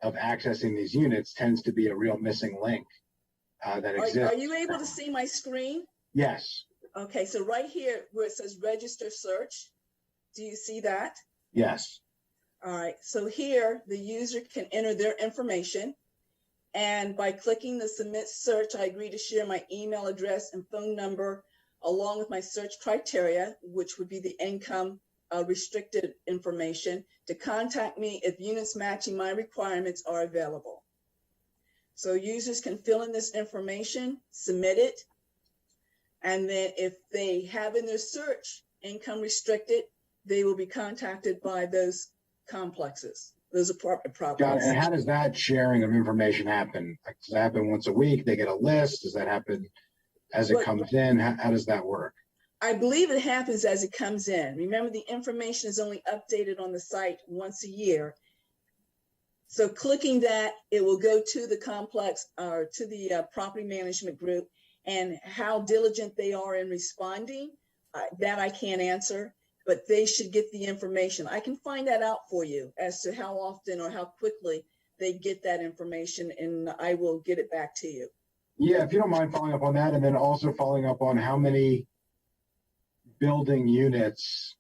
of accessing these units tends to be a real missing link that exists. Are you able to see my screen? Yes. Okay, so right here where it says register search, do you see that? Yes. All right, so here the user can enter their information, and by clicking the submit search, I agree to share my email address and phone number along with my search criteria, which would be the income restricted information, to contact me if units matching my requirements are available. So users can fill in this information, submit it, and then if they have in their search income restricted, they will be contacted by those complexes, those apartment properties. Got it. And how does that sharing of information happen? Does that happen once a week? They get a list? Does that happen as it comes in? How does that work? I believe it happens as it comes in. Remember, the information is only updated on the site once a year. So clicking that, it will go to the complex or to the property management group, and how diligent they are in responding, that I can't answer, but they should get the information. I can find that out for you as to how often or how quickly they get that information, and I will get it back to you. Yeah, if you don't mind following up on that, and then also following up on how many building units,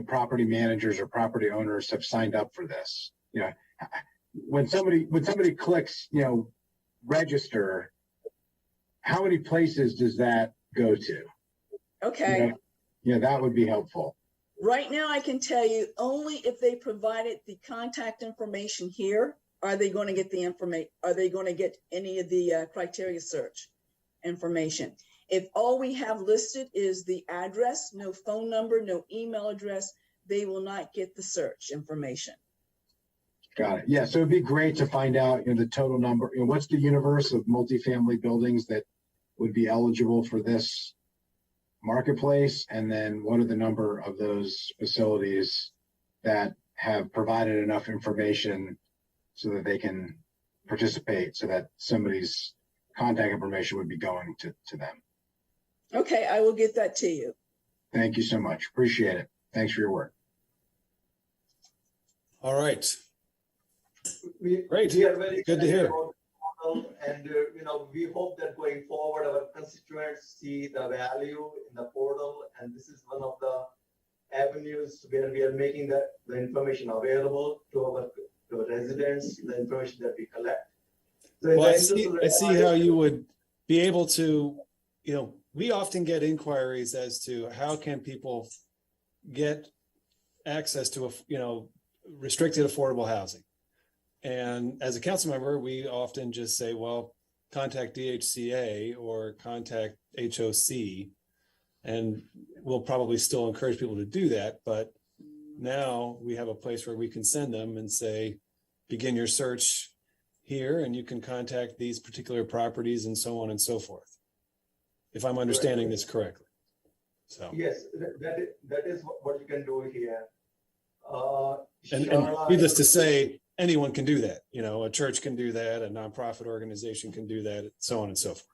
property managers or property owners have signed up for this. When somebody clicks, register, how many places does that go to? Okay. That would be helpful. Right now, I can tell you only if they provided the contact information here, are they going to get the information? Are they going to get any of the criteria search information? If all we have listed is the address, no phone number, no email address, they will not get the search information. Got it. Yeah, so it'd be great to find out the total number. What's the universe of multifamily buildings that would be eligible for this marketplace, and then what are the number of those facilities that have provided enough information so that they can participate, so that somebody's contact information would be going to them. Okay, I will get that to you. Thank you so much. Appreciate it. Thanks for your work. All right. Great. We are very good to hear. And we hope that going forward, our constituents see the value in the portal, and this is one of the avenues where we are making the information available to our residents, the information that we collect. So well, I see how you would be able to, we often get inquiries as to how can people get access to restricted affordable housing. And as a council member, we often just say, well, contact DHCA or contact HOC, and we'll probably still encourage people to do that. But now we have a place where we can send them and say, begin your search here, and you can contact these particular properties and so on and so forth, if I'm understanding this correctly. So yes, that is what you can do here. And needless to say, anyone can do that. A church can do that, a nonprofit organization can do that, so on and so forth.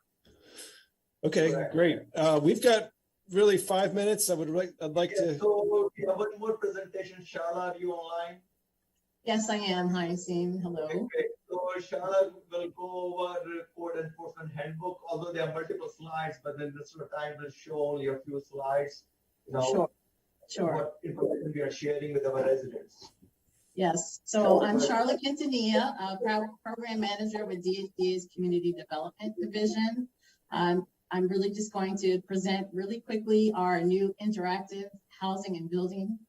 Okay, great. We've got really 5 minutes. I'd like to. So we have one more presentation. Shala, are you online? Yes, I am. Hi, Azim. Hello. Okay. So Shala will go over code enforcement handbook, although there are multiple slides, but in this sort of time we'll show only a few slides. Sure. What information we are sharing with our residents. Yes. So I'm Charlotte Quintanilla, program manager with DHDA's Community Development Division. I'm really just going to present really quickly our new interactive housing and building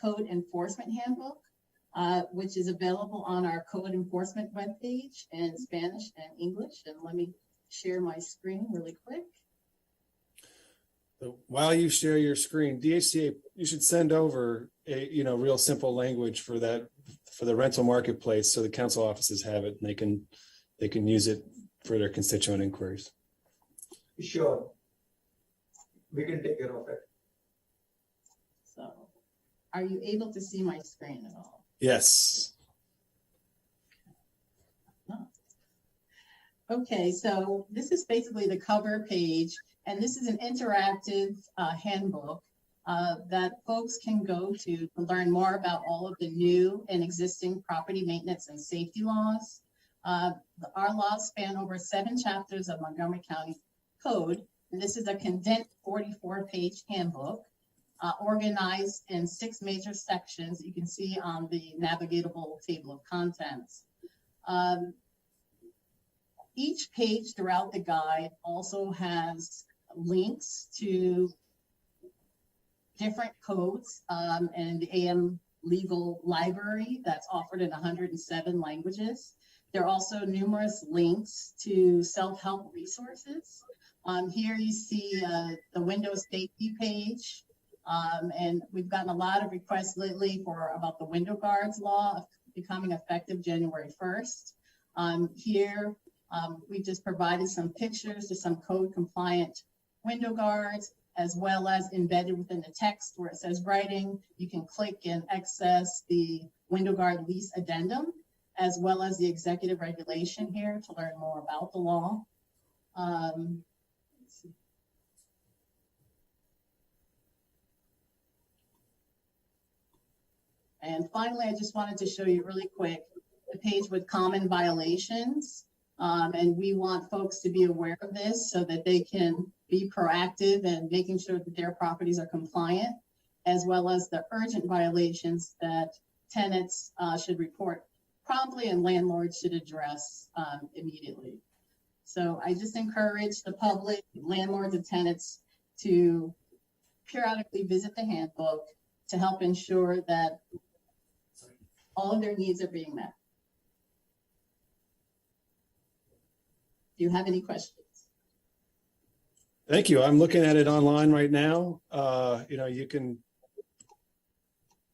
code enforcement handbook, which is available on our code enforcement webpage in Spanish and English. And let me share my screen really quick. So while you share your screen, DHCA, you should send over a real simple language for that, for the rental marketplace, so the council offices have it and they can use it for their constituent inquiries. Sure. We can take care of it. So are you able to see my screen at all? Yes. Okay, so this is basically the cover page, and this is an interactive handbook that folks can go to learn more about all of the new and existing property maintenance and safety laws. Our laws span over 7 chapters of Montgomery County Code, and this is a condensed 44-page handbook organized in 6 major sections you can see on the navigatable table of contents. Each page throughout the guide also has links to different codes and the AM legal library that's offered in 107 languages. There are also numerous links to self-help resources. Here you see the Windows safety page, and we've gotten a lot of requests lately about the window guards law becoming effective January 1st. Here, we just provided some pictures to some code compliant window guards, as well as embedded within the text where it says writing, you can click and access the window guard lease addendum, as well as the executive regulation here to learn more about the law. And finally, I just wanted to show you really quick the page with common violations. And we want folks to be aware of this so that they can be proactive and making sure that their properties are compliant, as well as the urgent violations that tenants should report promptly and landlords should address immediately. So I just encourage the public, landlords and tenants to periodically visit the handbook to help ensure that all of their needs are being met. Do you have any questions? Thank you. I'm looking at it online right now.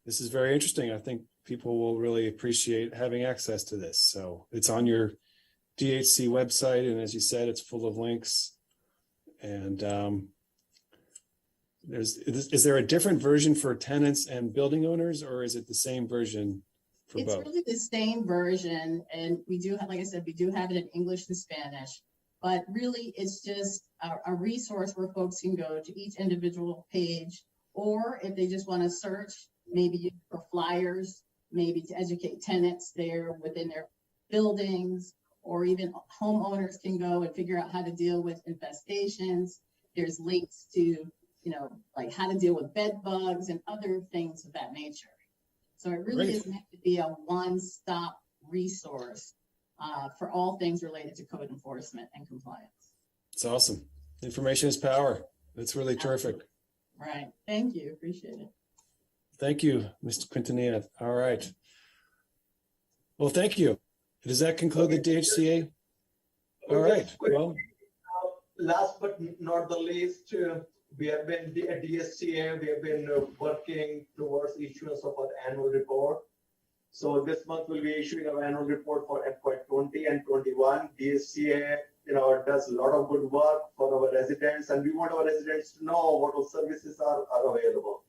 This is very interesting. I think people will really appreciate having access to this. So it's on your DHC website. And as you said, it's full of links. And is there a different version for tenants and building owners, or is it the same version for both? It's really the same version. And we do have, like I said, we do have it in English and Spanish, but really it's just a resource where folks can go to each individual page, or if they just want to search, maybe for flyers, maybe to educate tenants there within their buildings, or even homeowners can go and figure out how to deal with infestations. There's links to, like how to deal with bed bugs and other things of that nature. So it really is meant to be a one-stop resource for all things related to code enforcement and compliance. It's awesome. Information is power. That's really terrific. Right. Thank you. Appreciate it. Thank you, Mr. Quintanilla. All right. Well, thank you. Does that conclude the DHCA? All right. Well, last but not the least, we have been at DHCA, we have been working towards issuance of our annual report. So this month we'll be issuing our annual report for FY 20 and 21. DHCA, does a lot of good work for our residents, and we want our residents to know what services are available.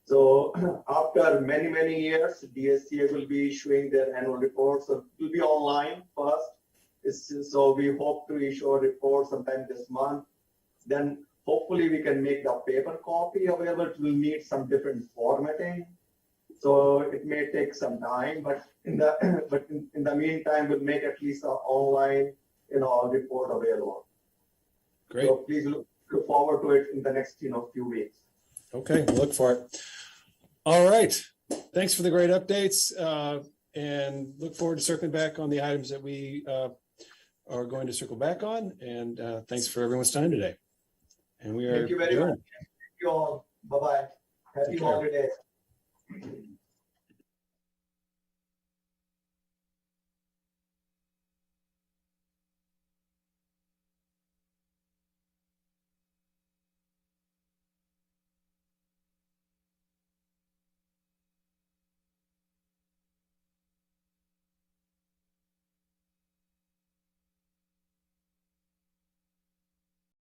So after many, many years, DHCA will be issuing their annual report. So it will be online first. So we hope to issue a report sometime this month. Then hopefully we can make the paper copy available. It will need some different formatting. So it may take some time, but in the meantime, we'll make at least an online, report available. Great. So please look forward to it in the next, few weeks. Okay, we'll look for it. All right. Thanks for the great updates, and look forward to circling back on the items that we are going to circle back on. And thanks for everyone's time today. And we are Thank you very much. Thank you all. Bye-bye. Happy holidays.